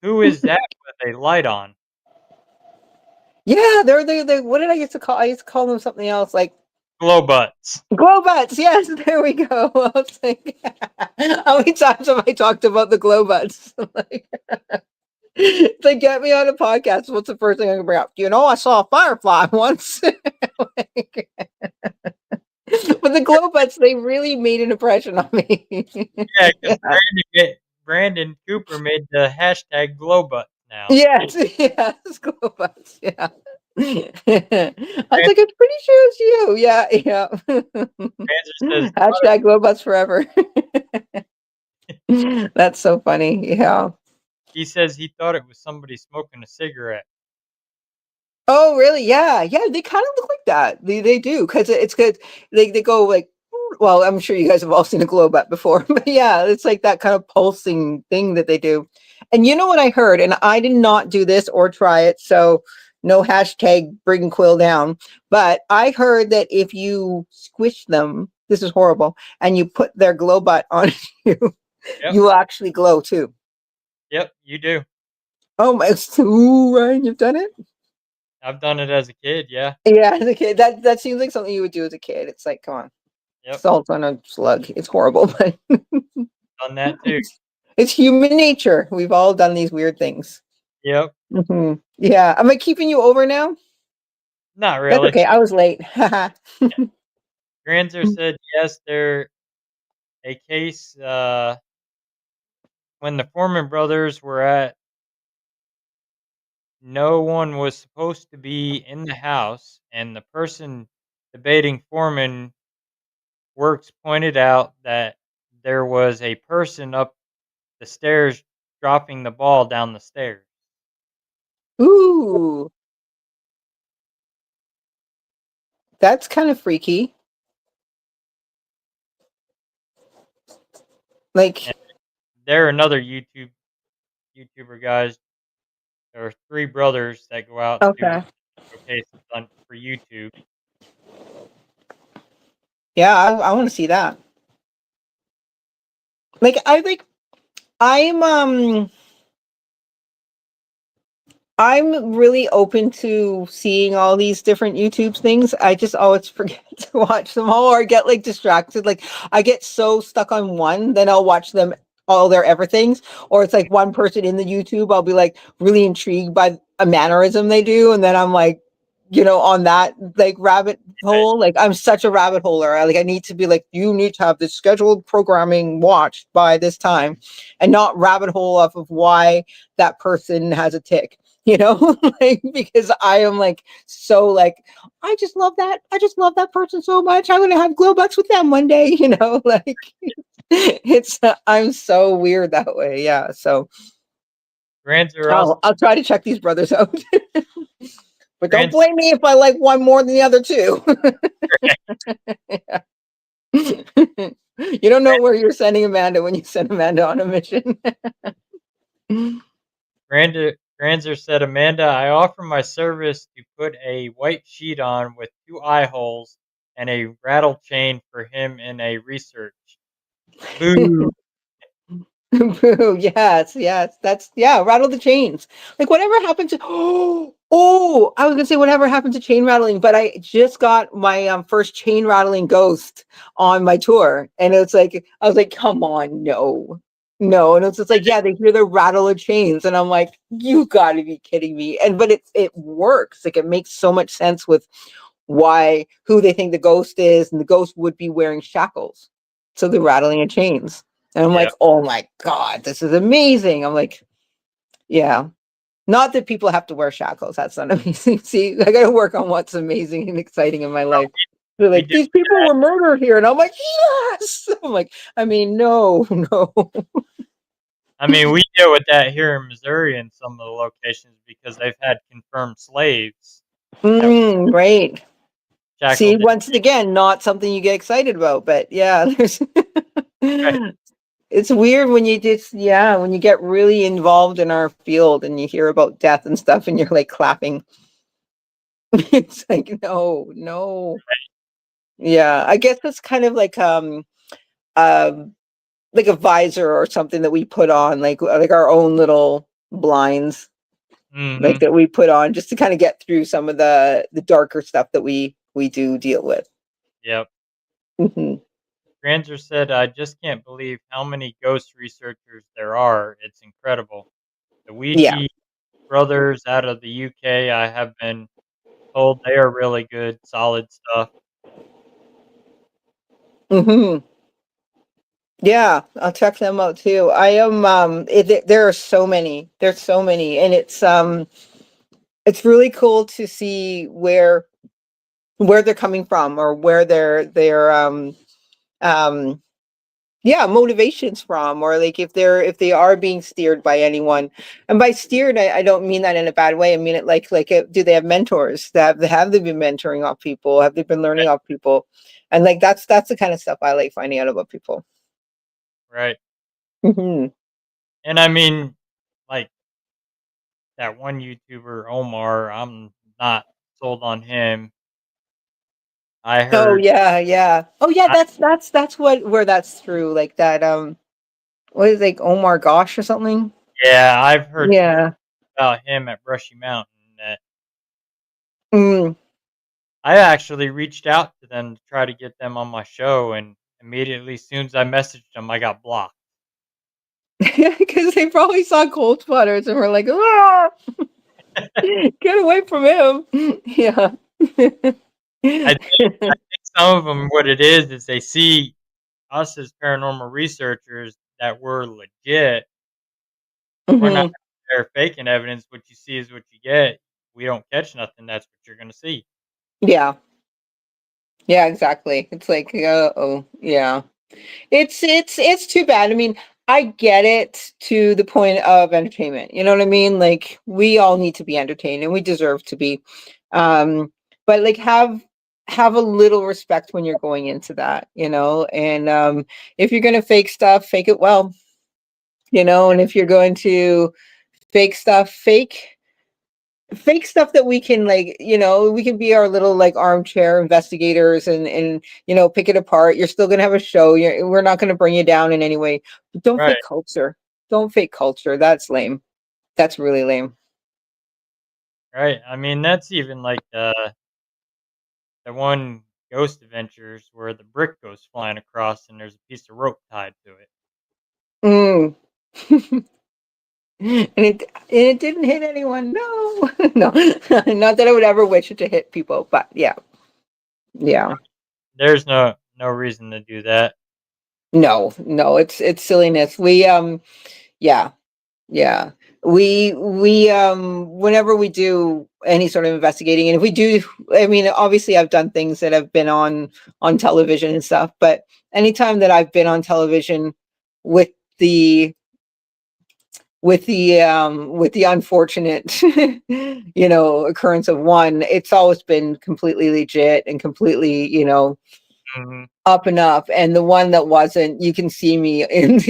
who is that with a light on?
Yeah, they're what did I used to call? I used to call them something else, like
Glow butts.
glow butts. Yes, there we go. I was like, how many times have I talked about the glow butts? Like, they get me on a podcast. What's the first thing I can bring up? I saw a firefly once. Like, but the glow butts, they really made an impression on me.
Yeah,
Yeah.
because Brandon Cooper made the hashtag glow butt now.
Yes, yes, glow butts. Yeah. I was like, I'm pretty sure it's you. Yeah,
Answer
yeah.
says,
Hashtag glow butts forever. That's so funny. Yeah.
he says he thought it was somebody smoking a cigarette.
Oh, really? Yeah, yeah. They kind of look like that. They do, because it's good. They go like, well, I'm sure you guys have all seen a glow butt before, but yeah, it's like that kind of pulsing thing that they do. And you know what I heard, and I did not do this or try it, so no hashtag bring Quill down. But I heard that if you squish them, this is horrible, and you put their glow butt on you,
Yep,
you will actually glow too.
yep, you do.
Oh my! Ooh, Ryan, you've done it.
I've done it as a kid, yeah.
Yeah, as a kid, that seems like something you would do as a kid. It's like, come on,
Yep,
salt on a slug. It's horrible, but
done that too.
it's human nature. We've all done these weird things.
Yep,
Yeah, am I keeping you over now?
not
That's
really.
okay. I was late. Haha.
Granzer said yes, there a case when the Foreman brothers were at no one was supposed to be in the house, and the person debating Foreman works pointed out that there was a person up the stairs dropping the ball down the stairs.
Ooh, that's kind of freaky.
And
Like,
there are another YouTuber guys. There are three brothers that go out and do
okay,
showcases on for YouTube.
yeah, I want to see that. Like, I'm I'm really open to seeing all these different YouTube things. I just always forget to watch them all, or get like distracted. Like, I get so stuck on one, then I'll watch them all their everythings. Or it's like one person in the YouTube, I'll be like really intrigued by a mannerism they do, and then I'm like, on that like rabbit hole. Like, I'm such a rabbit holer. I need to be like, you need to have this scheduled programming watched by this time, and not rabbit hole off of why that person has a tick. Like, because I am like so like, I just love that person so much. I'm gonna have glow bucks with them one day. Like, it's I'm so weird that way. Yeah, so
Granzer also
I'll try to check these brothers out. But don't blame me if I like one more than the other two. You don't know where you're sending Amanda when you send Amanda on a mission.
Granzer said, Amanda, I offer my service to put a white sheet on with 2 eye holes and a rattle chain for him in a research. Boo.
Boo, yes, yes. That's rattle the chains. Like whatever happened to I was gonna say whatever happened to chain rattling, but I just got my first chain rattling ghost on my tour. And it's like I was like, come on, no. No. And it's just like, yeah, they hear the rattle of chains. And I'm like, you gotta be kidding me. And but it works. Like it makes so much sense with who they think the ghost is, and the ghost would be wearing shackles. So the rattling of chains. And I'm like, oh my God, this is amazing. I'm like, yeah. Not that people have to wear shackles. That's not amazing. See, I got to work on what's amazing and exciting in my life. They're like, these people were murdered here. And I'm like, yes. I'm like, I mean, no, no.
I mean, we deal with that here in Missouri in some of the locations because they've had confirmed slaves.
Right. See,
Shackled.
once again, not something you get excited about, but yeah, there's it's weird when you when you get really involved in our field and you hear about death and stuff and you're like clapping. It's like, no, no. Yeah, I guess it's kind of um like a visor or something that we put on, like our own little blinds, like that we put on just to kind of get through some of the darker stuff that we do deal with.
Yep.
Mm-hmm.
Granzer said, I just can't believe how many ghost researchers there are. It's incredible. The Ouija brothers out of the UK, I have been told they are really good, solid stuff.
Mm-hmm. Yeah, I'll check them out too. I am there are so many. There's so many, and it's really cool to see where they're coming from, or where their motivations from, or like if they are being steered by anyone. And by steered, I don't mean that in a bad way. I mean it like do they have mentors? Have they been mentoring off people? Have they been learning off people? And like that's the kind of stuff I like finding out about people.
Right.
Mm-hmm.
And I mean, like that one YouTuber, Omar, I'm not sold on him. I
Oh
heard,
yeah. Oh yeah, that's where that's through, like that what is it, like Omar Gosh or something?
yeah, I've heard stories
Yeah.
about him at Brushy Mountain that
Mm.
I actually reached out to them to try to get them on my show, and immediately, as soon as I messaged them, I got blocked.
Because they probably saw Cold Spotters and were like, ah! Get away from him. Yeah.
I think some of them, what it is they see us as paranormal researchers that we're legit. We're not
Hmm.
there faking evidence. What you see is what you get. We don't catch nothing. That's what you're gonna see.
Yeah. Yeah, exactly. It's like, oh, yeah. It's too bad. I mean, I get it to the point of entertainment. You know what I mean? Like we all need to be entertained and we deserve to be. But like have a little respect when you're going into that, and if you're gonna fake stuff, fake it well, and if you're going to fake stuff, fake stuff that we can, like, we can be our little like armchair investigators and pick it apart. You're still gonna have a show. We're not gonna bring you down in any way. But don't
Right,
fake culture. Don't fake culture. That's lame. That's really lame.
right. I mean, that's even like the one Ghost Adventures where the brick goes flying across and there's a piece of rope tied to it.
Mm. And it didn't hit anyone. No, no, not that I would ever wish it to hit people, but yeah, yeah.
There's no reason to do that.
No, no, it's silliness. Yeah, yeah. We whenever we do any sort of investigating, and if we do, I mean, obviously I've done things that have been on television and stuff, but anytime that I've been on television with the with the unfortunate occurrence of one, it's always been completely legit and completely
Mhm.
up and up. And the one that wasn't, you can see me in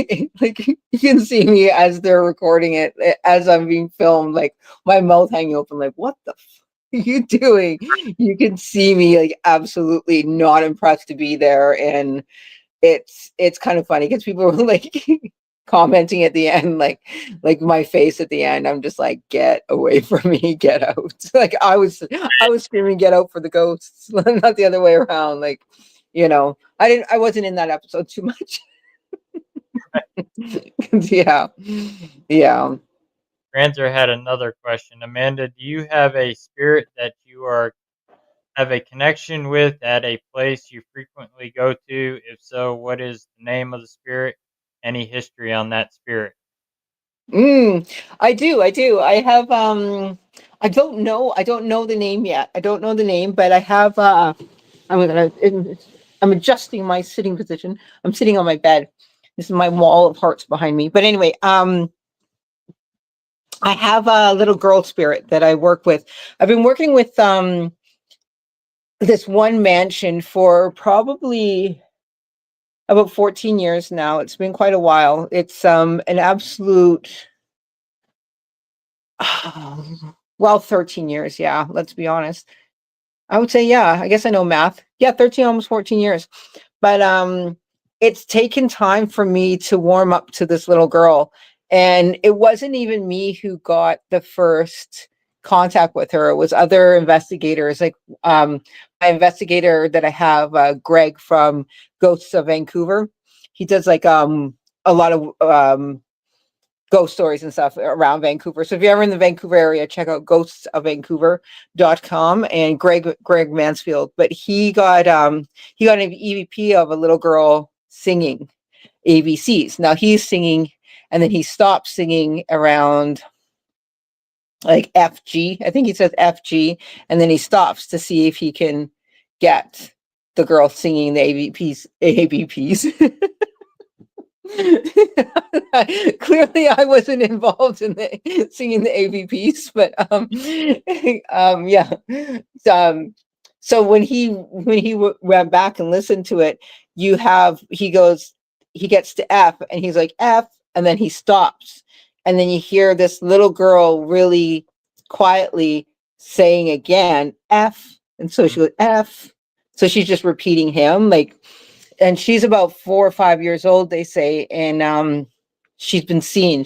like you can see me as they're recording it, as I'm being filmed, like my mouth hanging open, like what the are you doing? You can see me like absolutely not impressed to be there. And it's kind of funny because people were like commenting at the end, like my face at the end. I'm just like, get away from me, get out. Like I was screaming, get out for the ghosts, not the other way around. Like, I wasn't in that episode too much. Yeah. Yeah.
Granzer had another question. Amanda, do you have a spirit that you have a connection with at a place you frequently go to? If so, what is the name of the spirit? Any history on that spirit?
I do. I have I don't know the name yet. I don't know the name, but I have I'm adjusting my sitting position. I'm sitting on my bed. This is my wall of hearts behind me. But anyway, I have a little girl spirit that I work with. I've been working with this one mansion for probably about 14 years now. It's been quite a while. It's an absolute well, 13 years, yeah, let's be honest. I would say, yeah, I guess I know math. Yeah, 13, almost 14 years. But it's taken time for me to warm up to this little girl. And it wasn't even me who got the first contact with her. It was other investigators, like my investigator that I have, Greg from Ghosts of Vancouver. He does like a lot of ghost stories and stuff around Vancouver. So if you're ever in the Vancouver area, check out ghostsofvancouver.com and Greg Mansfield. But he got an EVP of a little girl singing ABCs. Now he's singing and then he stops singing around like FG. I think he says FG, and then he stops to see if he can get the girl singing the ABPs. Clearly, I wasn't involved in the singing the AVPs, but yeah. Um, so when he went back and listened to it, he gets to F, and he's like F, and then he stops, and then you hear this little girl really quietly saying again F, and so she goes F, so she's just repeating him like, and she's about 4 or 5 years old, they say, and she's been seen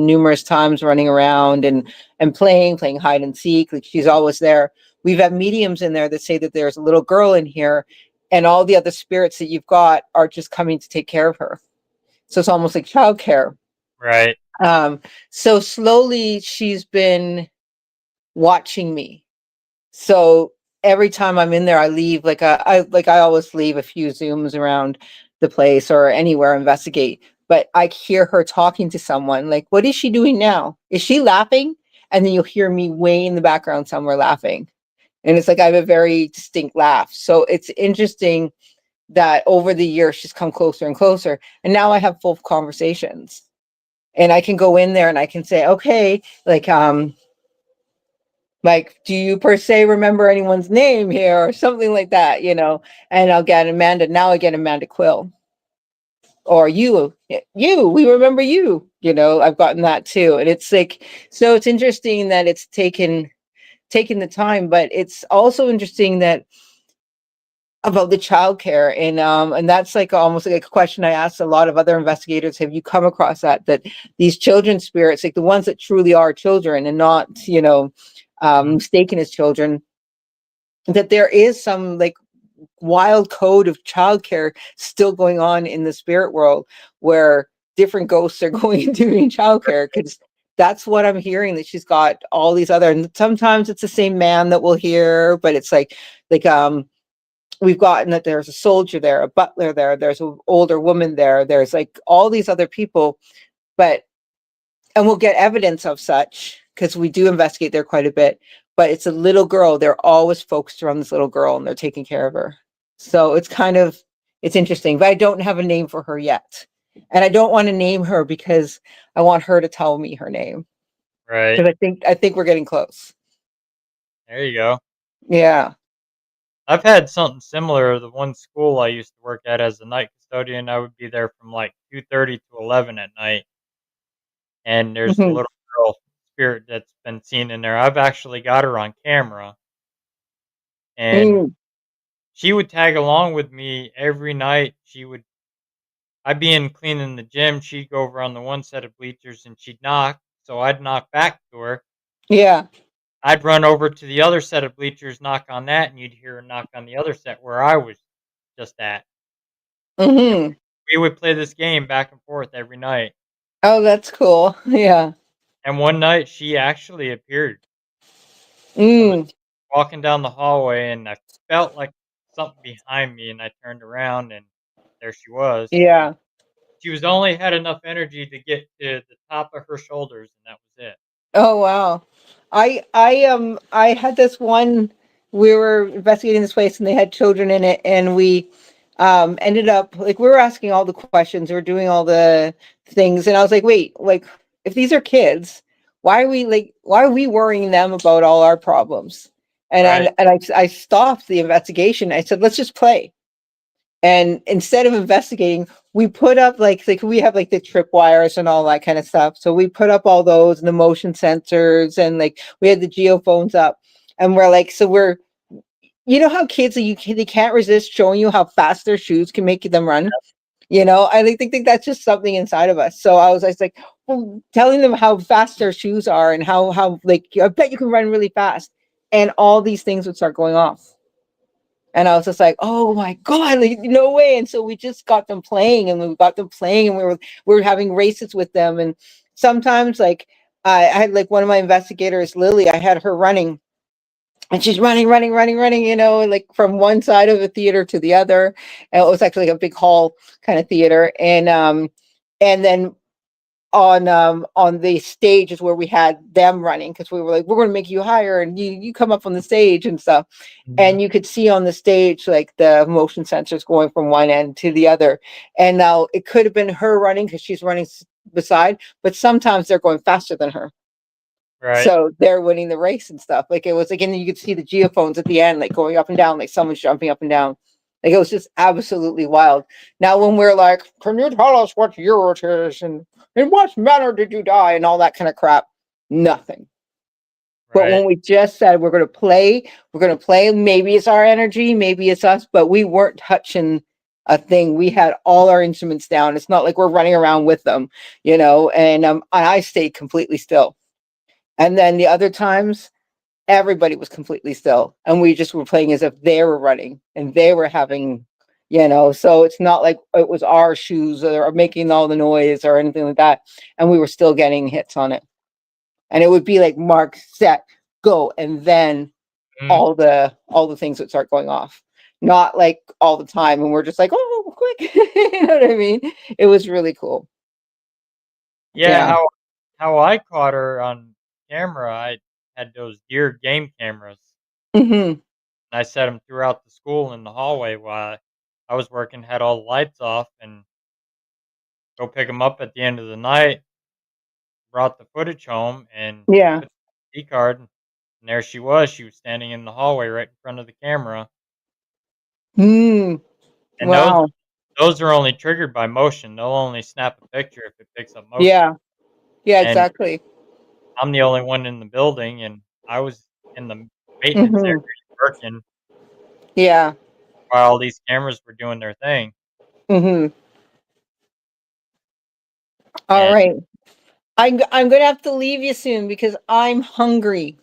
numerous times running around and playing hide and seek. Like she's always there. We've had mediums in there that say that there's a little girl in here, and all the other spirits that you've got are just coming to take care of her. So it's almost like childcare.
Right.
So slowly she's been watching me. So every time I'm in there, I leave I always leave a few zooms around the place or anywhere, investigate. But I hear her talking to someone. Like, what is she doing now? Is she laughing? And then you'll hear me way in the background somewhere laughing. And it's like I have a very distinct laugh. So it's interesting that over the years she's come closer and closer. And now I have full conversations. And I can go in there and I can say, okay, like, do you per se remember anyone's name here or something like that, And I'll get Amanda. Now I get Amanda Quill. Or we remember you. I've gotten that too. And it's like, so it's interesting that it's taken the time, but it's also interesting that about the childcare, and that's like almost like a question I asked a lot of other investigators. Have you come across that these children spirits, like the ones that truly are children and not mistaken as children, that there is some like wild code of childcare still going on in the spirit world, where different ghosts are going and doing childcare, because that's what I'm hearing, that she's got all these other, and sometimes it's the same man that we'll hear, but it's like we've gotten that there's a soldier there, a butler there, there's an older woman there, there's like all these other people, and we'll get evidence of such because we do investigate there quite a bit. But it's a little girl. They're always focused around this little girl and they're taking care of her. So it's interesting, but I don't have a name for her yet. and I don't want to name her because I want her to tell me her name
Right.
because I think we're getting close.
There you go.
Yeah.
I've had something similar. The one school I used to work at as a night custodian, I would be there from like 2:30 to 11 at night, and there's a
Hmm.
little girl spirit that's been seen in there. I've actually got her on camera, and
Mm.
she would tag along with me every night. I'd be in cleaning the gym. She'd go over on the one set of bleachers and she'd knock. So I'd knock back to her.
Yeah.
I'd run over to the other set of bleachers, knock on that, and you'd hear her knock on the other set where I was just at. And
Hmm.
we would play this game back and forth every night.
Oh, that's cool. Yeah.
And one night she actually appeared. I was
Mm.
walking down the hallway and I felt like something behind me and I turned around and there she was. And
Yeah.
she was only had enough energy to get to the top of her shoulders and that was it.
Oh wow. I had this one, we were investigating this place and they had children in it, and we ended up like we were asking all the questions, we were doing all the things, and I was like, wait, like if these are kids, why are we worrying them about all our problems? And
Right,
I stopped the investigation. I said, let's just play. And instead of investigating, we put up like we have like the tripwires and all that kind of stuff. So we put up all those and the motion sensors, and like we had the geophones up, and we're like, so we're, you know how kids they can't resist showing you how fast their shoes can make them run. I think that's just something inside of us. So I was like, well, telling them how fast their shoes are and how like I bet you can run really fast, and all these things would start going off. And I was just like, oh my God, like, no way. And so we just got them playing, and we got them playing, and we were having races with them. And sometimes like I had like one of my investigators, Lily, I had her running, and she's running, running, running, running, like from one side of the theater to the other. And it was actually like a big hall kind of theater. And then on the stage is where we had them running, because we were like, we're going to make you higher, and you come up on the stage and stuff.
mhm,
And you could see on the stage like the motion sensors going from one end to the other. And now it could have been her running because she's running beside, but sometimes they're going faster than her,
right,
so they're winning the race and stuff. Like it was like, and you could see the geophones at the end, like going up and down, like someone's jumping up and down. Like it was just absolutely wild. Now, when we're like, can you tell us what year it is, and in what manner did you die, and all that kind of crap, nothing. But
right,
when we just said we're going to play, maybe it's our energy, maybe it's us, but we weren't touching a thing. We had all our instruments down. It's not like we're running around with them, and I stayed completely still. And then the other times, everybody was completely still, and we just were playing as if they were running and they were having, so it's not like it was our shoes or making all the noise or anything like that. And we were still getting hits on it. And it would be like mark, set, go, and then
mhm.
all the things would start going off. Not like all the time, and we're just like, oh, quick. You know what I mean? It was really cool.
Yeah,
Yeah.
how I caught her on camera, I had those deer game cameras,
Hmm.
and I set them throughout the school in the hallway while I was working, had all the lights off, and go pick them up at the end of the night, brought the footage home, and
Yeah.
put the SD card, and there she was. She was standing in the hallway right in front of the camera,
Mm.
and those
Wow.
those are only triggered by motion. They'll only snap a picture if it picks up motion,
Yeah. Yeah,
and
exactly.
I'm the only one in the building, and I was in the maintenance area
Hmm.
working
Yeah.
while all these cameras were doing their thing,
Hmm. All
and
right. I'm gonna have to leave you soon because I'm hungry.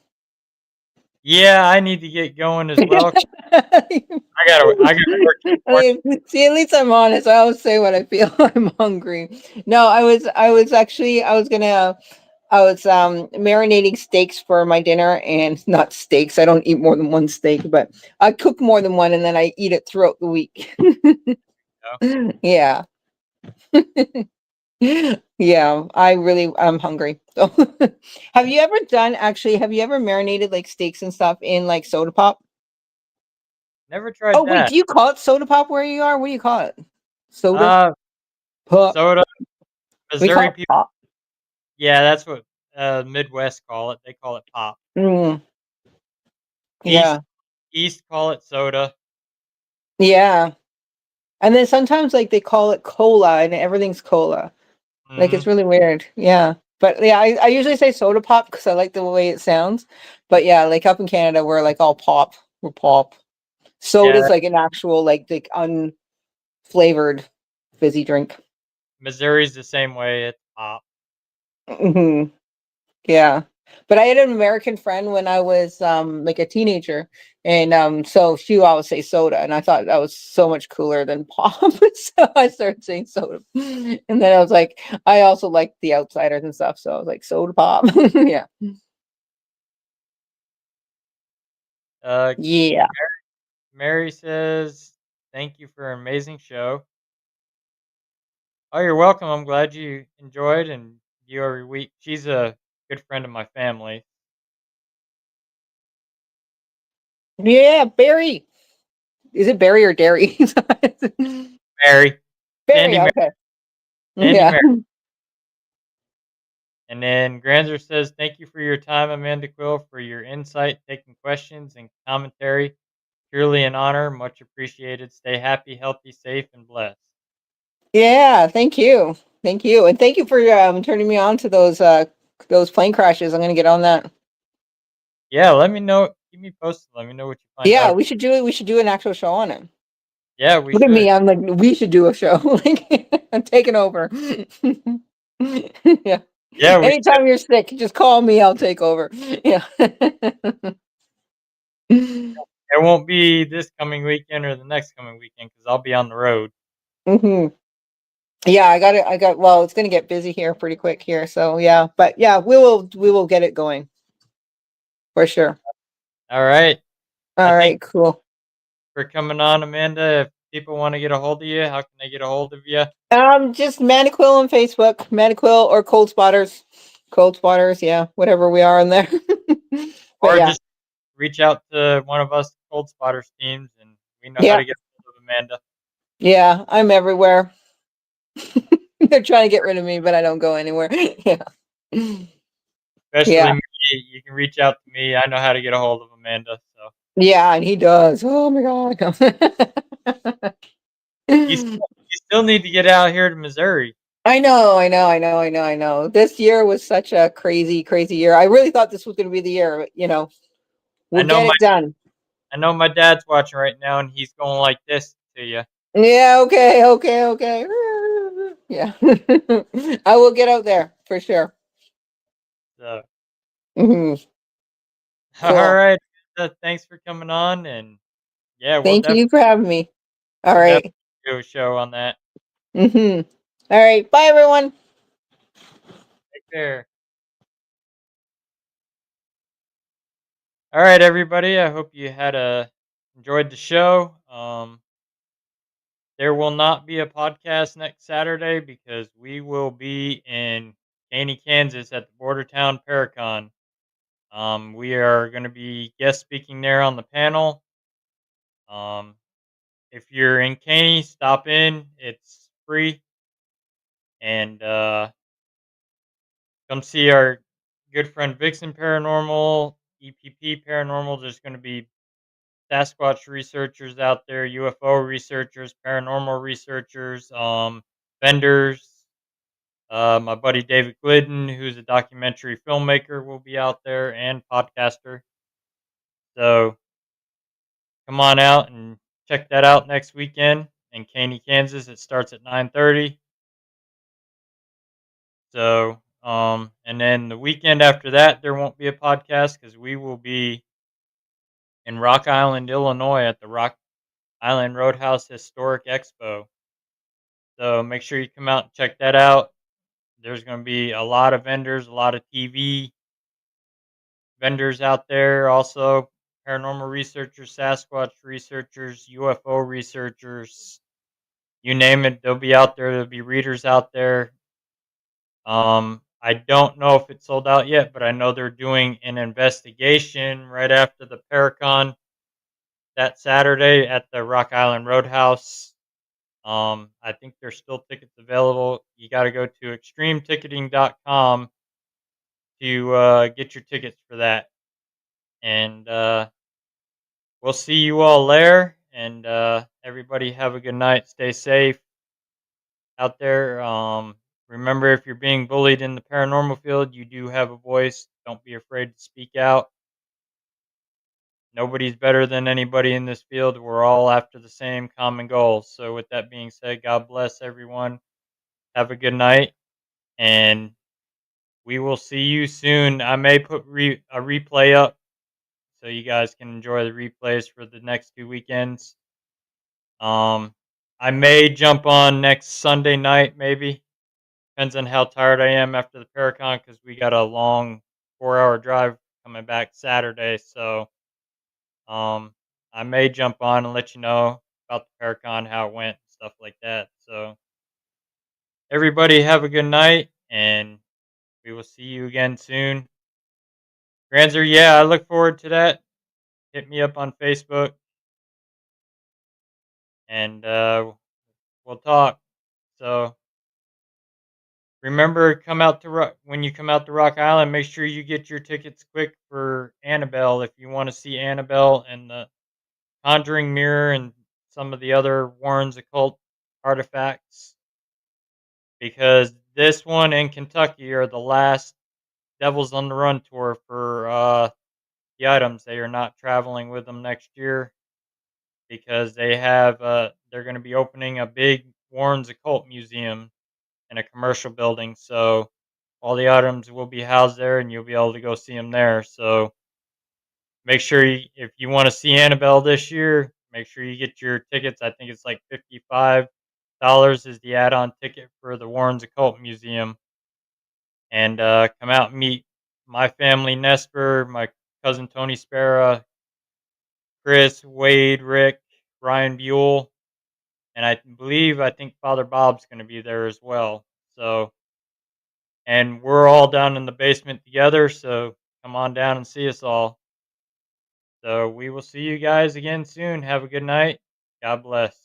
yeah, I need to get going as well. I gotta work in the morning.
See, at least I'm honest. I always say what I feel. I'm hungry. No, I was actually, I was marinating steaks for my dinner, and not steaks. I don't eat more than one steak, but I cook more than one, and then I eat it throughout the week.
You know?
Yeah. Yeah, I'm hungry. So have you ever marinated like steaks and stuff in like soda pop?
Never tried
Oh wait,
that.
do you call it soda pop where you are? What do you call it? Soda
Uh,
Huh.
Soda.
We call
Missouri
it
people.
pop.
Yeah, that's what Midwest call it. They call it pop.
Mm,
East
yeah.
East call it soda.
Yeah. And then sometimes like they call it cola and everything's cola. Like it's
Hmm.
really weird. Yeah. But yeah, I usually say soda pop because I like the way it sounds. But yeah, like up in Canada, we're like all pop. We're pop.
Yeah,
Soda's like an actual like unflavored fizzy drink.
Missouri's the same way. It's pop.
Hmm. Yeah. But I had an American friend when I was like a teenager, and so she would always say soda, and I thought that was so much cooler than pop. So I started saying soda. And then I was like, I also like the outsiders and stuff, so I was like soda pop. Yeah.
Uh,
Yeah.
Mary says, "Thank you for an amazing show." Oh, you're welcome. I'm glad you enjoyed and you every week. She's a good friend of my family.
Yeah, Barry. Is it Barry or Dairy?
Mary,
Barry,
Candy Mary,
okay.
Candy
Yeah.
Mary. And then Granzer says, "Thank you for your time, Amanda Quill, for your insight, taking questions, and commentary. Truly an honor. Much appreciated. Stay happy, healthy, safe, and blessed."
Yeah, thank you. Thank you. And thank you for turning me on to those plane crashes. I'm gonna get on that.
Yeah, let me know. Keep me posted. Let me know what you find out
Yeah,
about.
we should do it. We should do an actual show on it.
Yeah, we
Look at
should.
me. I'm like, we should do a show. Like, I'm taking over. Yeah.
Yeah, we should.
Anytime you're sick, just call me. I'll take over. Yeah.
It won't be this coming weekend or the next coming weekend because I'll be on the road.
Hmm. Yeah, I got it. Well, it's gonna get busy here pretty quick here. So yeah, but yeah, we will get it going for sure.
All right. I
All
think
right, cool.
for coming on, Amanda. If people want to get a hold of you, how can they get a hold of you?
Just Maniquil on Facebook, Maniquil or Cold Spotters. Cold Spotters, yeah, whatever we are in there. But
Or
yeah.
just reach out to one of us Cold Spotters teams, and we know how
Yeah.
to get a hold of Amanda.
Yeah, I'm everywhere. They're trying to get rid of me, but I don't go anywhere. Yeah.
Especially
Yeah.
me, you can reach out to me. I know how to get a hold of Amanda. So
Yeah, and he does. Oh my God.
you still need to get out here to Missouri.
I know, I know, I know, I know, I know. This year was such a crazy, crazy year. I really thought this was going to be the year, but
I
we'll
know
get
my
it done.
I know my dad's watching right now, and he's going like this to you.
Yeah, okay, okay, okay. Yeah. I will get out there for sure.
So
Hmm.
all
Cool.
right, thanks for coming on, and yeah,
Thank you for having me. All
we'll definitely
right.
do a show on that.
Mm-hmm. All right. Bye, everyone.
Take care. All right, everybody. I hope you had enjoyed the show. There will not be a podcast next Saturday because we will be in Caney, Kansas at the Bordertown Paracon. We are going to be guest speaking there on the panel. Um, if you're in Caney, stop in. It's free. And come see our good friend Vixen Paranormal, EPP Paranormal. There's going to be Sasquatch researchers out there, UFO researchers, paranormal researchers, vendors. My buddy David Glidden, who's a documentary filmmaker, will be out there and podcaster. So come on out and check that out next weekend in Caney, Kansas. It starts at 9:30. So, and then the weekend after that, there won't be a podcast because we will be in Rock Island, Illinois, at the Rock Island Roadhouse Historic Expo. So make sure you come out and check that out. There's going to be a lot of vendors, a lot of TV vendors out there, also paranormal researchers, Sasquatch researchers, UFO researchers, you name it, they'll be out there. There'll be readers out there. I don't know if it's sold out yet, but I know they're doing an investigation right after the Paracon that Saturday at the Rock Island Roadhouse. I think there's still tickets available. You got to go to extremeticketing.com to get your tickets for that. And we'll see you all there. And everybody have a good night. Stay safe out there. Remember, if you're being bullied in the paranormal field, you do have a voice. Don't be afraid to speak out. Nobody's better than anybody in this field. We're all after the same common goals. So, with that being said, God bless everyone. Have a good night. And we will see you soon. I may put a replay up so you guys can enjoy the replays for the next 2 weekends. I may jump on next Sunday night, maybe. Depends on how tired I am after the Paracon because we got a long 4-hour drive coming back Saturday. So I may jump on and let you know about the Paracon, how it went, stuff like that. So everybody have a good night, and we will see you again soon. Granzer, yeah, I look forward to that. Hit me up on Facebook, and we'll talk. So remember, when you come out to Rock Island. Make sure you get your tickets quick for Annabelle if you want to see Annabelle and the Conjuring Mirror and some of the other Warren's occult artifacts. Because this one in Kentucky are the last Devils on the Run tour for the items. They are not traveling with them next year because they're going to be opening a big Warren's Occult Museum in a commercial building. So all the items will be housed there, and you'll be able to go see them there. So make sure if you want to see Annabelle this year, make sure you get your tickets. I think it's like $55 is the add-on ticket for the Warren's Occult Museum, and come out and meet my family, Nesper, my cousin Tony Spera, Chris, Wade, Rick, Ryan Buell, and I think Father Bob's going to be there as well. So, and we're all down in the basement together. So come on down and see us all. So we will see you guys again soon. Have a good night. God bless.